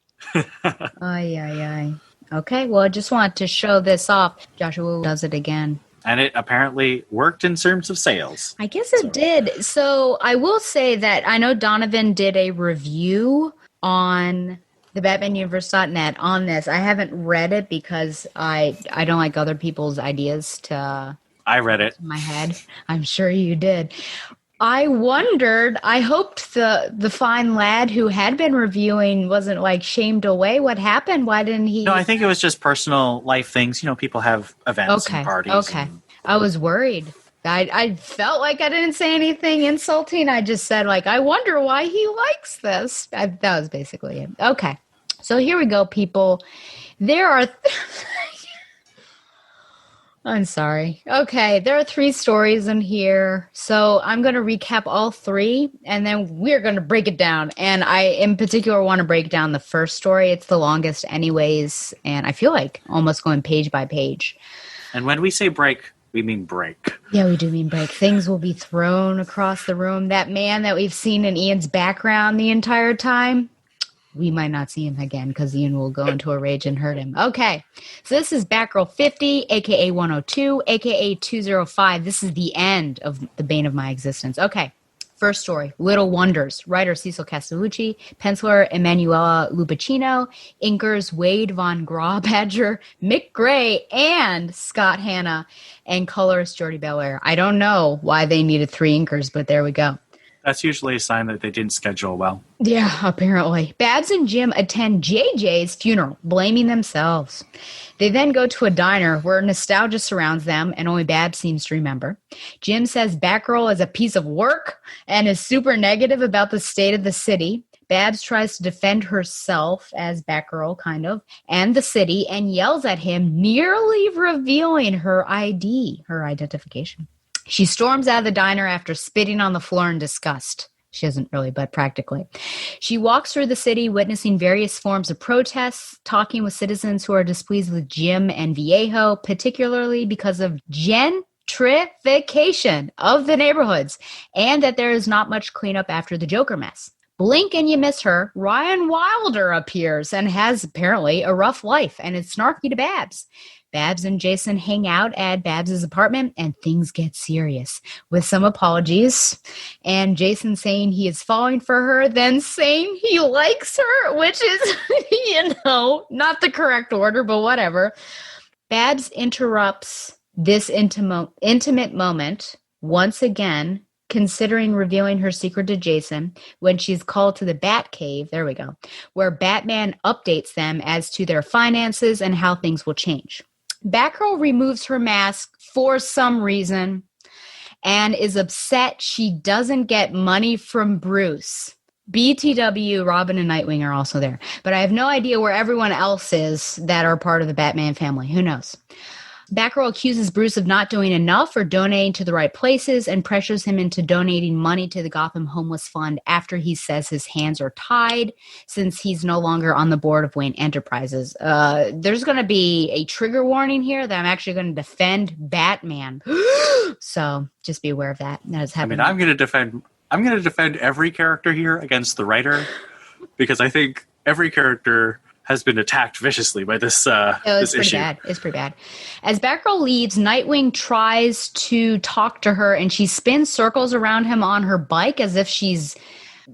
Ay. Okay, well, I just want to show this off. Joshua does it again. And it apparently worked in terms of sales. I guess it did. So I will say that I know Donovan did a review on the BatmanUniverse.net on this. I haven't read it because I don't like other people's ideas to I read it. In my head. I'm sure you did. I wondered, I hoped the fine lad who had been reviewing wasn't like shamed away. What happened? Why didn't he? No, I think it was just personal life things. People have events and parties. Okay. I was worried. I felt like I didn't say anything insulting. I just said, like, I wonder why he likes this. That was basically it. Okay. So here we go, people. There are... I'm sorry. Okay, there are 3 stories in here. So I'm going to recap all 3, and then we're going to break it down. And I, in particular, want to break down the first story. It's the longest anyways, and I feel like almost going page by page. And when we say break, we mean break. Yeah, we do mean break. Things will be thrown across the room. That man that we've seen in Ian's background the entire time, we might not see him again because Ian will go into a rage and hurt him. Okay, so this is Batgirl 50, a.k.a. 102, a.k.a. 205. This is the end of the bane of my existence. Okay, first story, Little Wonders. Writer Cecil Castellucci, penciler Emanuela Lupacchino, inkers Wade Von Grawbadger, Mick Gray, and Scott Hanna, and colorist Jordi Belair. I don't know why they needed 3 inkers, but there we go. That's usually a sign that they didn't schedule well. Yeah, apparently. Babs and Jim attend JJ's funeral, blaming themselves. They then go to a diner where nostalgia surrounds them, and only Babs seems to remember. Jim says Batgirl is a piece of work and is super negative about the state of the city. Babs tries to defend herself as Batgirl, kind of, and the city, and yells at him, nearly revealing her ID, her identification. She storms out of the diner after spitting on the floor in disgust. She doesn't really, but practically. She walks through the city, witnessing various forms of protests, talking with citizens who are displeased with Jim and Viejo, particularly because of gentrification of the neighborhoods, and that there is not much cleanup after the Joker mess. Blink and you miss her. Ryan Wilder appears and has apparently a rough life, and is snarky to Babs. Babs and Jason hang out at Babs' apartment, and things get serious, with some apologies, and Jason saying he is falling for her, then saying he likes her, which is, not the correct order, but whatever. Babs interrupts this intimate moment, once again, considering revealing her secret to Jason when she's called to the Batcave, there we go, where Batman updates them as to their finances and how things will change. Batgirl removes her mask for some reason and is upset she doesn't get money from Bruce. BTW, Robin and Nightwing are also there. But I have no idea where everyone else is that are part of the Batman family. Who knows? Batgirl accuses Bruce of not doing enough or donating to the right places and pressures him into donating money to the Gotham Homeless Fund after he says his hands are tied since he's no longer on the board of Wayne Enterprises. There's going to be a trigger warning here that I'm actually going to defend Batman. So just be aware of that. That is happening. I'm going to defend every character here against the writer because I think every character has been attacked viciously by this issue. It's pretty bad. As Batgirl leaves, Nightwing tries to talk to her, and she spins circles around him on her bike as if she's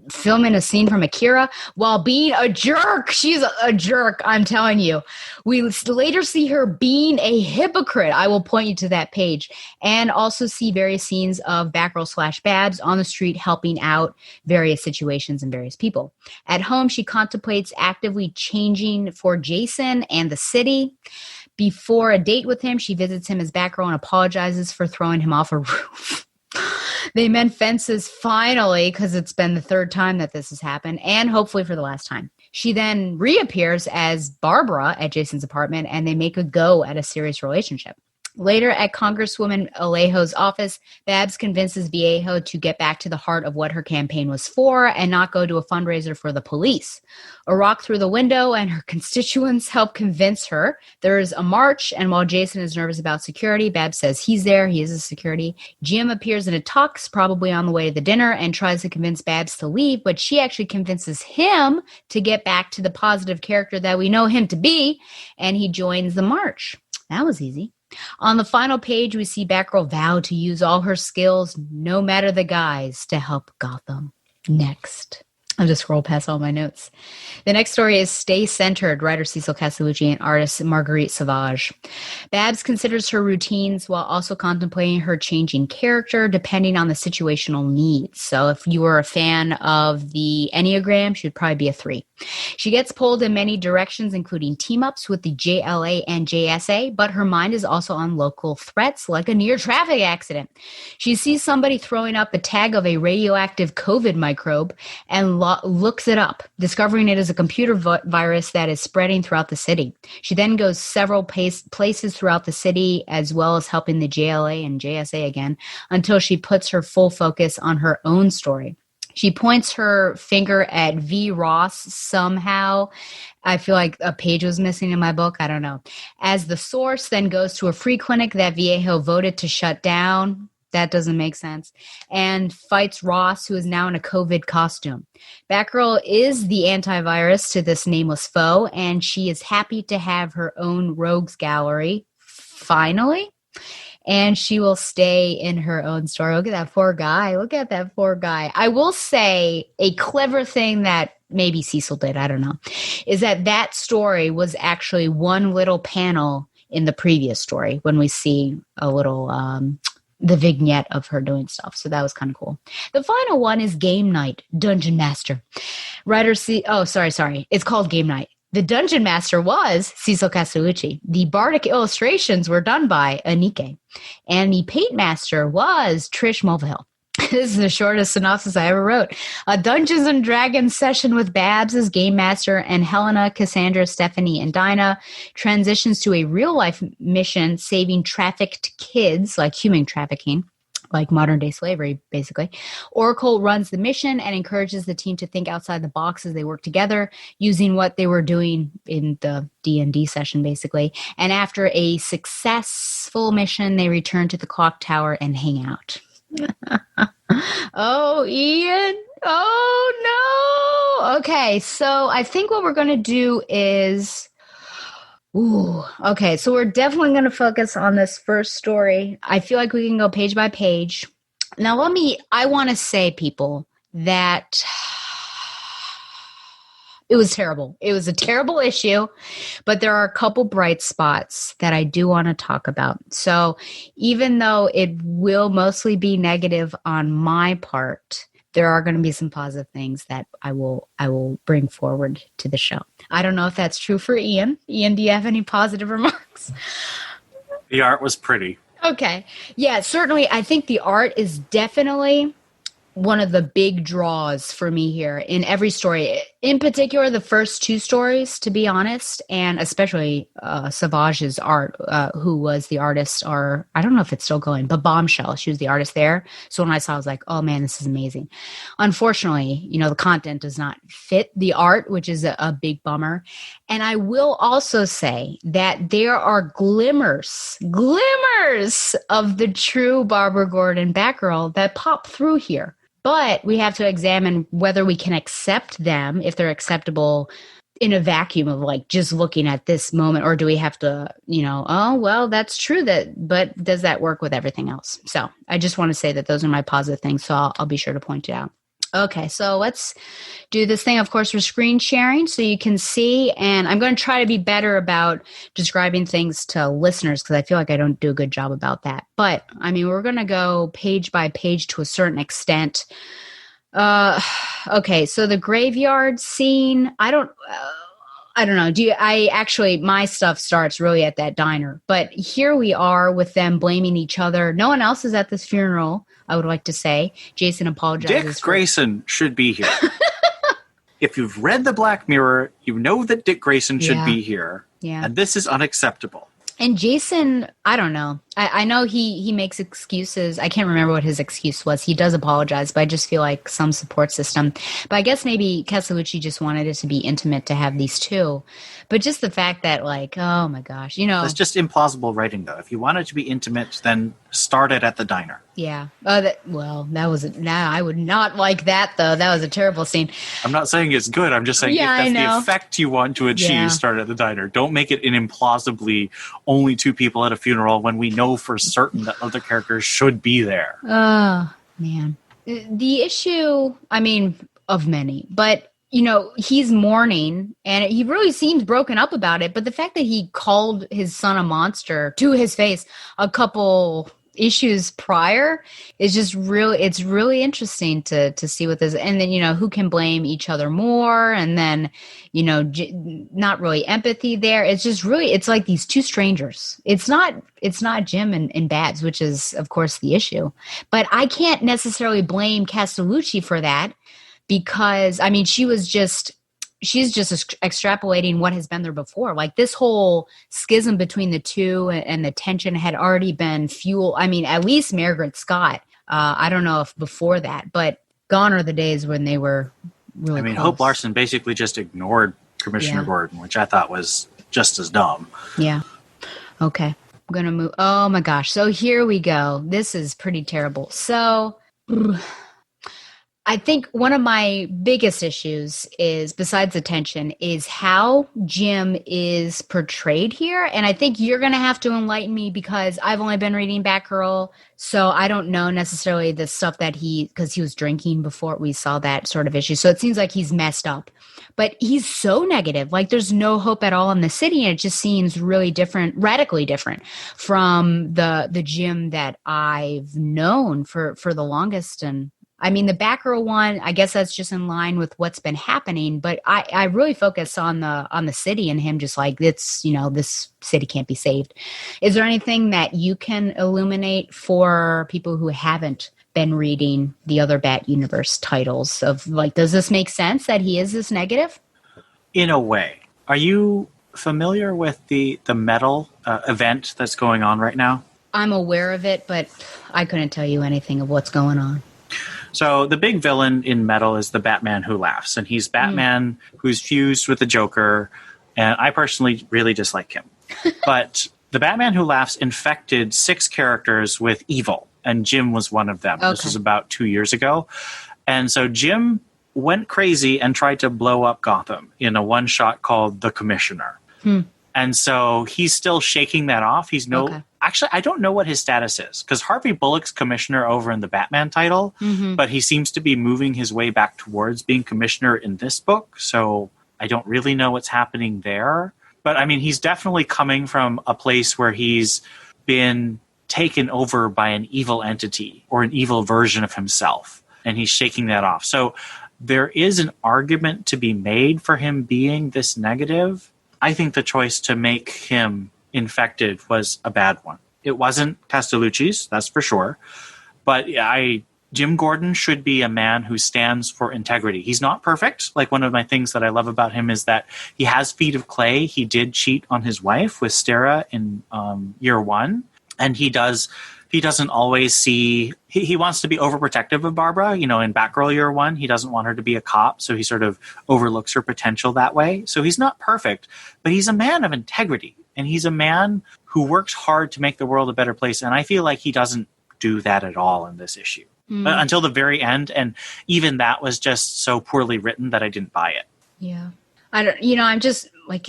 filming a scene from Akira while being a jerk. She's a jerk, I'm telling you. We later see her being a hypocrite. I will point you to that page. And also see various scenes of Batgirl/Babs on the street helping out various situations and various people. At home, she contemplates actively changing for Jason and the city. Before a date with him, she visits him as Batgirl and apologizes for throwing him off a roof. They mend fences finally, because it's been the 3rd time that this has happened, and hopefully for the last time. She then reappears as Barbara at Jason's apartment, and they make a go at a serious relationship. Later, at Congresswoman Alejo's office, Babs convinces Viejo to get back to the heart of what her campaign was for and not go to a fundraiser for the police. A rock through the window and her constituents help convince her. There is a march, and while Jason is nervous about security, Babs says he's there, he is a security. Jim appears in a tux, probably on the way to the dinner, and tries to convince Babs to leave, but she actually convinces him to get back to the positive character that we know him to be, and he joins the march. That was easy. On the final page, we see Batgirl vow to use all her skills, no matter the guise, to help Gotham. Next. I'll just scroll past all my notes. The next story is Stay Centered, writer Cecil Castellucci and artist Marguerite Sauvage. Babs considers her routines while also contemplating her changing character depending on the situational needs. So if you were a fan of the Enneagram, she would probably be a 3. She gets pulled in many directions, including team-ups with the JLA and JSA, but her mind is also on local threats like a near traffic accident. She sees somebody throwing up a tag of a radioactive COVID microbe and looks it up, discovering it is a computer virus that is spreading throughout the city. She then goes several places throughout the city, as well as helping the JLA and JSA again, until she puts her full focus on her own story. She points her finger at V. Ross somehow. I feel like a page was missing in my book. I don't know. As the source, then goes to a free clinic that Viejo voted to shut down. That doesn't make sense. And fights Ross, who is now in a COVID costume. Batgirl is the antivirus to this nameless foe, and she is happy to have her own rogues gallery, finally. And she will stay in her own story. Look at that poor guy. Look at that poor guy. I will say a clever thing that maybe Cecil did, I don't know, is that story was actually one little panel in the previous story when we see a little the vignette of her doing stuff. So that was kind of cool. The final one is Game Night, Dungeon Master. It's called Game Night. The Dungeon Master was Cecil Castellucci. The bardic illustrations were done by Anike. And the Paint Master was Trish Mulvihill. This is the shortest synopsis I ever wrote. A Dungeons and Dragons session with Babs as Game Master and Helena, Cassandra, Stephanie, and Dinah transitions to a real-life mission saving trafficked kids, like human trafficking, like modern-day slavery, basically. Oracle runs the mission and encourages the team to think outside the box as they work together, using what they were doing in the D&D session, basically. And after a successful mission, they return to the clock tower and hang out. Oh, Ian. Oh, no. Okay, so I think what we're going to do is... Okay, so we're definitely going to focus on this first story. I feel like we can go page by page. Now, I want to say, people, that it was terrible. It was a terrible issue, but there are a couple bright spots that I do want to talk about. So even though it will mostly be negative on my part, there are going to be some positive things that I will bring forward to the show. I don't know if that's true for Ian. Ian, do you have any positive remarks? The art was pretty. Okay. Yeah, certainly. I think the art is definitely one of the big draws for me here in every story. In particular, the first 2 stories, to be honest, and especially Savage's art, who was the artist, or I don't know if it's still going, but Bombshell, she was the artist there. So when I saw it, I was like, oh man, this is amazing. Unfortunately, the content does not fit the art, which is a big bummer. And I will also say that there are glimmers of the true Barbara Gordon Batgirl that pop through here. But we have to examine whether we can accept them, if they're acceptable in a vacuum of like just looking at this moment, or do we have to, oh, well, that's true, but does that work with everything else? So I just want to say that those are my positive things. So I'll be sure to point it out. Okay, so let's do this thing. Of course, we're screen sharing so you can see, and I'm going to try to be better about describing things to listeners because I feel like I don't do a good job about that. But, we're going to go page by page to a certain extent. Okay, so the graveyard scene, I don't know. My stuff starts really at that diner, but here we are with them blaming each other. No one else is at this funeral, I would like to say. Jason apologizes. Dick Grayson should be here. If you've read The Black Mirror, you know that Dick Grayson should be here. Yeah. And this is unacceptable. And Jason, I don't know. I know he makes excuses. I can't remember what his excuse was. He does apologize, but I just feel like some support system. But I guess maybe Castellucci just wanted it to be intimate to have these 2. But just the fact that, like, oh my gosh, That's just implausible writing, though. If you want it to be intimate, then start it at the diner. Yeah. I would not like that, though. That was a terrible scene. I'm not saying it's good. I'm just saying if that's the effect you want to achieve, start at the diner. Don't make it an implausibly only 2 people at a funeral when we know for certain that other characters should be there. Oh, man. The issue, of many. But, he's mourning and he really seems broken up about it. But the fact that he called his son a monster to his face a couple issues prior is just it's really interesting to see what this, and then who can blame each other more, and then not really empathy there. It's just really, it's like these two strangers. It's not Jim and Babs, which is of course the issue, but I can't necessarily blame Castellucci for that, because I mean she's just extrapolating what has been there before. Like this whole schism between the two and the tension had already been fueled. I mean, at least Margaret Scott. I don't know if before that, but gone are the days when they were really close. Hope Larson basically just ignored Commissioner Gordon, which I thought was just as dumb. Yeah. Okay. I'm going to move. Oh my gosh. So here we go. This is pretty terrible. So I think one of my biggest issues is, besides the tension, is how Jim is portrayed here. And I think you're going to have to enlighten me, because I've only been reading Batgirl, so I don't know necessarily the stuff that because he was drinking before we saw that sort of issue. So it seems like he's messed up. But he's so negative. Like there's no hope at all in the city, and it just seems really different, radically different from the Jim that I've known for the longest. And I mean, the Batgirl one, I guess that's just in line with what's been happening. But I really focus on the city and him just like, this city can't be saved. Is there anything that you can illuminate for people who haven't been reading the other Bat Universe titles of like, does this make sense that he is this negative? In a way. Are you familiar with the metal event that's going on right now? I'm aware of it, but I couldn't tell you anything of what's going on. So the big villain in Metal is the Batman Who Laughs, and he's Batman who's fused with the Joker, and I personally really dislike him. But the Batman Who Laughs infected 6 characters with evil, and Jim was one of them. Okay. This was about 2 years ago. And so Jim went crazy and tried to blow up Gotham in a one-shot called The Commissioner. And so he's still shaking that off. He's Actually, I don't know what his status is, because Harvey Bullock's commissioner over in the Batman title, but he seems to be moving his way back towards being commissioner in this book. So I don't really know what's happening there. But I mean, he's definitely coming from a place where he's been taken over by an evil entity or an evil version of himself, and he's shaking that off. So there is an argument to be made for him being this negative. I think the choice to make him infected was a bad one. It wasn't Castellucci's, that's for sure. But Jim Gordon should be a man who stands for integrity. He's not perfect. Like, one of my things that I love about him is that he has feet of clay. He did cheat on his wife with Stara in year 1. And he doesn't always see, he wants to be overprotective of Barbara. In Batgirl year 1, he doesn't want her to be a cop, so he sort of overlooks her potential that way. So he's not perfect, but he's a man of integrity. And he's a man who works hard to make the world a better place. And I feel like he doesn't do that at all in this issue until the very end. And even that was just so poorly written that I didn't buy it. Yeah. I'm just like,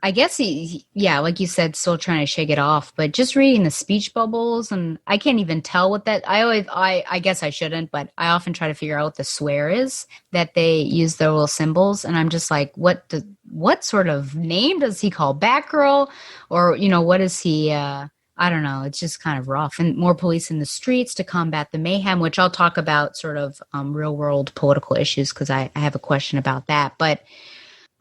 I guess like you said, still trying to shake it off, but just reading the speech bubbles, and I can't even tell what that, I guess I shouldn't, but I often try to figure out what the swear is that they use their little symbols. And I'm just like, what sort of name does he call Batgirl? Or, what is he, I don't know. It's just kind of rough. And more police in the streets to combat the mayhem, which I'll talk about sort of real world political issues, because I have a question about that. But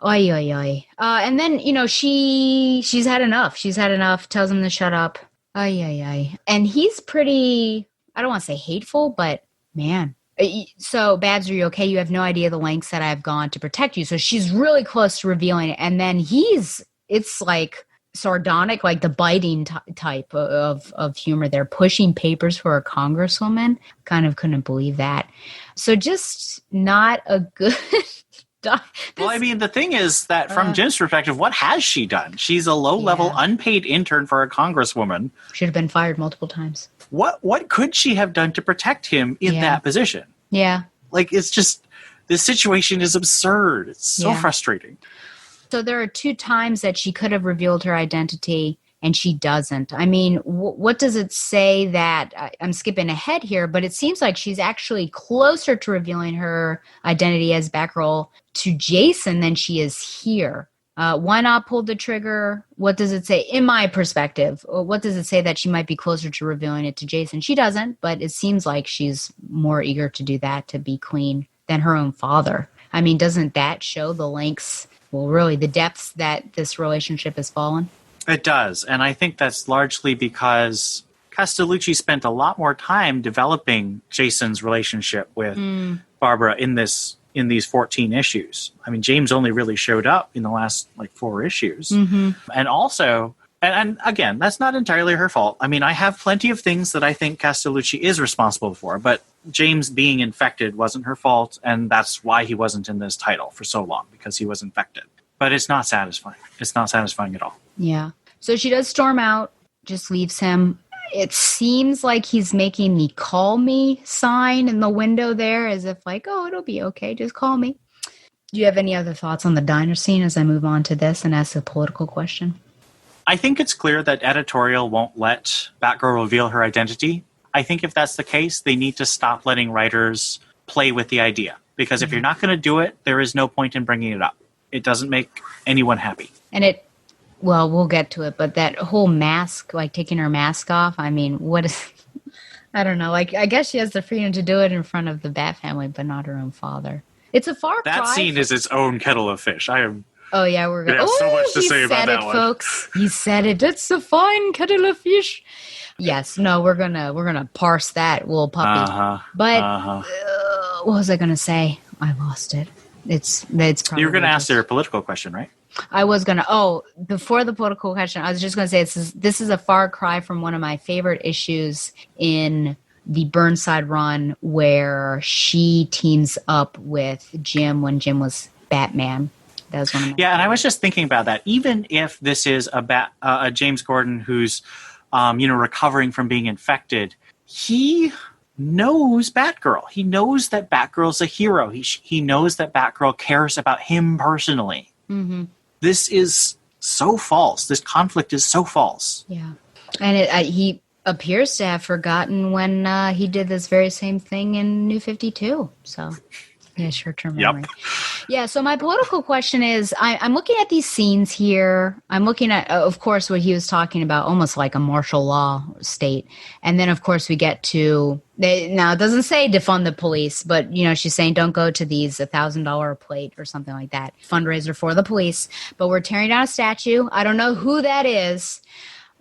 oy, oy, oy. And then, she's had enough. She's had enough, tells him to shut up. Oy, oy, oy. And he's pretty, I don't want to say hateful, but man. So, Babs, are you okay? You have no idea the lengths that I've gone to protect you. So she's really close to revealing it. And then it's like sardonic, like the biting type of humor. They're pushing papers for a congresswoman. Kind of couldn't believe that. So just not a good... Well, I mean, the thing is that from Jim's perspective, what has she done? She's a low-level, unpaid intern for a congresswoman. Should have been fired multiple times. What could she have done to protect him in that position? Yeah. Like, it's just, this situation is absurd. It's so frustrating. So there are 2 times that she could have revealed her identity, and she doesn't. I mean, what does it say that I'm skipping ahead here, but it seems like she's actually closer to revealing her identity as Batgirl to Jason than she is here. Why not pull the trigger? What does it say in my perspective? What does it say that she might be closer to revealing it to Jason? She doesn't, but it seems like she's more eager to do that, to be queen, than her own father. I mean, doesn't that show the lengths, well, really the depths that this relationship has fallen? It does. And I think that's largely because Castellucci spent a lot more time developing Jason's relationship with Barbara in these 14 issues. I mean, James only really showed up in the last 4 issues. And also, and again, that's not entirely her fault. I mean, I have plenty of things that I think Castellucci is responsible for, but James being infected wasn't her fault, and that's why he wasn't in this title for so long, because he was infected. But it's not satisfying. It's not satisfying at all. Yeah. So she does storm out, just leaves him. It seems like he's making the call me sign in the window there, as if oh, it'll be okay, just call me. Do you have any other thoughts on the diner scene as I move on to this and ask a political question? I think it's clear that editorial won't let Batgirl reveal her identity. I think if that's the case, they need to stop letting writers play with the idea. Because if you're not going to do it, there is no point in bringing it up. It doesn't make anyone happy. And well, we'll get to it, but that whole mask, taking her mask off, I mean, what is... I don't know. I guess she has the freedom to do it in front of the Bat family, but not her own father. It's a far cry. That scene is its own kettle of fish. Oh, yeah, we're going to have so much to say about that one. Folks. He said it. It's a fine kettle of fish. Yes, no, we're gonna parse that little puppy. But what was I gonna say? I lost it. It's probably you were gonna ask their political question, right? I was gonna. Oh, before the political question, I was just gonna say this is a far cry from one of my favorite issues in the Burnside run, where she teams up with Jim when Jim was Batman. That was one of my and I was just thinking about that. Even if this is a James Gordon who's recovering from being infected, he knows Batgirl. He knows that Batgirl's a hero. He knows that Batgirl cares about him personally. Mm-hmm. This is so false. This conflict is so false. Yeah. And he appears to have forgotten when he did this very same thing in New 52. So... yeah, short-term memory. Yep. Yeah, so my political question is, I'm looking at these scenes here. I'm looking at, of course, what he was talking about, almost like a martial law state. And then, of course, we get to, now it doesn't say defund the police, but, she's saying don't go to these $1,000 plate or something like that, fundraiser for the police. But we're tearing down a statue. I don't know who that is.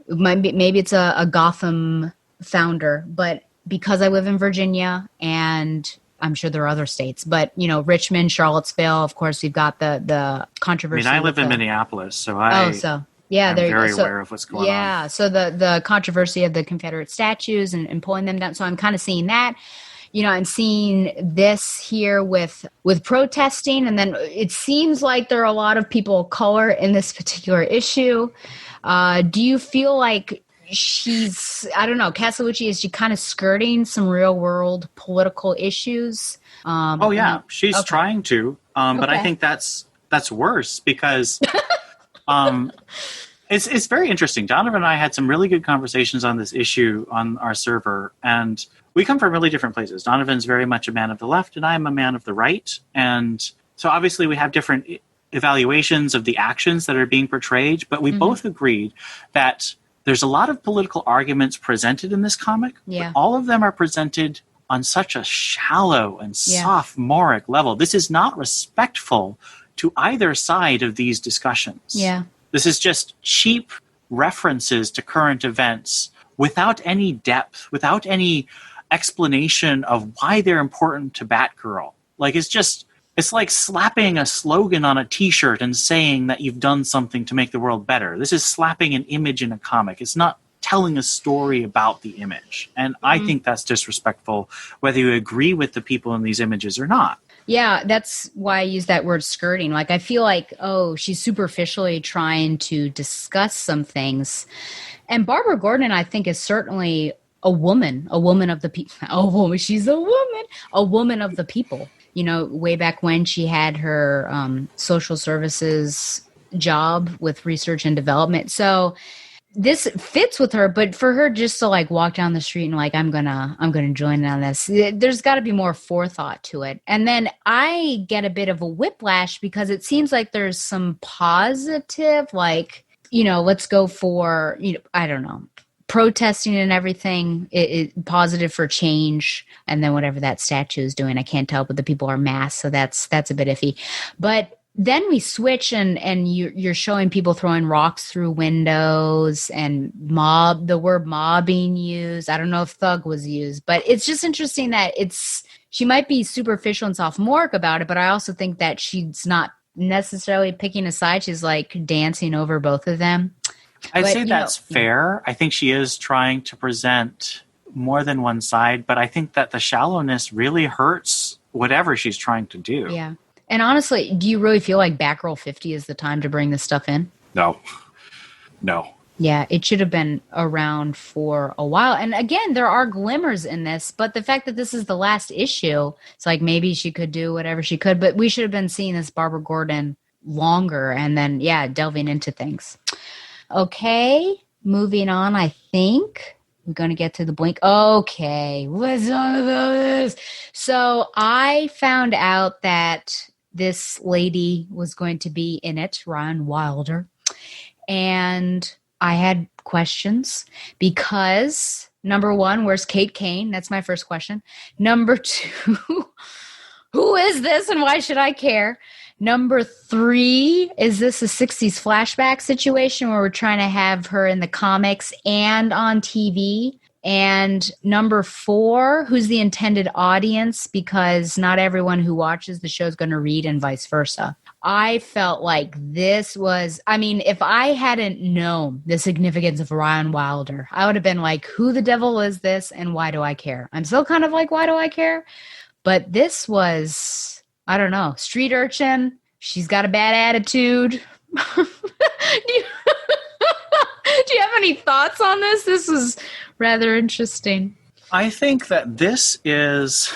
Maybe it's a Gotham founder. But because I live in Virginia and... I'm sure there are other states, but Richmond, Charlottesville. Of course, we've got the controversy. I live in Minneapolis, so I'm very aware of what's going on. Yeah, so the controversy of the Confederate statues and pulling them down. So I'm kind of seeing that. I'm seeing this here with protesting, and then it seems like there are a lot of people of color in this particular issue. Do you feel like she's, I don't know, Castellucci, is she kind of skirting some real world political issues? She's trying to, but I think that's worse because it's very interesting. Donovan and I had some really good conversations on this issue on our server, and we come from really different places. Donovan's very much a man of the left, and I'm a man of the right, and so obviously we have different evaluations of the actions that are being portrayed, but we both agreed that there's a lot of political arguments presented in this comic, but all of them are presented on such a shallow and sophomoric level. This is not respectful to either side of these discussions. Yeah. This is just cheap references to current events without any depth, without any explanation of why they're important to Batgirl. It's like slapping a slogan on a t-shirt and saying that you've done something to make the world better. This is slapping an image in a comic. It's not telling a story about the image. And I think that's disrespectful, whether you agree with the people in these images or not. Yeah, that's why I use that word skirting. I feel like, she's superficially trying to discuss some things. And Barbara Gordon, I think, is certainly a woman of the people. She's a woman of the people. Way back when she had her social services job with research and development. So this fits with her, but for her just to like walk down the street and like, I'm gonna join in on this, there's got to be more forethought to it. And then I get a bit of a whiplash because it seems like there's some positive, like, let's go for, I don't know, protesting and everything, it positive for change. And then whatever that statue is doing, I can't tell, but the people are masked. So that's a bit iffy. But then we switch and you're showing people throwing rocks through windows and the word mob being used. I don't know if thug was used, but it's just interesting that she might be superficial and sophomoric about it, but I also think that she's not necessarily picking a side. She's like dancing over both of them. I'd say that's fair. I think she is trying to present more than one side, but I think that the shallowness really hurts whatever she's trying to do. Yeah. And honestly, do you really feel like Batgirl 50 is the time to bring this stuff in? No. Yeah, it should have been around for a while. And again, there are glimmers in this, but the fact that this is the last issue, it's like maybe she could do whatever she could, but we should have been seeing this Barbara Gordon longer and then, delving into things. Okay, moving on, I think. I'm going to get to the blink. Okay, what's all about this? So I found out that this lady was going to be in it, Ryan Wilder. And I had questions because, number one, where's Kate Kane? That's my first question. Number two, who is this and why should I care? Number three, is this a 60s flashback situation where we're trying to have her in the comics and on TV? And number four, who's the intended audience? Because not everyone who watches the show is going to read and vice versa. I felt like this was, if I hadn't known the significance of Ryan Wilder, I would have been like, who the devil is this and why do I care? I'm still kind of like, why do I care? But this was, I don't know, street urchin. She's got a bad attitude. Do you have any thoughts on this? This is rather interesting. I think that this is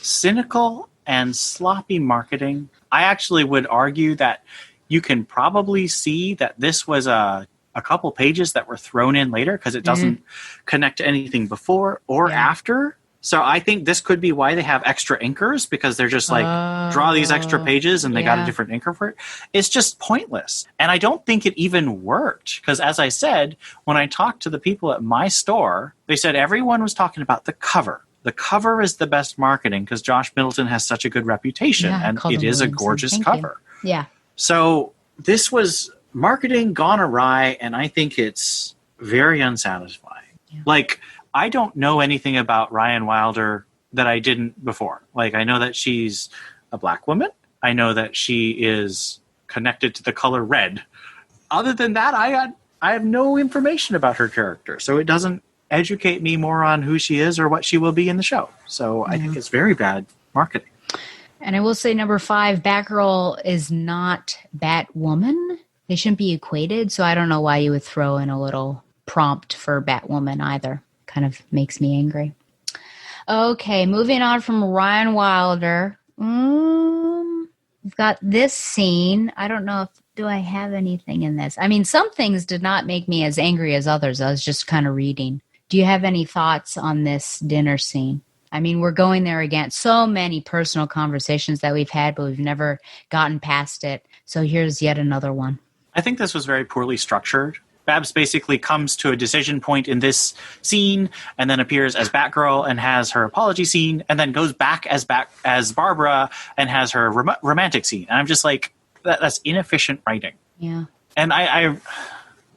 cynical and sloppy marketing. I actually would argue that you can probably see that this was a couple pages that were thrown in later because it doesn't connect to anything before or after. So I think this could be why they have extra inkers, because they're just like, draw these extra pages and they got a different inker for it. It's just pointless. And I don't think it even worked because, as I said, when I talked to the people at my store, they said everyone was talking about the cover. The cover is the best marketing because Josh Middleton has such a good reputation and it is a gorgeous cover. Yeah. So this was marketing gone awry, and I think it's very unsatisfying. Yeah. Like, I don't know anything about Ryan Wilder that I didn't before. Like, I know that she's a black woman. I know that she is connected to the color red. Other than that, I have no information about her character. So it doesn't educate me more on who she is or what she will be in the show. So I think it's very bad marketing. And I will say, number 5, Batgirl is not Batwoman. They shouldn't be equated. So I don't know why you would throw in a little prompt for Batwoman either. Kind of makes me angry. Okay, moving on from Ryan Wilder. We've got this scene. I don't know do I have anything in this? Some things did not make me as angry as others. I was just kind of reading. Do you have any thoughts on this dinner scene? We're going there again. So many personal conversations that we've had, but we've never gotten past it. So here's yet another one. I think this was very poorly structured. Babs basically comes to a decision point in this scene and then appears as Batgirl and has her apology scene and then goes back as Barbara and has her romantic scene. And I'm just like, that's inefficient writing. Yeah. And I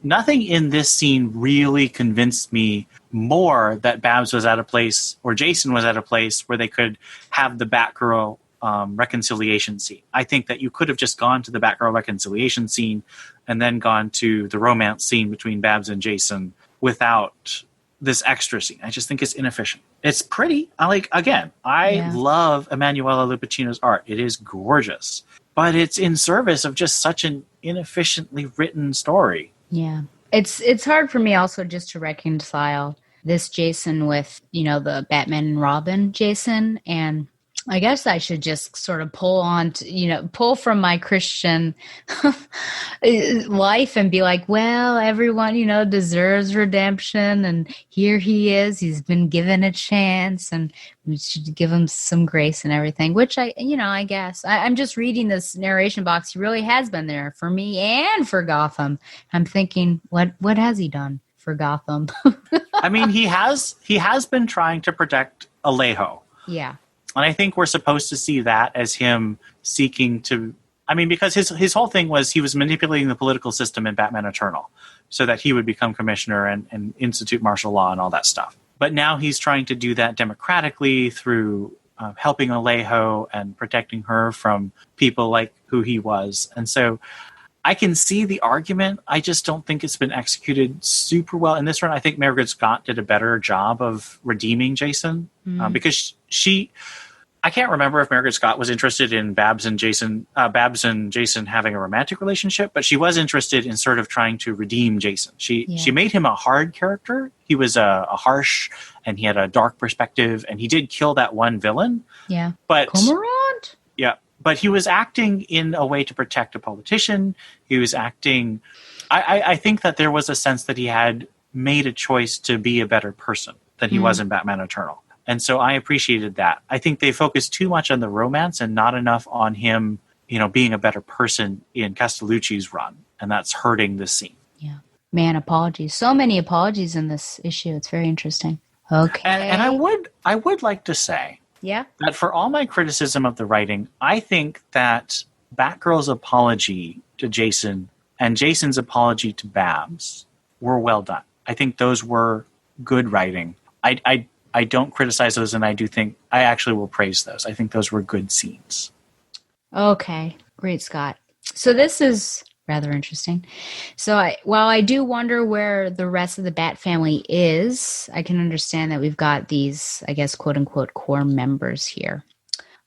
nothing in this scene really convinced me more that Babs was at a place or Jason was at a place where they could have the Batgirl reconciliation scene. I think that you could have just gone to the Batgirl reconciliation scene and then gone to the romance scene between Babs and Jason without this extra scene. I just think it's inefficient. It's pretty. I love Emanuela Lupacchino's art. It is gorgeous, but it's in service of just such an inefficiently written story. Yeah. It's hard for me also just to reconcile this Jason with, the Batman and Robin Jason. And I guess I should just sort of pull from my Christian life and be like, well, everyone, deserves redemption. And here he is. He's been given a chance and we should give him some grace and everything, which I guess I'm just reading this narration box. He really has been there for me and for Gotham. I'm thinking, what has he done for Gotham? I mean, he has been trying to protect Alejo. Yeah. And I think we're supposed to see that as him seeking to, because his whole thing was he was manipulating the political system in Batman Eternal so that he would become commissioner and institute martial law and all that stuff. But now he's trying to do that democratically through helping Alejo and protecting her from people like who he was. And so I can see the argument. I just don't think it's been executed super well. In this run, I think Margaret Scott did a better job of redeeming Jason because I can't remember if Margaret Scott was interested in Babs and Jason having a romantic relationship, but she was interested in sort of trying to redeem Jason. She made him a hard character. He was a harsh and he had a dark perspective and he did kill that one villain. Yeah. But Cormorant? Yeah. But he was acting in a way to protect a politician. He was acting... I think that there was a sense that he had made a choice to be a better person than he was in Batman Eternal. And so I appreciated that. I think they focused too much on the romance and not enough on him, being a better person in Castellucci's run. And that's hurting the scene. Yeah. Man, apologies. So many apologies in this issue. It's very interesting. Okay. And I would like to say... Yeah. That for all my criticism of the writing, I think that Batgirl's apology to Jason and Jason's apology to Babs were well done. I think those were good writing. I don't criticize those, and I actually will praise those. I think those were good scenes. Okay. Great, Scott. So this is rather interesting. So while I do wonder where the rest of the Bat family is, I can understand that we've got these, I guess, quote unquote, core members here.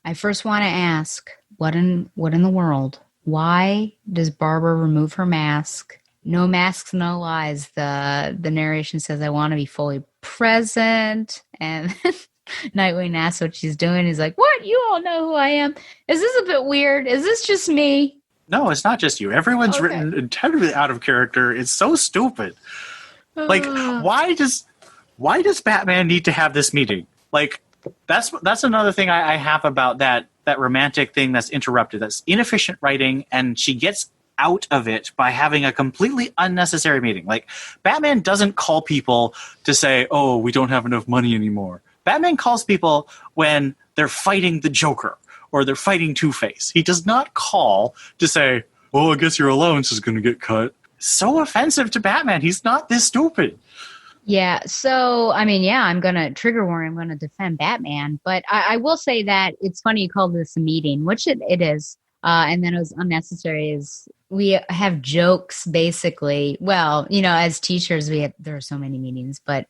I first want to ask, what in the world? Why does Barbara remove her mask? No masks, no lies. The narration says, I want to be fully present. And Nightwing asks what she's doing. He's like, what? You all know who I am. Is this a bit weird? Is this just me? No, it's not just you. Everyone's written entirely out of character. It's so stupid. Like, why does Batman need to have this meeting? Like, that's another thing I have about that romantic thing that's interrupted. That's inefficient writing, and she gets out of it by having a completely unnecessary meeting. Like, Batman doesn't call people to say, oh, we don't have enough money anymore. Batman calls people when they're fighting the Joker or they're fighting Two-Face. He does not call to say, oh, I guess your allowance is going to get cut. So offensive to Batman. He's not this stupid. Yeah. So, I'm going to trigger warning. I'm going to defend Batman. But I will say that it's funny you called this a meeting, which it is. And then it was unnecessary. We have jokes, basically. Well, as teachers, there are so many meetings. But,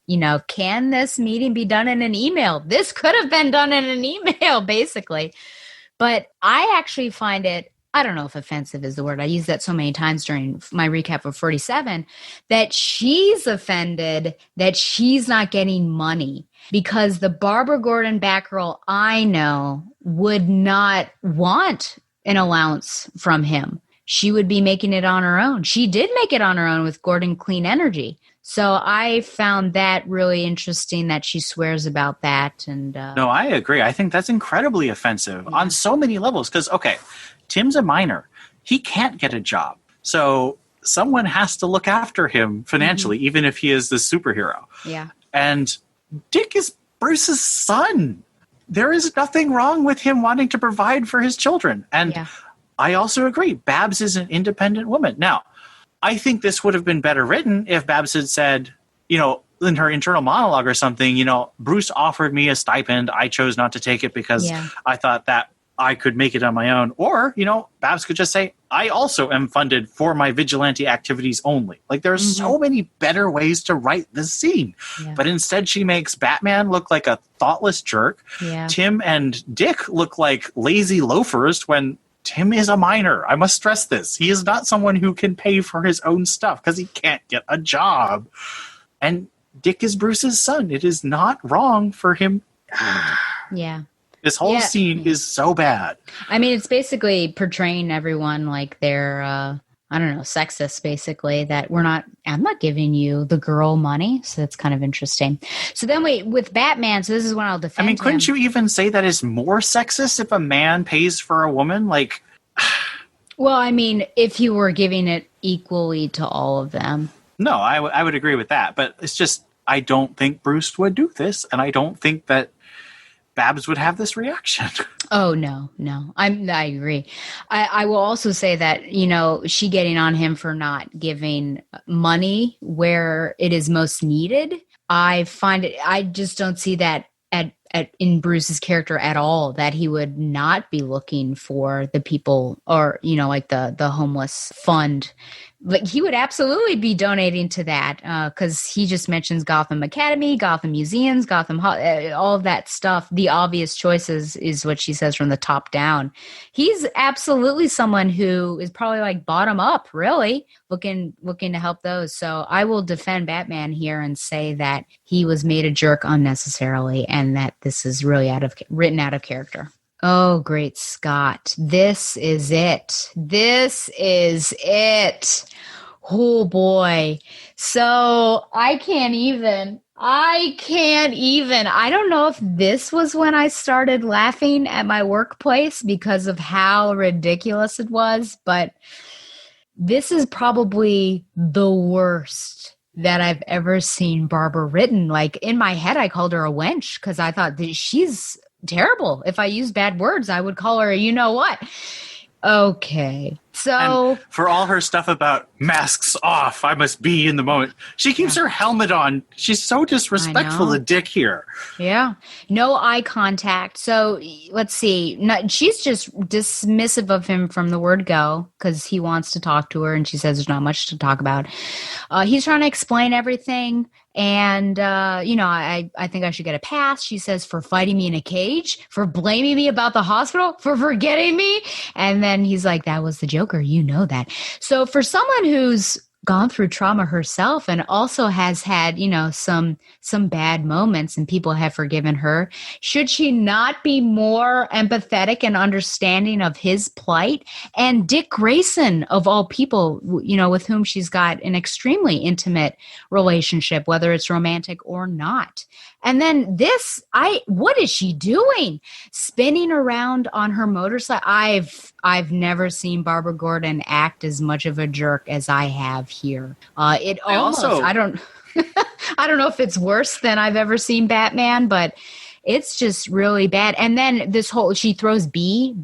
can this meeting be done in an email? This could have been done in an email, basically. But I actually find it, I don't know if offensive is the word. I use that so many times during my recap of 47, that she's offended that she's not getting money because the Barbara Gordon Batgirl I know would not want an allowance from him. She would be making it on her own. She did make it on her own with Gordon Clean Energy. So I found that really interesting that she swears about that. And no, I agree. I think that's incredibly offensive on so many levels. Because, okay, Tim's a minor. He can't get a job. So someone has to look after him financially, even if he is the superhero. Yeah. And Dick is Bruce's son. There is nothing wrong with him wanting to provide for his children. And I also agree. Babs is an independent woman. Now, I think this would have been better written if Babs had said, in her internal monologue or something, Bruce offered me a stipend. I chose not to take it because I thought that I could make it on my own. Or, Babs could just say, I also am funded for my vigilante activities only. Like, there are so many better ways to write this scene. Yeah. But instead she makes Batman look like a thoughtless jerk. Yeah. Tim and Dick look like lazy loafers when Tim is a minor. I must stress this. He is not someone who can pay for his own stuff because he can't get a job. And Dick is Bruce's son. It is not wrong for him. Yeah. This whole scene is so bad. I mean, it's basically portraying everyone like they're, I don't know, sexist, basically, that I'm not giving you the girl money. So that's kind of interesting. So then with Batman, so this is when I'll defend him. Couldn't you even say that is more sexist if a man pays for a woman? Like, well, I mean, if you were giving it equally to all of them. No, I would agree with that. But it's just, I don't think Bruce would do this. And I don't think that Babs would have this reaction. Oh, no. I agree. I will also say that, she getting on him for not giving money where it is most needed. I just don't see that in Bruce's character at all, that he would not be looking for the people or, like the homeless fund. Like, he would absolutely be donating to that because he just mentions Gotham Academy, Gotham Museums, Gotham, all of that stuff. The obvious choices is what she says from the top down. He's absolutely someone who is probably like bottom up, really looking to help those. So I will defend Batman here and say that he was made a jerk unnecessarily, and that this is really written out of character. Oh, great Scott. This is it. Oh, boy. So I can't even. I don't know if this was when I started laughing at my workplace because of how ridiculous it was, but this is probably the worst that I've ever seen Barbara written. Like, in my head, I called her a wench because I thought that she's terrible. If I use bad words, I would call her, you know what? Okay. So, and for all her stuff about masks off, I must be in the moment, she keeps her helmet on. She's so disrespectful to Dick here. Yeah. No eye contact. So let's see. She's just dismissive of him from the word go because he wants to talk to her and she says there's not much to talk about. He's trying to explain everything. And, I think I should get a pass. She says, for fighting me in a cage, for blaming me about the hospital, for forgetting me. And then he's like, that was the Joker. You know that. So for someone who's gone through trauma herself and also has had, some bad moments and people have forgiven her, should she not be more empathetic and understanding of his plight? And Dick Grayson, of all people, with whom she's got an extremely intimate relationship, whether it's romantic or not. And then what is she doing? Spinning around on her motorcycle. I've never seen Barbara Gordon act as much of a jerk as I have here. I don't I don't know if it's worse than I've ever seen Batman, but it's just really bad. And then she throws B,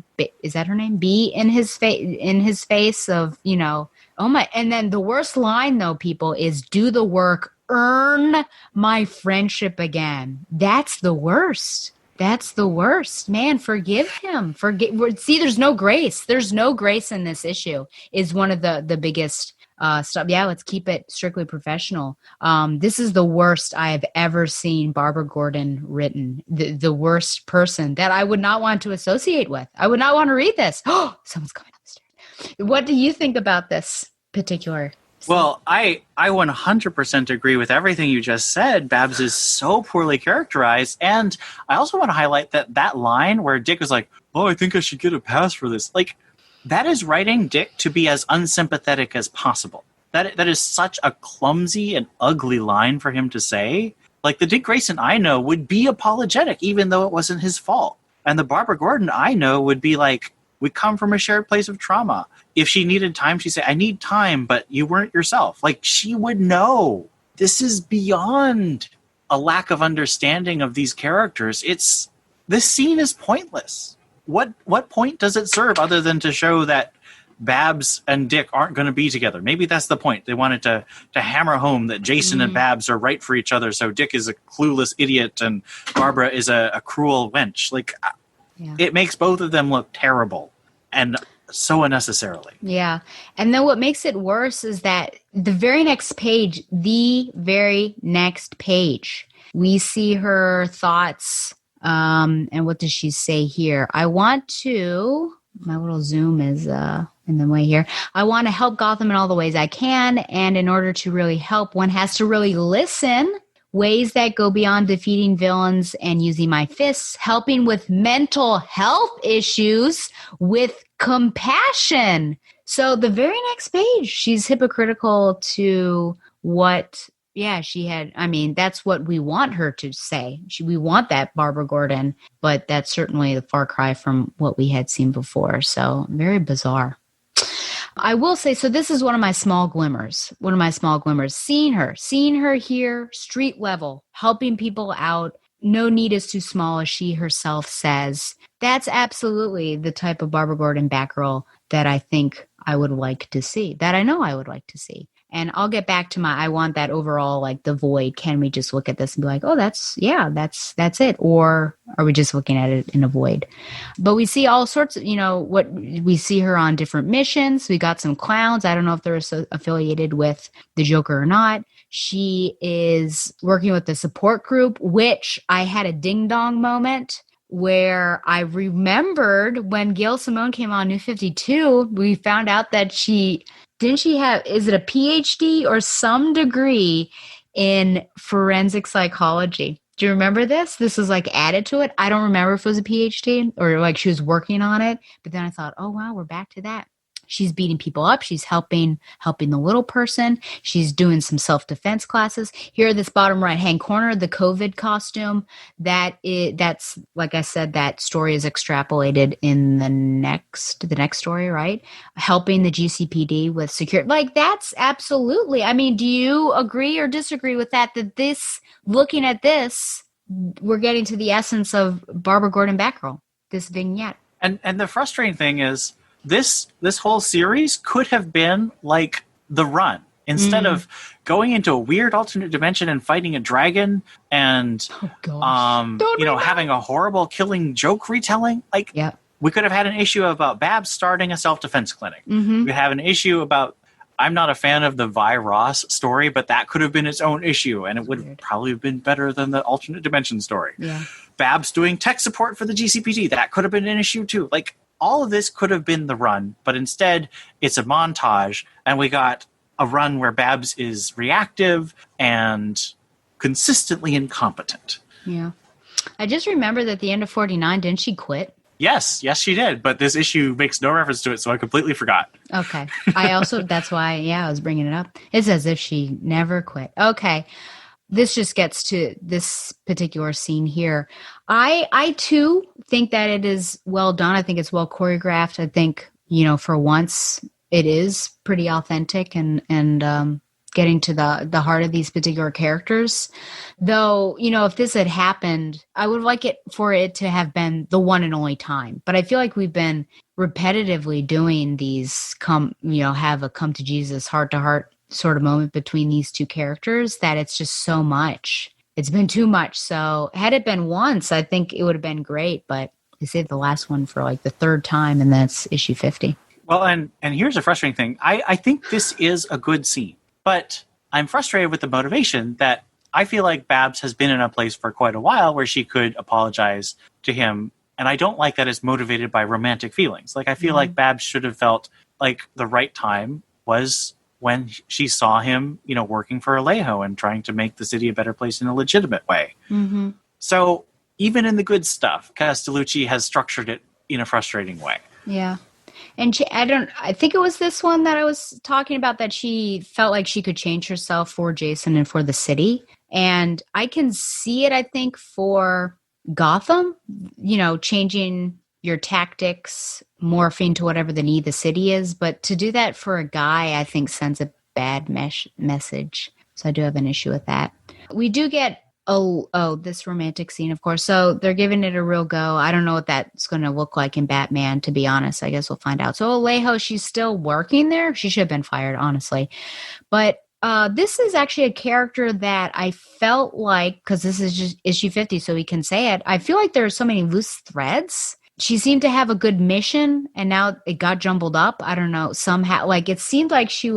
is that her name? B in his face of, oh my. And then the worst line though, people, is do the work, earn my friendship again. That's the worst. Man, forgive him. See, there's no grace. There's no grace in this issue is one of the biggest stuff. Yeah, let's keep it strictly professional. This is the worst I have ever seen Barbara Gordon written. The worst person that I would not want to associate with. I would not want to read this. Oh, someone's coming upstairs. What do you think about this particular? Well, I 100% agree with everything you just said. Babs is so poorly characterized. And I also want to highlight that line where Dick was like, oh, I think I should get a pass for this. Like, that is writing Dick to be as unsympathetic as possible. That is such a clumsy and ugly line for him to say. Like, the Dick Grayson I know would be apologetic, even though it wasn't his fault. And the Barbara Gordon I know would be like, we come from a shared place of trauma. If she needed time, she'd say, I need time, but you weren't yourself. Like, she would know. This is beyond a lack of understanding of these characters. This scene is pointless. What point does it serve other than to show that Babs and Dick aren't going to be together? Maybe that's the point. They wanted to hammer home that Jason and Babs are right for each other, so Dick is a clueless idiot and Barbara is a cruel wench. Like, It makes both of them look terrible and so unnecessarily. Yeah. And then what makes it worse is that the very next page, we see her thoughts. And what does she say here? My little zoom is in the way here. I want to help Gotham in all the ways I can. And in order to really help, one has to really listen. ways that go beyond defeating villains and using my fists, helping with mental health issues with compassion. So the very next page, she's hypocritical to what, she had. I mean, that's what we want her to say. We want that Barbara Gordon, but that's certainly the far cry from what we had seen before. So very bizarre. I will say, so this is one of my small glimmers. Seeing her here, street level, helping people out. No need is too small, as she herself says. That's absolutely the type of Barbara Gordon Batgirl that I think I would like to see, that I know I would like to see. And I'll get back to I want that overall, like the void. Can we just look at this and be like, oh, that's it? Or are we just looking at it in a void? But we see all sorts of, what we see her on different missions. We got some clowns. I don't know if they're affiliated with the Joker or not. She is working with the support group, which I had a ding dong moment where I remembered when Gail Simone came on New 52, we found out that is it a PhD or some degree in forensic psychology? Do you remember this? This was like added to it. I don't remember if it was a PhD or like she was working on it. But then I thought, oh, wow, we're back to that. She's beating people up. She's helping the little person. She's doing some self-defense classes. Here at this bottom right-hand corner, the COVID costume, that's like I said, that story is extrapolated in the next story, right? Helping the GCPD with security. Like that's absolutely. I mean, do you agree or disagree with that looking at this, we're getting to the essence of Barbara Gordon Batgirl, this vignette. And the frustrating thing is, this whole series could have been like The Run. Instead of going into a weird alternate dimension and fighting a dragon and having a horrible killing joke retelling, we could have had an issue about Babs starting a self-defense clinic. Mm-hmm. We have an issue about, I'm not a fan of the Vi Ross story, but that could have been its own issue, and it would probably have been better than the alternate dimension story. Yeah. Babs doing tech support for the GCPD, that could have been an issue too. Like, all of this could have been The Run, but instead it's a montage, and we got a run where Babs is reactive and consistently incompetent. Yeah. I just remembered that at the end of 49, didn't she quit? Yes, she did, but this issue makes no reference to it, so I completely forgot. Okay. That's why, I was bringing it up. It's as if she never quit. Okay. This just gets to this particular scene here. I too think that it is well done. I think it's well choreographed. I think, for once it is pretty authentic and getting to the heart of these particular characters. Though, if this had happened, I would like it for it to have been the one and only time. But I feel like we've been repetitively doing these have a come to Jesus heart to heart sort of moment between these two characters that it's just so much. It's been too much. So had it been once, I think it would have been great, but they saved the last one for like the third time, and that's issue 50. Well, and here's a frustrating thing. I think this is a good scene, but I'm frustrated with the motivation that I feel like Babs has been in a place for quite a while where she could apologize to him, and I don't like that it's motivated by romantic feelings. Like, I feel like Babs should have felt like the right time was when she saw him, working for Alejo and trying to make the city a better place in a legitimate way. Mm-hmm. So even in the good stuff, Castellucci has structured it in a frustrating way. Yeah. And I think it was this one that I was talking about, that she felt like she could change herself for Jason and for the city. And I can see it, I think, for Gotham, changing your tactics, morphing to whatever the need of the city is. But to do that for a guy, I think sends a bad message. So I do have an issue with that. We do get, this romantic scene, of course. So they're giving it a real go. I don't know what that's going to look like in Batman, to be honest. I guess we'll find out. So Alejo, she's still working there. She should have been fired, honestly. But this is actually a character that I felt like, because this is just issue 50, so we can say it, I feel like there are so many loose threads. She seemed to have a good mission, and now it got jumbled up. I don't know, somehow. Like, it seemed like she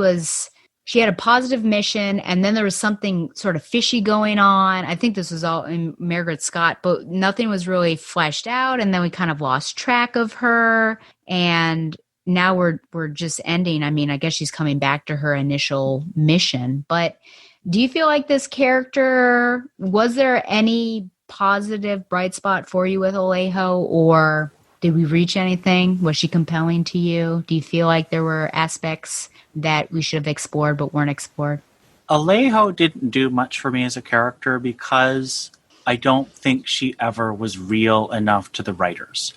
had a positive mission, and then there was something sort of fishy going on. I think this was all in Margaret Scott, but nothing was really fleshed out, and then we kind of lost track of her, and now we're just ending. I mean, I guess she's coming back to her initial mission, but Do you feel like this character, was there any positive bright spot for you with Alejo, or did we reach anything? Was she compelling to you? Do you feel like there were aspects that we should have explored but weren't explored? Alejo didn't do much for me as a character because I don't think she ever was real enough to the writers.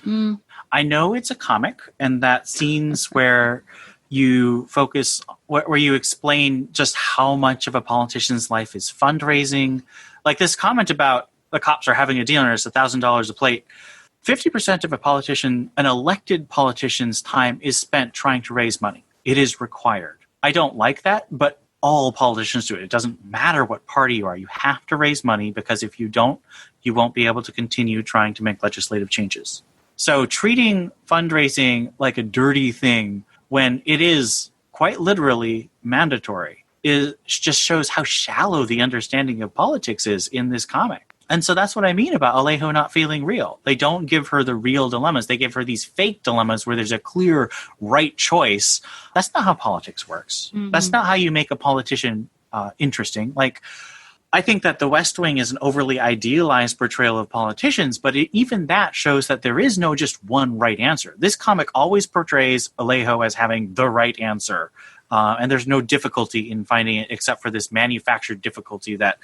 I know it's a comic, and that scenes where you focus, where you explain just how much of a politician's life is fundraising. Like this comment about the cops are having a deal and it's $1,000 a plate. 50% of an elected politician's time is spent trying to raise money. It is required. I don't like that, but all politicians do it. It doesn't matter what party you are. You have to raise money because if you don't, you won't be able to continue trying to make legislative changes. So treating fundraising like a dirty thing when it is quite literally mandatory just shows how shallow the understanding of politics is in this comic. And so that's what I mean about Alejo not feeling real. They don't give her the real dilemmas. They give her these fake dilemmas where there's a clear right choice. That's not how politics works. Mm-hmm. That's not how you make a politician interesting. Like, I think that The West Wing is an overly idealized portrayal of politicians, but even that shows that there is no just one right answer. This comic always portrays Alejo as having the right answer, and there's no difficulty in finding it except for this manufactured difficulty that,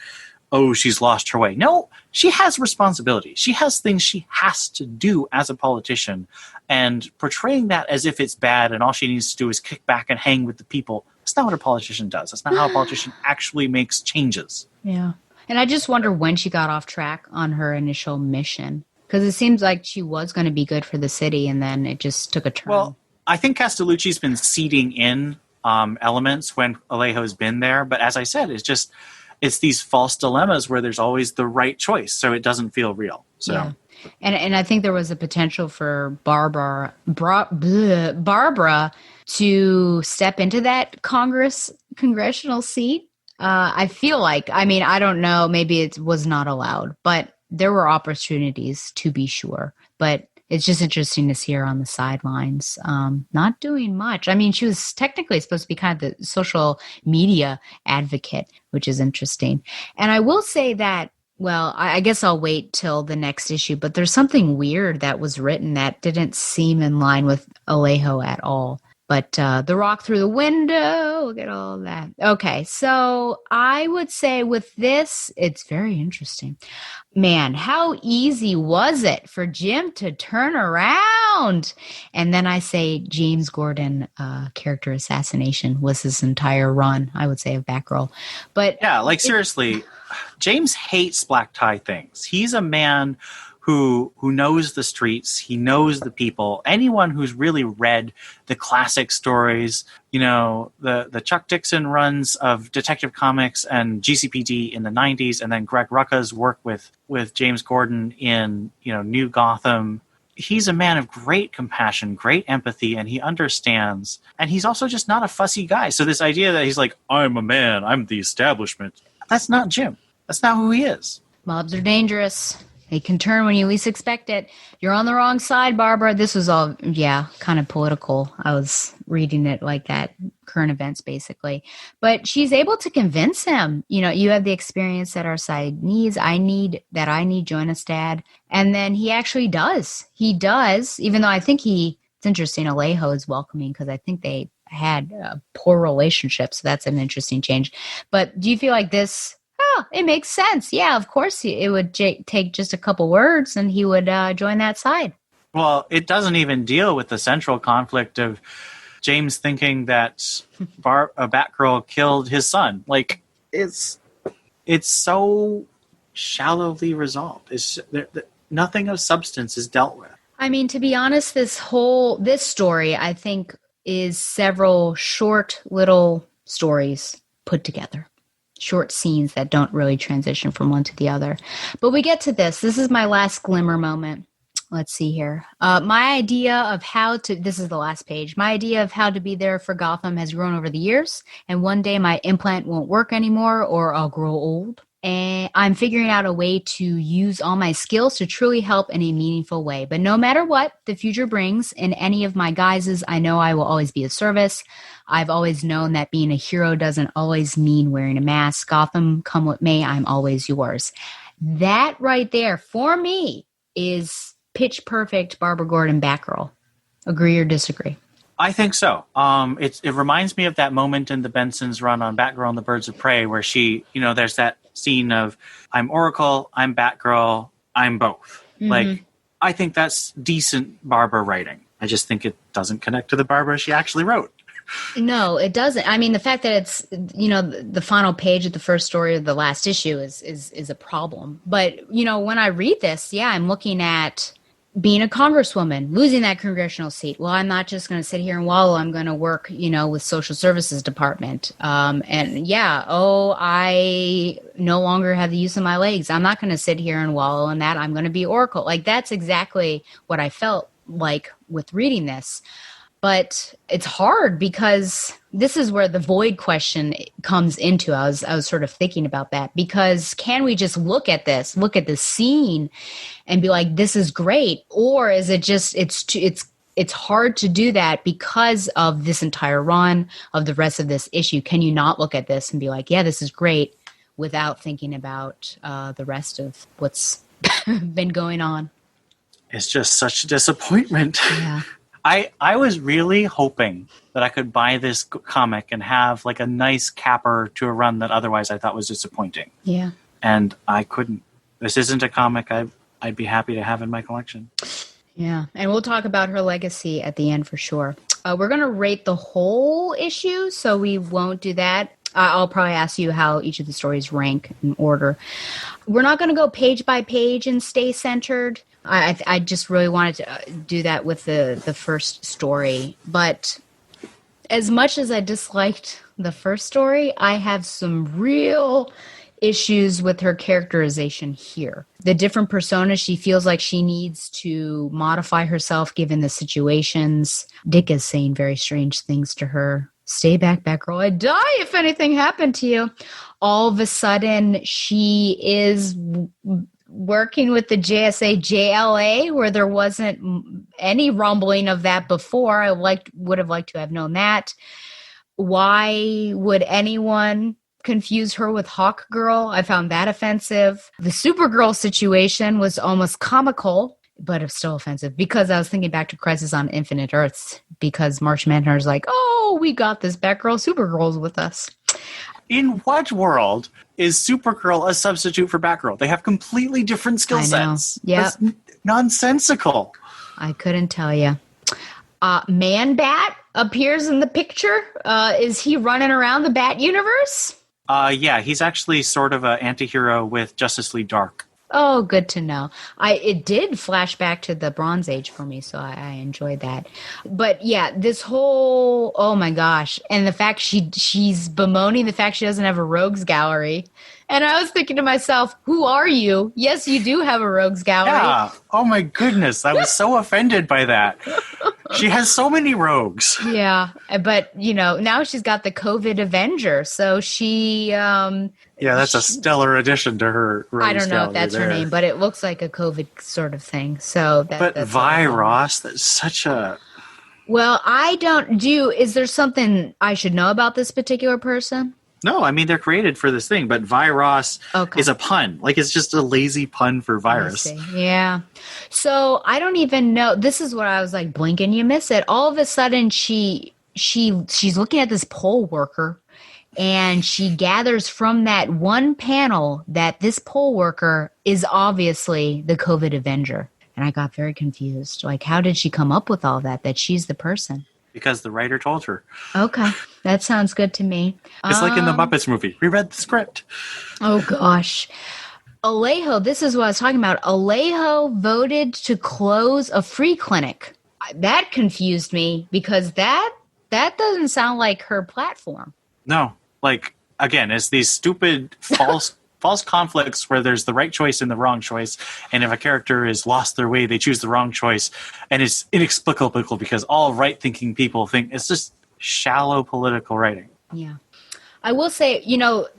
oh, she's lost her way. No, she has responsibility. She has things she has to do as a politician, and portraying that as if it's bad and all she needs to do is kick back and hang with the people, that's not what a politician does. That's not how a politician actually makes changes. Yeah. And I just wonder when she got off track on her initial mission, because it seems like she was going to be good for the city, and then it just took a turn. Well, I think Castellucci's been seeding in elements when Alejo's been there, but as I said, it's these false dilemmas where there's always the right choice, so it doesn't feel real. So, yeah. And I think there was a potential for Barbara to step into that congressional seat. I feel like, I mean, I don't know, maybe it was not allowed, but there were opportunities to be sure. But it's just interesting to see her on the sidelines, not doing much. I mean, she was technically supposed to be kind of the social media advocate, which is interesting. And I will say that, well, I guess I'll wait till the next issue, but there's something weird that was written that didn't seem in line with Alejo at all. But the rock through the window, look at all that. Okay, so I would say with this, it's very interesting. Man, how easy was it for Jim to turn around? And then I say James Gordon character assassination was his entire run, I would say, of Batgirl. But yeah, like seriously, James hates black tie things. He's a man who knows the streets, he knows the people. Anyone who's really read the classic stories, you know, the Chuck Dixon runs of Detective Comics and GCPD in the 90s, and then Greg Rucka's work with James Gordon in, you know, New Gotham. He's a man of great compassion, great empathy, and he understands. And he's also just not a fussy guy. So this idea that he's like, I'm a man, I'm the establishment, that's not Jim. That's not who he is. Mobs are dangerous. They can turn when you least expect it. You're on the wrong side, Barbara. This was all, kind of political. I was reading it like that, current events, basically. But she's able to convince him, you know, you have the experience that our side needs. I need Jonastad. And then he actually does. He does, even though I think it's interesting, Alejo is welcoming because I think they had a poor relationship. So that's an interesting change. But do you feel like this... Oh, it makes sense. Yeah, of course it would take just a couple words and he would join that side. Well, it doesn't even deal with the central conflict of James thinking that Batgirl killed his son. Like, it's so shallowly resolved. Nothing of substance is dealt with. I mean, to be honest, this story, I think, is several short little stories put together. Short scenes that don't really transition from one to the other. But we get to this. This is my last glimmer moment. Let's see here. My idea of this is the last page. My idea of how to be there for Gotham has grown over the years. And one day my implant won't work anymore or I'll grow old. And I'm figuring out a way to use all my skills to truly help in a meaningful way. But no matter what the future brings, in any of my guises, I know I will always be of service. I've always known that being a hero doesn't always mean wearing a mask. Gotham, come what may, I'm always yours. That right there, for me, is pitch perfect Barbara Gordon Batgirl. Agree or disagree? I think so. It reminds me of that moment in the Benson's run on Batgirl and the Birds of Prey where she, there's that scene of I'm Oracle, I'm Batgirl, I'm both. Mm-hmm. Like, I think that's decent Barbara writing. I just think it doesn't connect to the Barbara she actually wrote. No, it doesn't. I mean, the fact that it's, the final page of the first story of the last issue is a problem. But, when I read this, I'm looking at being a congresswoman, losing that congressional seat. Well, I'm not just going to sit here and wallow. I'm going to work, with social services department. I no longer have the use of my legs. I'm not going to sit here and wallow in that. I'm going to be Oracle. Like, that's exactly what I felt like with reading this. But it's hard because this is where the void question comes into. I was sort of thinking about that, because can we just look at this scene and be like, this is great? Or is it just, it's hard to do that because of this entire run of the rest of this issue? Can you not look at this and be like, yeah, this is great, without thinking about the rest of what's been going on? It's just such a disappointment. Yeah. I was really hoping that I could buy this comic and have like a nice capper to a run that otherwise I thought was disappointing. Yeah. And I couldn't. This isn't a comic I'd be happy to have in my collection. Yeah. And we'll talk about her legacy at the end for sure. We're going to rate the whole issue, so we won't do that. I'll probably ask you how each of the stories rank in order. We're not going to go page by page and stay centered. I just really wanted to do that with the first story. But as much as I disliked the first story, I have some real issues with her characterization here. The different personas, she feels like she needs to modify herself given the situations. Dick is saying very strange things to her. Stay back, Batgirl. I'd die if anything happened to you. All of a sudden, she is working with the JSA JLA, where there wasn't any rumbling of that before. I would have liked to have known that. Why would anyone confuse her with Hawk Girl? I found that offensive. The Supergirl situation was almost comical, but it's still offensive, because I was thinking back to Crisis on Infinite Earths, because Marsh Manhunter's like, oh, we got this, Batgirl, Supergirl's with us. In what world is Supergirl a substitute for Batgirl? They have completely different skill sets. Yeah, that's nonsensical. I couldn't tell you. Man-Bat appears in the picture. Is he running around the Bat universe? Yeah, he's actually sort of an anti-hero with Justice League Dark. Oh, good to know. It did flash back to the Bronze Age for me, so I enjoyed that. But yeah, this whole, oh my gosh, and the fact she's bemoaning the fact she doesn't have a rogues gallery. And I was thinking to myself, who are you? Yes, you do have a rogues gallery. Yeah. Oh my goodness, I was so offended by that. She has so many rogues. Yeah, but now she's got the COVID Avenger, so she... yeah, that's a stellar addition to her rogues I don't know if that's her name, but it looks like a COVID sort of thing. So but Vi Ross, that's such a... Well, is there something I should know about this particular person? No, I mean, they're created for this thing, but Vi Ross is a pun. Like, it's just a lazy pun for virus. Yeah. So I don't even know. This is what I was like, blink and you miss it. All of a sudden, she's looking at this poll worker, and she gathers from that one panel that this poll worker is obviously the COVID Avenger. And I got very confused. Like, how did she come up with all that she's the person? Because the writer told her. Okay. That sounds good to me. It's like in the Muppets movie. We read the script. Oh, gosh. Alejo, this is what I was talking about. Alejo voted to close a free clinic. That confused me, because that doesn't sound like her platform. No. Like, again, it's these stupid false conflicts where there's the right choice and the wrong choice. And if a character is lost their way, they choose the wrong choice. And it's inexplicable because all right-thinking people think it's just shallow political writing. Yeah. I will say,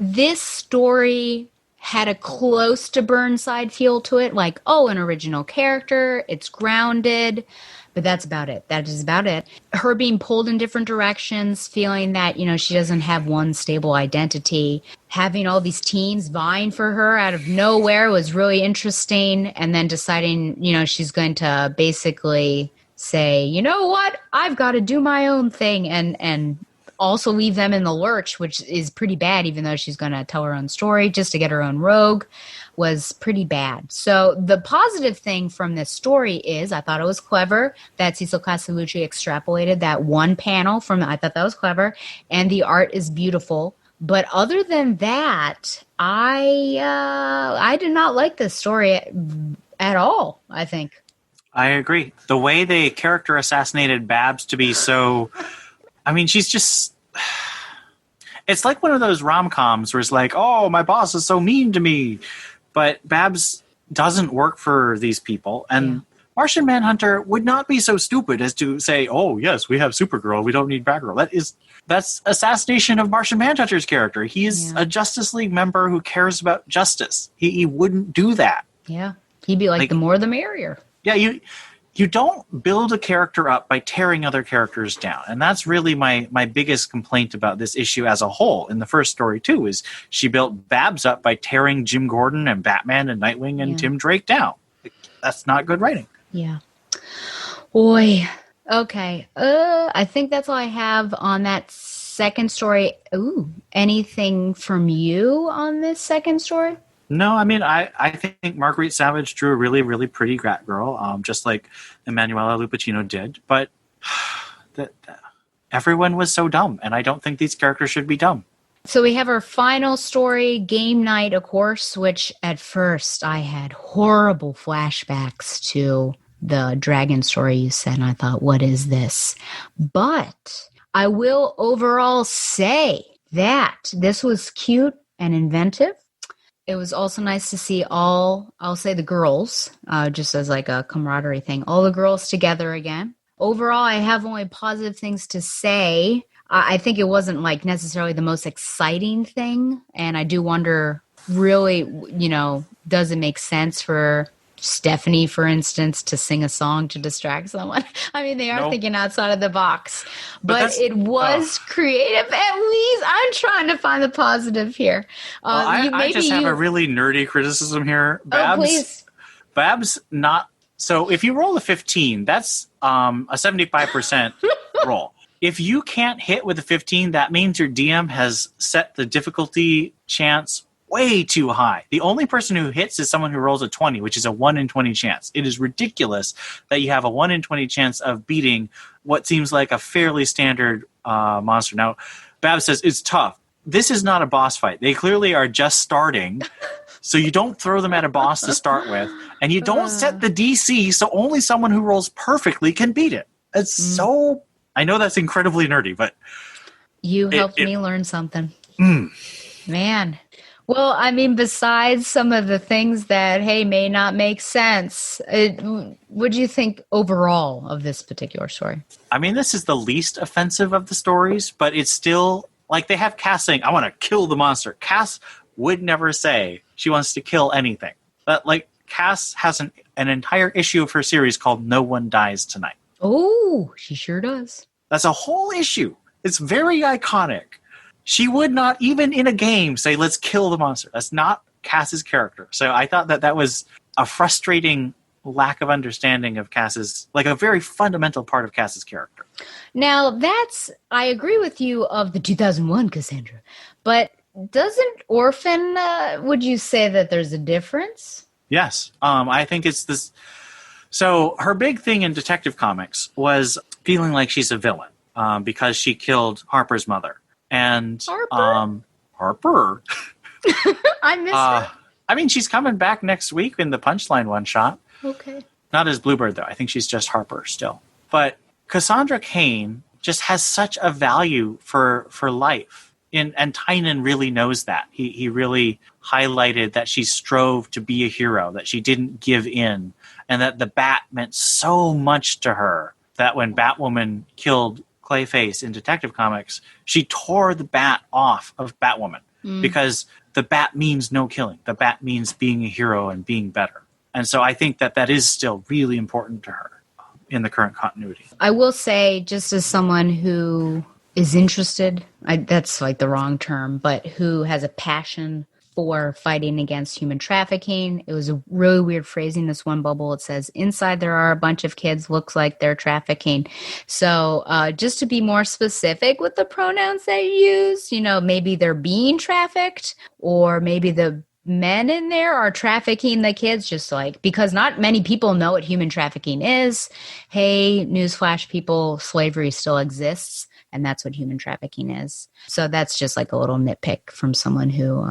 this story had a close to Burnside feel to it, like, oh, an original character, it's grounded, but that's about it. That is about it. Her being pulled in different directions, feeling that, she doesn't have one stable identity, having all these teams vying for her out of nowhere was really interesting, and then deciding, she's going to basically say, you know what, I've got to do my own thing, and also leave them in the lurch, which is pretty bad, even though she's going to tell her own story just to get her own rogue, was pretty bad. So the positive thing from this story is I thought it was clever that Cecil Castellucci extrapolated that one panel from I thought that was clever, and the art is beautiful. But other than that, I did not like this story at all, I think. I agree. The way they character assassinated Babs to be so... I mean, she's just... It's like one of those rom-coms where it's like, oh, my boss is so mean to me. But Babs doesn't work for these people. And Martian Manhunter would not be so stupid as to say, oh, yes, we have Supergirl. We don't need Batgirl. That's assassination of Martian Manhunter's character. He is a Justice League member who cares about justice. He wouldn't do that. Yeah. He'd be like the more the merrier. Yeah, you don't build a character up by tearing other characters down. And that's really my biggest complaint about this issue as a whole. In the first story, too, is she built Babs up by tearing Jim Gordon and Batman and Nightwing and Tim Drake down. That's not good writing. Yeah. Boy. Okay. I think that's all I have on that second story. Ooh. Anything from you on this second story? No, I mean, I think Marguerite Savage drew a really, really pretty Batgirl, just like Emanuela Lupacchino did. But everyone was so dumb, and I don't think these characters should be dumb. So we have our final story, Game Night, of course, which at first I had horrible flashbacks to the dragon story you said, and I thought, what is this? But I will overall say that this was cute and inventive. It was also nice to see I'll say the girls, just as like a camaraderie thing, all the girls together again. Overall, I have only positive things to say. I think it wasn't like necessarily the most exciting thing. And I do wonder, really, does it make sense for Stephanie, for instance, to sing a song to distract someone? I mean, they are thinking outside of the box, but it was creative. At least I'm trying to find the positive here. I just have a really nerdy criticism here. Babs, please. Babs, not so. If you roll a 15, that's a 75% roll. If you can't hit with a 15, that means your DM has set the difficulty chance way too high. The only person who hits is someone who rolls a 20, which is a 1 in 20 chance. It is ridiculous that you have a 1 in 20 chance of beating what seems like a fairly standard monster. Now, Babs says it's tough. This is not a boss fight. They clearly are just starting, so you don't throw them at a boss to start with, and you don't set the DC so only someone who rolls perfectly can beat it. It's so... I know that's incredibly nerdy, but... You helped me learn something. Man. Well, I mean, besides some of the things that, hey, may not make sense, what do you think overall of this particular story? I mean, this is the least offensive of the stories, but it's still, like, they have Cass saying, I want to kill the monster. Cass would never say she wants to kill anything. But, like, Cass has an entire issue of her series called No One Dies Tonight. Oh, she sure does. That's a whole issue. It's very iconic. She would not, even in a game, say, let's kill the monster. That's not Cass's character. So I thought that was a frustrating lack of understanding of Cass's, like a very fundamental part of Cass's character. Now, I agree with you of the 2001 Cassandra. But doesn't Orphan, would you say that there's a difference? Yes. I think it's this. So her big thing in Detective Comics was feeling like she's a villain because she killed Harper's mother. And Harper. I miss her. I mean, she's coming back next week in the Punchline one-shot. Okay. Not as Bluebird, though. I think she's just Harper still. But Cassandra Cain just has such a value for life. And Tynan really knows that. He really highlighted that she strove to be a hero, that she didn't give in, and that the bat meant so much to her that when Batwoman killed Clayface in Detective Comics, she tore the bat off of Batwoman because the bat means no killing. The bat means being a hero and being better. And so I think that is still really important to her in the current continuity. I will say, just as someone who is interested, that's like the wrong term, but who has a passion for fighting against human trafficking. It was a really weird phrasing, this one bubble. It says, inside there are a bunch of kids, looks like they're trafficking. So just to be more specific with the pronouns they use, maybe they're being trafficked, or maybe the men in there are trafficking the kids, just like, because not many people know what human trafficking is. Hey, newsflash people, slavery still exists, and that's what human trafficking is. So that's just like a little nitpick from someone who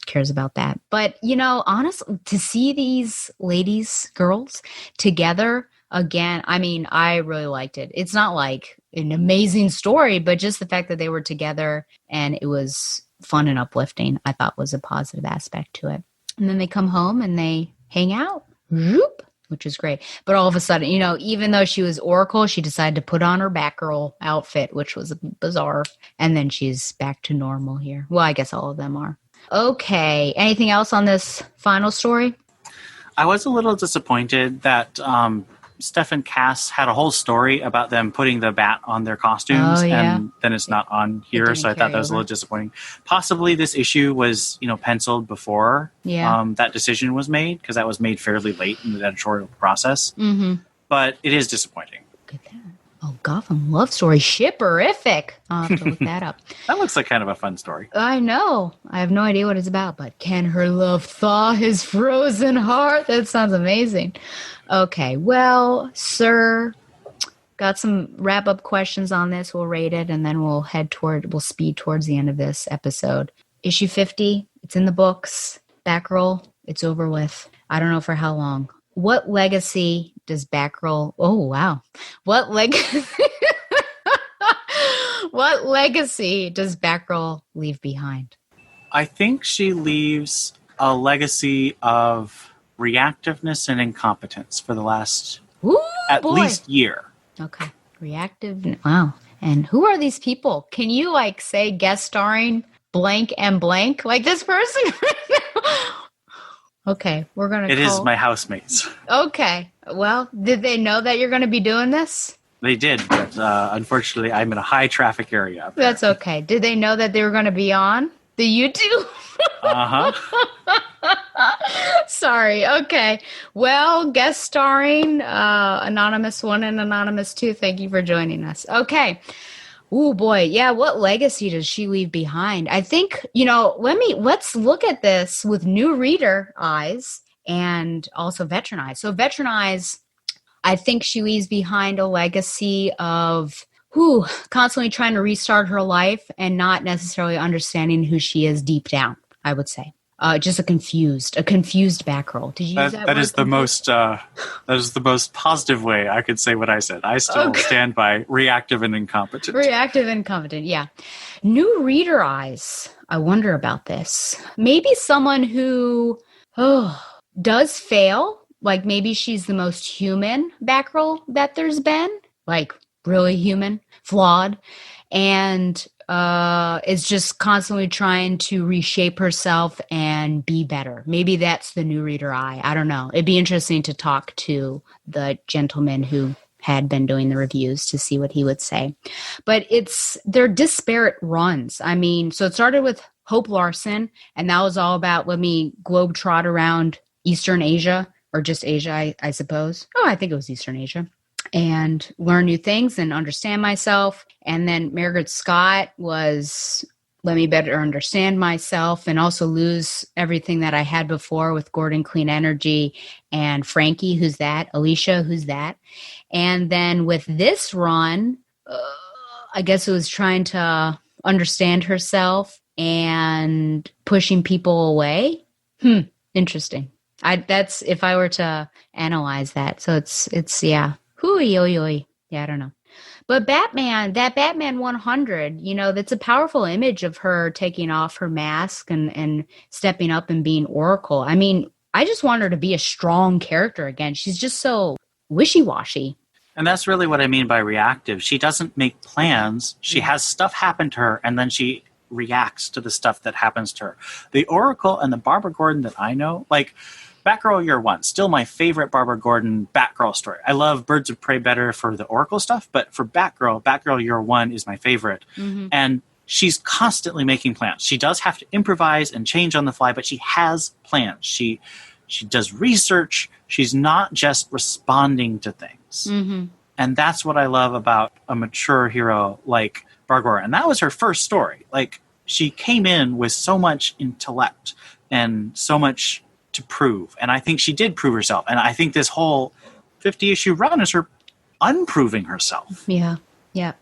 cares about that. But, honestly, to see these girls together again, I really liked it. It's not like an amazing story, but just the fact that they were together and it was fun and uplifting, I thought was a positive aspect to it. And then they come home and they hang out, which is great. But all of a sudden, even though she was Oracle, she decided to put on her Batgirl outfit, which was bizarre. And then she's back to normal here. Well, I guess all of them are. Okay. Anything else on this final story? I was a little disappointed that Steph Cass had a whole story about them putting the bat on their costumes, and then it's not on here. So I thought that was a little disappointing. Possibly this issue was, penciled before that decision was made, because that was made fairly late in the editorial process. Mm-hmm. But it is disappointing. Look at that. Oh, Gotham love story, shipperific. I'll have to look that up. That looks like kind of a fun story. I know. I have no idea what it's about, but can her love thaw his frozen heart? That sounds amazing. Okay, well, sir, got some wrap-up questions on this. We'll rate it, and then we'll speed towards the end of this episode. Issue 50, it's in the books. Batgirl, it's over with. I don't know for how long. What legacy does Batgirl... Oh, wow. What legacy does Batgirl leave behind? I think she leaves a legacy of reactiveness and incompetence for the last least year. Okay. Reactive. Wow. And who are these people? Can you say guest starring blank and blank? Like this person? Okay. We're going to It is my housemates. Okay. Well, did they know that you're going to be doing this? They did, but unfortunately I'm in a high traffic area. That's okay. Did they know that they were going to be on the YouTube? Sorry. Okay. Well, guest starring Anonymous 1 and Anonymous 2. Thank you for joining us. Okay. Oh boy. Yeah. What legacy does she leave behind? I think, let's look at this with new reader eyes and also veteran eyes. So veteran eyes, I think she leaves behind a legacy of constantly trying to restart her life and not necessarily understanding who she is deep down, I would say. Just a confused Batgirl. Did you use that word? That is the most positive way I could say what I said. I still stand by reactive and incompetent. Reactive and incompetent, yeah. New reader eyes. I wonder about this. Maybe someone who does fail. Like maybe she's the most human Batgirl that there's been. Like really human, flawed, and is just constantly trying to reshape herself and be better. Maybe that's the new reader eye. I don't know. It'd be interesting to talk to the gentleman who had been doing the reviews to see what he would say. But they're disparate runs. So it started with Hope Larson, and that was all about let me globetrot around Eastern Asia, or just Asia, I suppose. Oh, I think it was Eastern Asia. And learn new things and understand myself. And then Margaret Scott was let me better understand myself and also lose everything that I had before with Gordon Clean Energy and Frankie, who's that? Alicia, who's that? And then with this run, I guess it was trying to understand herself and pushing people away. Interesting. That's if I were to analyze that. So it's yeah. Hooey. Yeah, I don't know. But Batman 100, that's a powerful image of her taking off her mask and stepping up and being Oracle. I just want her to be a strong character again. She's just so wishy-washy. And that's really what I mean by reactive. She doesn't make plans. She has stuff happen to her, and then she reacts to the stuff that happens to her. The Oracle and the Barbara Gordon that I know, like Batgirl Year One, still my favorite Barbara Gordon Batgirl story. I love Birds of Prey better for the Oracle stuff, but for Batgirl Year One is my favorite. Mm-hmm. And she's constantly making plans. She does have to improvise and change on the fly, but she has plans. She does research. She's not just responding to things. Mm-hmm. And that's what I love about a mature hero like Barbara. And that was her first story. Like, she came in with so much intellect and so much to prove. And I think she did prove herself. And I think this whole 50-issue run is her unproving herself. Yeah. Yeah.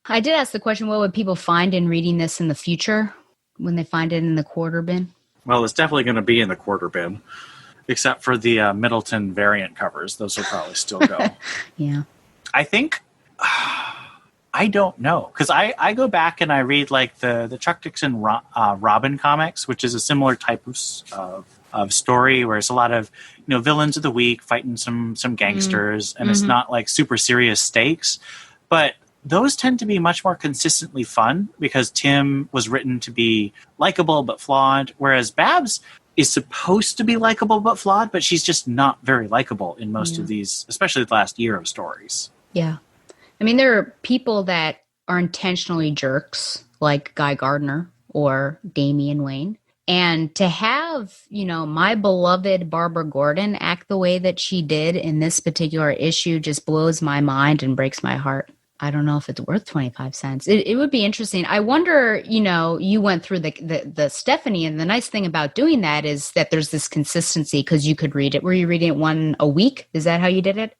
I did ask the question, what would people find in reading this in the future when they find it in the quarter bin? Well, it's definitely going to be in the quarter bin, except for the Middleton variant covers. Those will probably still go. Yeah. I think, I don't know. Because I go back and I read like the Chuck Dixon Robin comics, which is a similar type of story where it's a lot of, villains of the week fighting some gangsters, and it's not like super serious stakes. But those tend to be much more consistently fun because Tim was written to be likable but flawed, whereas Babs is supposed to be likable but flawed, but she's just not very likable in most of these, especially the last year of stories. Yeah. I mean, there are people that are intentionally jerks, like Guy Gardner or Damian Wayne. And to have, my beloved Barbara Gordon act the way that she did in this particular issue just blows my mind and breaks my heart. I don't know if it's worth 25 cents. It would be interesting. I wonder, you went through the Stephanie, and the nice thing about doing that is that there's this consistency because you could read it. Were you reading it one a week? Is that how you did it?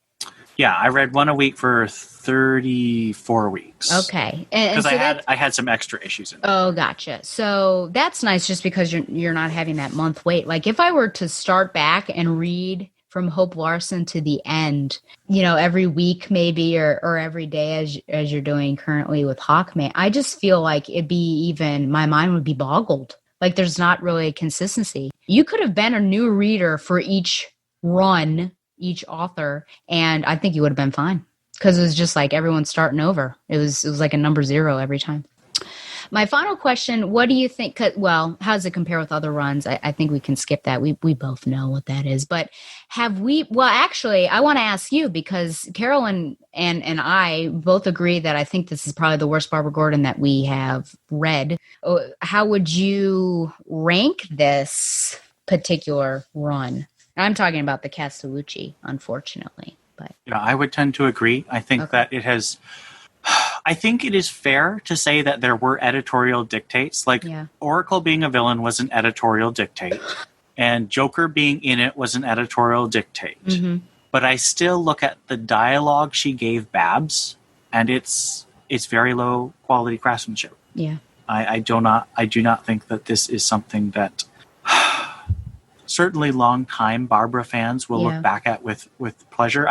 Yeah, I read one a week for 34 weeks. Okay. Because I had some extra issues in there. Oh, gotcha. So that's nice just because you're not having that month wait. Like if I were to start back and read from Hope Larson to the end, every week maybe or every day as you're doing currently with Hawkman, I just feel like my mind would be boggled. Like there's not really a consistency. You could have been a new reader for each run, each author, and I think you would have been fine because it was just like everyone's starting over. It was like a number 0 every time. My final question, what do you think, how does it compare with other runs? I think we can skip that. We both know what that is. But actually, I want to ask you because Carolyn and I both agree that I think this is probably the worst Barbara Gordon that we have read. How would you rank this particular run? I'm talking about the Castellucci, unfortunately. But I would tend to agree. I think that it has... I think it is fair to say that there were editorial dictates. Like Oracle being a villain was an editorial dictate, and Joker being in it was an editorial dictate. Mm-hmm. But I still look at the dialogue she gave Babs, and it's very low quality craftsmanship. Yeah, I do not think that this is something that certainly long-time Barbara fans will look back at with pleasure.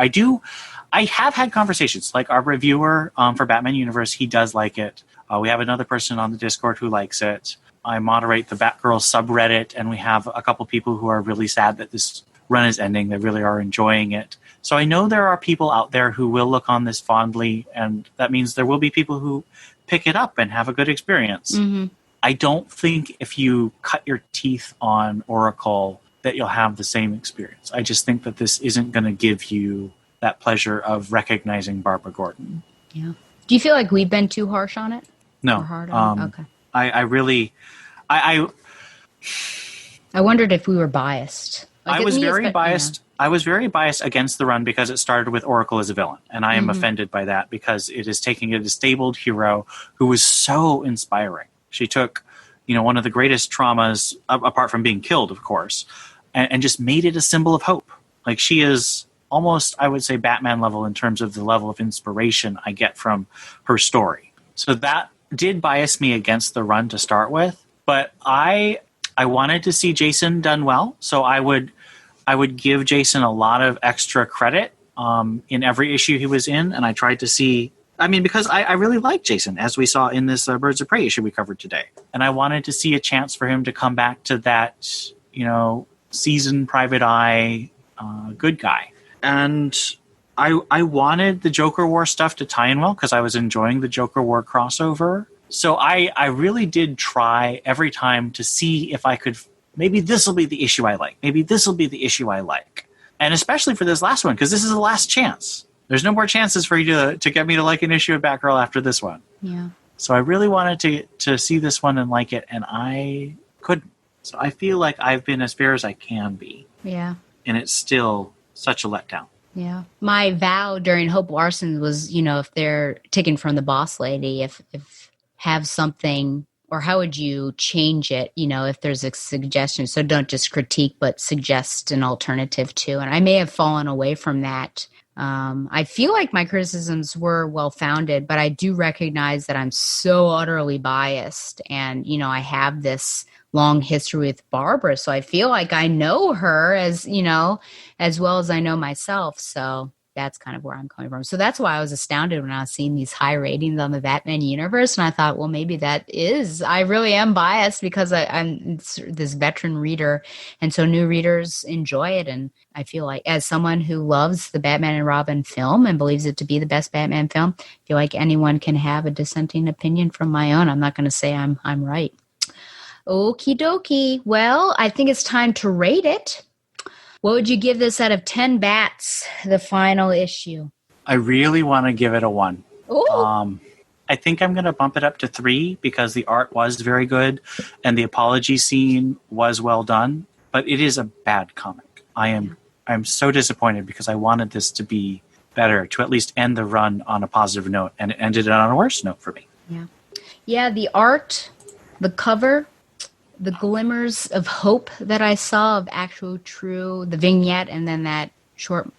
I have had conversations, like our reviewer for Batman Universe, he does like it. We have another person on the Discord who likes it. I moderate the Batgirl subreddit, and we have a couple people who are really sad that this run is ending. They really are enjoying it. So I know there are people out there who will look on this fondly, and that means there will be people who pick it up and have a good experience. Mm-hmm. I don't think if you cut your teeth on Oracle that you'll have the same experience. I just think that this isn't going to give you that pleasure of recognizing Barbara Gordon. Yeah. Do you feel like we've been too harsh on it? No. Or hard on it? Okay. I really... I wondered if we were biased. Like I was very biased. Yeah. I was very biased against the run because it started with Oracle as a villain. And I am offended by that because it is taking a disabled hero who was so inspiring. She took, one of the greatest traumas, apart from being killed, of course, and just made it a symbol of hope. Like she is almost, I would say, Batman level in terms of the level of inspiration I get from her story. So that did bias me against the run to start with. But I wanted to see Jason done well. So I would give Jason a lot of extra credit in every issue he was in. And I tried to see, because I really like Jason, as we saw in this Birds of Prey issue we covered today. And I wanted to see a chance for him to come back to that, seasoned private eye good guy. And I wanted the Joker War stuff to tie in well because I was enjoying the Joker War crossover. So I really did try every time to see if I could, maybe this will be the issue I like. Maybe this will be the issue I like. And especially for this last one, because this is the last chance. There's no more chances for you to get me to like an issue of Batgirl after this one. Yeah. So I really wanted to see this one and like it, and I couldn't. So I feel like I've been as fair as I can be. Yeah. And it's still such a letdown. Yeah. My vow during Hope Larson was, if they're taken from the boss lady, if have something, or how would you change it, if there's a suggestion. So don't just critique, but suggest an alternative too. And I may have fallen away from that. I feel like my criticisms were well-founded, but I do recognize that I'm so utterly biased. And, I have this long history with Barbara. So I feel like I know her as well as I know myself. So that's kind of where I'm coming from. So that's why I was astounded when I was seeing these high ratings on the Batman universe. And I thought, well, maybe I really am biased because I'm this veteran reader. And so new readers enjoy it. And I feel like as someone who loves the Batman and Robin film and believes it to be the best Batman film, I feel like anyone can have a dissenting opinion from my own. I'm not going to say I'm right. Okie dokie. Well, I think it's time to rate it. What would you give this out of 10 bats, the final issue? I really want to give it a 1. Ooh. I think I'm going to bump it up to 3 because the art was very good and the apology scene was well done, but it is a bad comic. I'm so disappointed because I wanted this to be better, to at least end the run on a positive note, and it ended on a worse note for me. Yeah. Yeah, the art, the cover, the glimmers of hope that I saw of actual true, the vignette, and then that short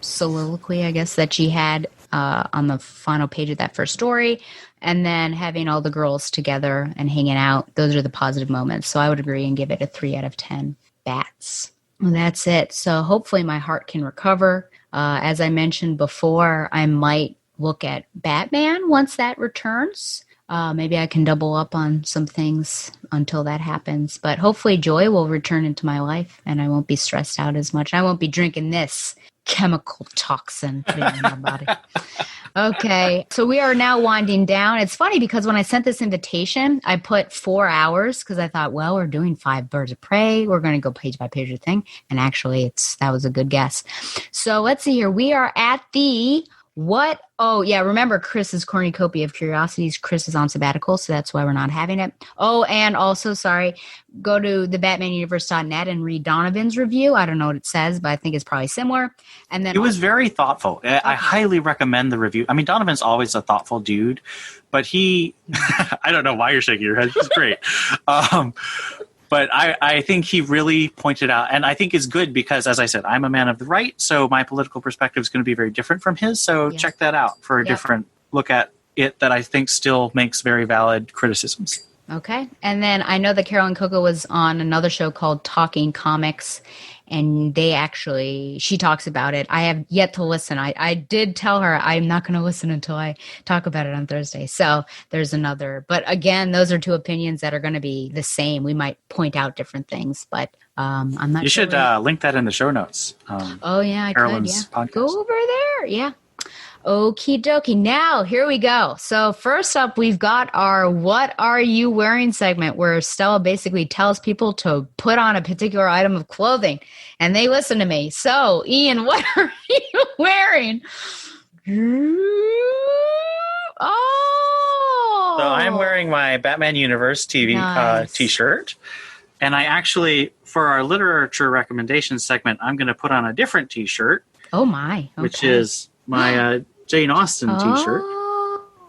soliloquy, I guess, that she had on the final page of that first story, and then having all the girls together and hanging out. Those are the positive moments. So I would agree and give it a 3 out of 10 bats. Well, that's it. So hopefully my heart can recover. As I mentioned before, I might look at Batman once that returns. Maybe I can double up on some things until that happens. But hopefully joy will return into my life and I won't be stressed out as much. I won't be drinking this chemical toxin in my body. Okay, so we are now winding down. It's funny because when I sent this invitation, I put 4 hours because I thought, well, we're doing 5 Birds of Prey. We're going to go page by page of the thing. And actually, that was a good guess. So let's see here. We are at the... What? Oh, yeah. Remember Chris's cornucopia of curiosities. Chris is on sabbatical, so that's why we're not having it. Oh, and also, sorry, go to thebatmanuniverse.net and read Donovan's review. I don't know what it says, but I think it's probably similar. And then it was very thoughtful. I highly recommend the review. I mean, Donovan's always a thoughtful dude, but he, I don't know why you're shaking your head. He's great. But I think he really pointed out, and I think it's good because, as I said, I'm a man of the right, so my political perspective is going to be very different from his. So check that out for a different look at it that I think still makes very valid criticisms. Okay. And then I know that Carolyn Coco was on another show called Talking Comics, and she talks about it. I have yet to listen. I did tell her I'm not going to listen until I talk about it on Thursday. So there's another. But again, those are 2 opinions that are going to be the same. We might point out different things, but I'm not You sure. should link that in the show notes. Oh, yeah, I Carolyn's could. Yeah. podcast. Go over there. Yeah. Okie dokie. Now, here we go. So first up, we've got our What Are You Wearing segment where Stella basically tells people to put on a particular item of clothing and they listen to me. So, Ian, what are you wearing? Oh! So I'm wearing my Batman Universe TV t-shirt. And I actually, for our literature recommendations segment, I'm going to put on a different t-shirt. Oh, my. Okay. Which is my Jane Austen t-shirt.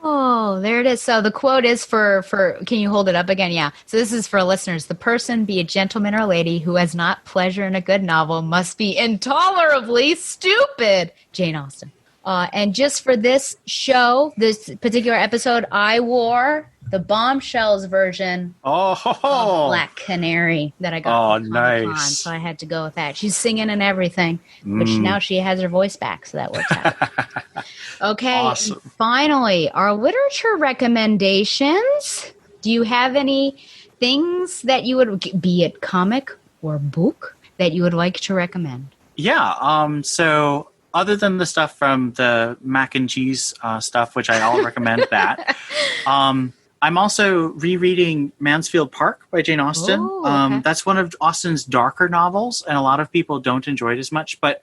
Oh, there it is. So the quote is for can you hold it up again? Yeah. So this is for listeners. The person, be a gentleman or lady, who has not pleasure in a good novel must be intolerably stupid. Jane Austen. And just for this show, this particular episode, I wore the Bombshells version of Black Canary that I got from Comic-Con, so I had to go with that. She's singing and everything, but now she has her voice back, so that works out. Okay, awesome. And finally, our literature recommendations. Do you have any things that you would, be it comic or book, that you would like to recommend? Yeah, so... Other than the stuff from the mac and cheese stuff, which I all recommend that, I'm also rereading Mansfield Park by Jane Austen. Okay. That's one of Austen's darker novels, and a lot of people don't enjoy it as much. But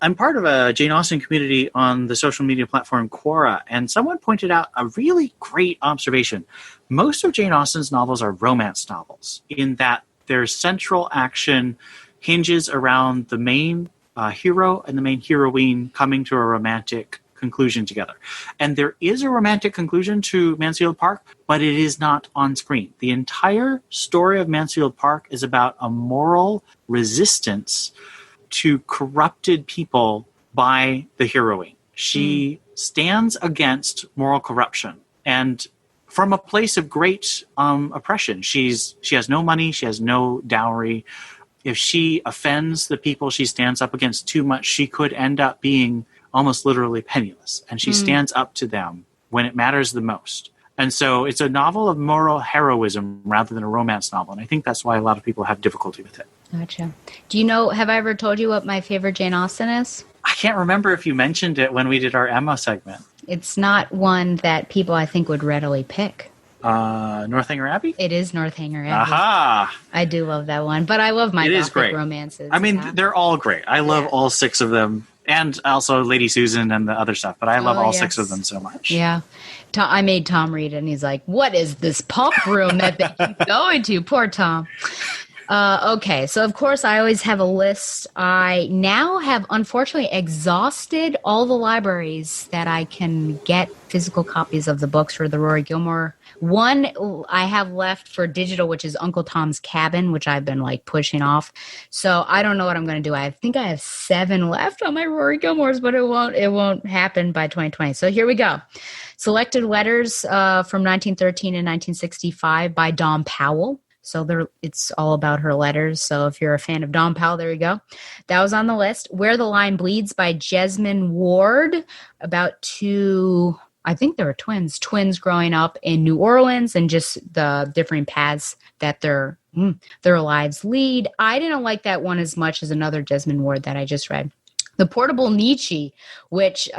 I'm part of a Jane Austen community on the social media platform Quora, and someone pointed out a really great observation. Most of Jane Austen's novels are romance novels, in that their central action hinges around the main hero and the main heroine coming to a romantic conclusion together. And there is a romantic conclusion to Mansfield Park, but it is not on screen. The entire story of Mansfield Park is about a moral resistance to corrupted people by the heroine. She stands against moral corruption, and from a place of great oppression. She has no money, she has no dowry. If she offends the people she stands up against too much, she could end up being almost literally penniless, and she stands up to them when it matters the most. And so it's a novel of moral heroism rather than a romance novel, and I think that's why a lot of people have difficulty with it. Gotcha. Do you know, have I ever told you what my favorite Jane Austen is? I can't remember if you mentioned it when we did our Emma segment. It's not one that people, I think, would readily pick. Northanger Abbey? It is Northanger Abbey. Aha! I do love that one, but I love my Gothic romances. I mean, they're all great. I love all 6 of them, and also Lady Susan and the other stuff, but I love all 6 of them so much. Yeah. I made Tom read it, and he's like, what is this pump room that they keep going to? Poor Tom. Okay, so of course I always have a list. I now have unfortunately exhausted all the libraries that I can get physical copies of the books for the Rory Gilmore. One I have left for digital, which is Uncle Tom's Cabin, which I've been like pushing off. So I don't know what I'm going to do. I think I have 7 left on my Rory Gilmores, but it won't happen by 2020. So here we go. Selected Letters from 1913 and 1965 by Dawn Powell. So it's all about her letters. So if you're a fan of Dawn Powell, there you go. That was on the list. Where the Line Bleeds by Jesmyn Ward, about 2, I think they were twins growing up in New Orleans and just the differing paths that their lives lead. I didn't like that one as much as another Jesmyn Ward that I just read. The Portable Nietzsche, which...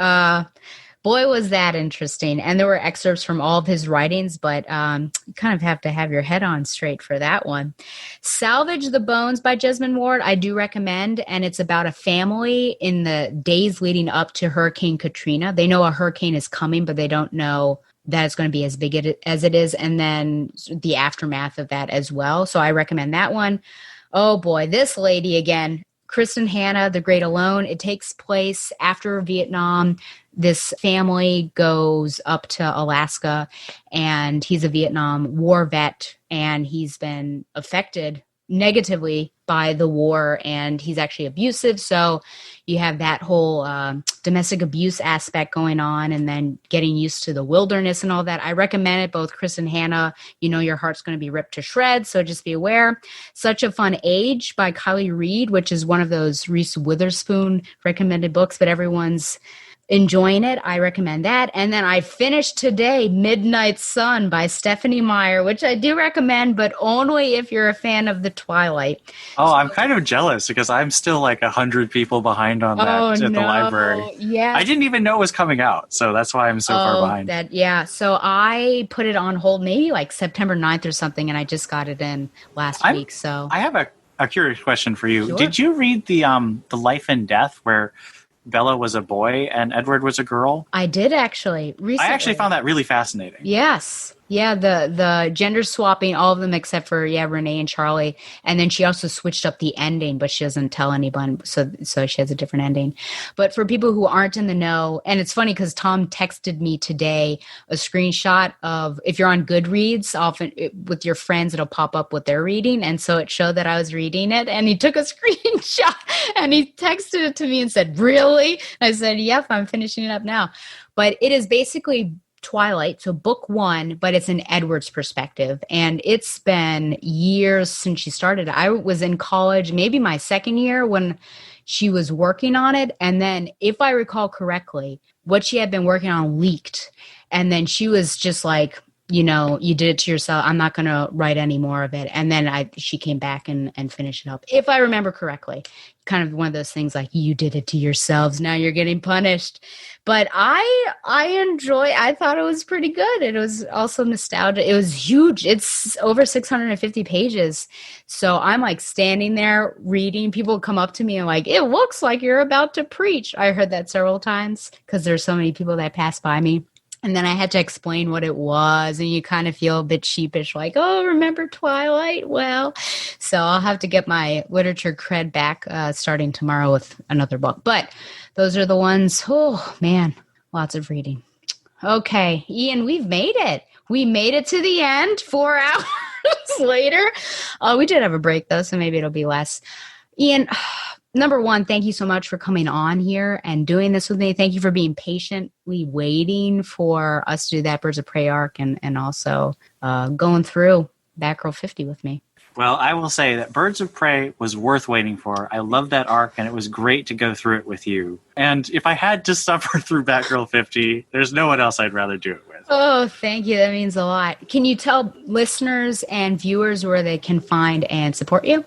boy, was that interesting. And there were excerpts from all of his writings, but you kind of have to have your head on straight for that one. Salvage the Bones by Jesmyn Ward, I do recommend. And it's about a family in the days leading up to Hurricane Katrina. They know a hurricane is coming, but they don't know that it's going to be as big as it is. And then the aftermath of that as well. So I recommend that one. Oh boy, this lady again. Kristen Hanna, The Great Alone. It takes place after Vietnam. This family goes up to Alaska, and he's a Vietnam War vet, and he's been affected negatively by the war, and he's actually abusive. So you have that whole domestic abuse aspect going on, and then getting used to the wilderness and all that. I recommend it, both Chris and Hannah. You know your heart's going to be ripped to shreds, so just be aware. Such a Fun Age by Kylie Reed, which is one of those Reese Witherspoon recommended books, but everyone's enjoying it. I recommend that. And then I finished today Midnight Sun by Stephanie Meyer, which I do recommend, but only if you're a fan of the Twilight. Oh, I'm kind of jealous because I'm still like 100 people behind on that at the library. Yeah. I didn't even know it was coming out, so that's why I'm so far behind. So I put it on hold maybe like September 9th or something, and I just got it in last week. So I have a curious question for you. Sure. Did you read the Life and Death where Bella was a boy and Edward was a girl? I did actually. Recently. I actually found that really fascinating. Yes. Yeah, the gender swapping, all of them except for, Renee and Charlie. And then she also switched up the ending, but she doesn't tell anyone. So she has a different ending. But for people who aren't in the know, and it's funny because Tom texted me today a screenshot of, if you're on Goodreads, often with your friends, it'll pop up what they're reading. And so it showed that I was reading it. And he took a screenshot and he texted it to me and said, "Really?" I said, "Yep, I'm finishing it up now." But it is basically Twilight, so book 1, but it's in Edward's perspective. And it's been years since she started. I was in college, maybe my second year when she was working on it. And then, if I recall correctly, what she had been working on leaked. And then she was just like you did it to yourself. I'm not going to write any more of it. And then she came back and finished it up. If I remember correctly, kind of one of those things like you did it to yourselves. Now you're getting punished. But I thought it was pretty good. It was also nostalgic. It was huge. It's over 650 pages. So I'm like standing there reading. People come up to me and like, it looks like you're about to preach. I heard that several times because there's so many people that pass by me. And then I had to explain what it was, and you kind of feel a bit sheepish, like, oh, remember Twilight? Well, so I'll have to get my literature cred back starting tomorrow with another book. But those are the ones, oh, man, lots of reading. Okay, Ian, we've made it. We made it to the end 4 hours later. We did have a break, though, so maybe it'll be less. Ian, number one, thank you so much for coming on here and doing this with me. Thank you for being patiently waiting for us to do that Birds of Prey arc and also going through Batgirl 50 with me. Well, I will say that Birds of Prey was worth waiting for. I love that arc, and it was great to go through it with you. And if I had to suffer through Batgirl 50, there's no one else I'd rather do it with. Oh, thank you. That means a lot. Can you tell listeners and viewers where they can find and support you?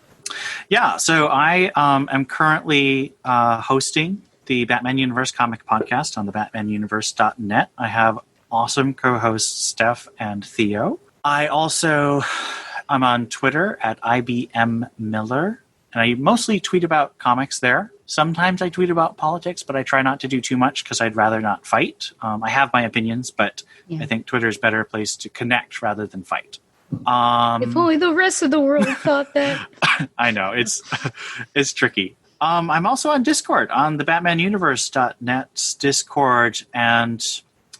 Yeah, so I am currently hosting the Batman Universe comic podcast on the batmanuniverse.net. I have awesome co-hosts Steph and Theo. I'm on Twitter at IBM Miller, and I mostly tweet about comics there. Sometimes I tweet about politics, but I try not to do too much because I'd rather not fight. I have my opinions, but I think Twitter is a better place to connect rather than fight. If only the rest of the world thought that. I know, it's tricky. I'm also on Discord, on the batmanuniverse.net's Discord, and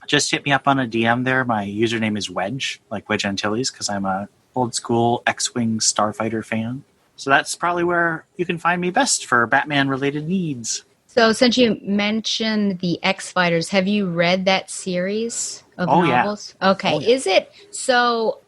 just hit me up on a DM there. My username is Wedge, like Wedge Antilles, because I'm a old school X-Wing Starfighter fan. So that's probably where you can find me best for Batman-related needs. So since you mentioned the X-Fighters, have you read that series of novels? Yeah. Okay. Is it? So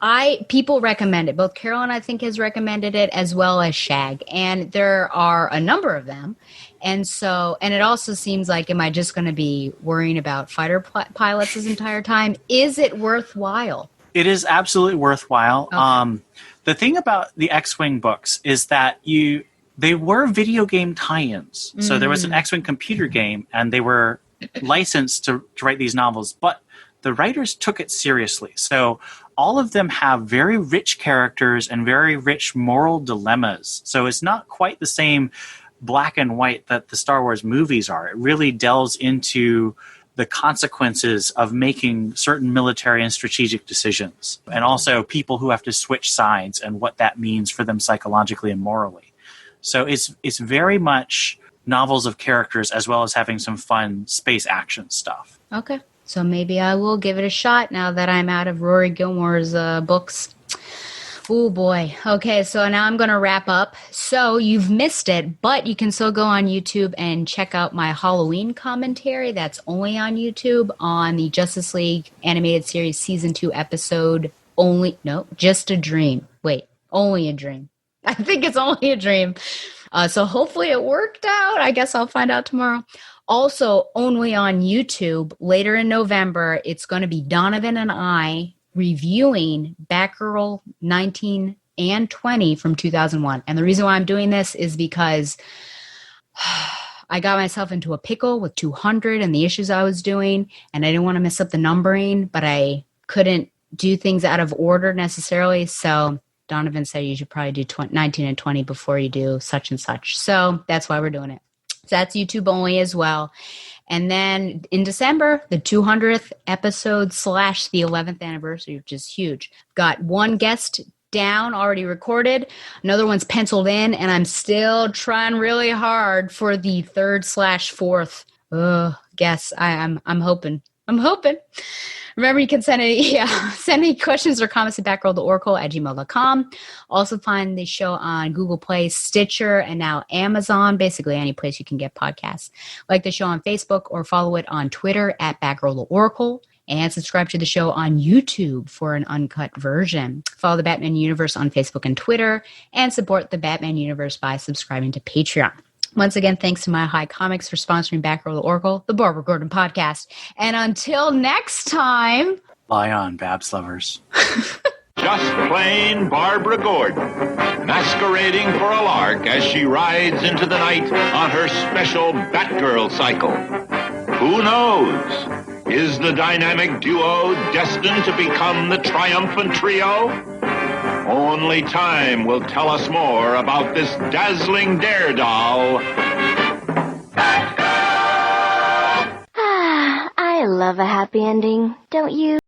people recommend it. Both Carol and I think has recommended it, as well as Shag. And there are a number of them. And it also seems like, am I just going to be worrying about fighter pilots this entire time? Is it worthwhile? It is absolutely worthwhile. Okay. The thing about the X-Wing books is that they were video game tie-ins. Mm-hmm. So there was an X-Wing computer game, and they were licensed to write these novels, but the writers took it seriously. So all of them have very rich characters and very rich moral dilemmas. So it's not quite the same black and white that the Star Wars movies are. It really delves into the consequences of making certain military and strategic decisions, and also people who have to switch sides and what that means for them psychologically and morally. So it's very much novels of characters, as well as having some fun space action stuff. Okay. So maybe I will give it a shot now that I'm out of Rory Gilmore's books. Oh, boy. Okay, so now I'm going to wrap up. So you've missed it, but you can still go on YouTube and check out my Halloween commentary. That's only on YouTube on the Justice League Animated Series Season 2 episode Just a Dream. Wait, Only a Dream. I think it's Only a Dream. So hopefully it worked out. I guess I'll find out tomorrow. Also, only on YouTube, later in November, it's going to be Donovan and I reviewing Batgirl 19 and 20 from 2001. And the reason why I'm doing this is because I got myself into a pickle with 200 and the issues I was doing, and I didn't want to mess up the numbering, but I couldn't do things out of order necessarily. So Donovan said you should probably do 19 and 20 before you do such and such. So that's why we're doing it. So that's YouTube only as well. And then in December, the 200th episode / the 11th anniversary, which is huge. Got one guest down, already recorded. Another one's penciled in, and I'm still trying really hard for the 3rd / 4th guest. I'm hoping. Remember, you can send any questions or comments to batgirltheoracle@gmail.com. Also find the show on Google Play, Stitcher, and now Amazon, basically any place you can get podcasts. Like the show on Facebook or follow it on Twitter @BatgirlTheOracle. And subscribe to the show on YouTube for an uncut version. Follow the Batman Universe on Facebook and Twitter, and support the Batman Universe by subscribing to Patreon. Once again, thanks to Mile High Comics for sponsoring Batgirl the Oracle, the Barbara Gordon podcast. And until next time, Lie on, Babs lovers. Just plain Barbara Gordon, masquerading for a lark as she rides into the night on her special Batgirl cycle. Who knows? Is the dynamic duo destined to become the triumphant trio? Only time will tell us more about this dazzling daredoll. I love a happy ending, don't you?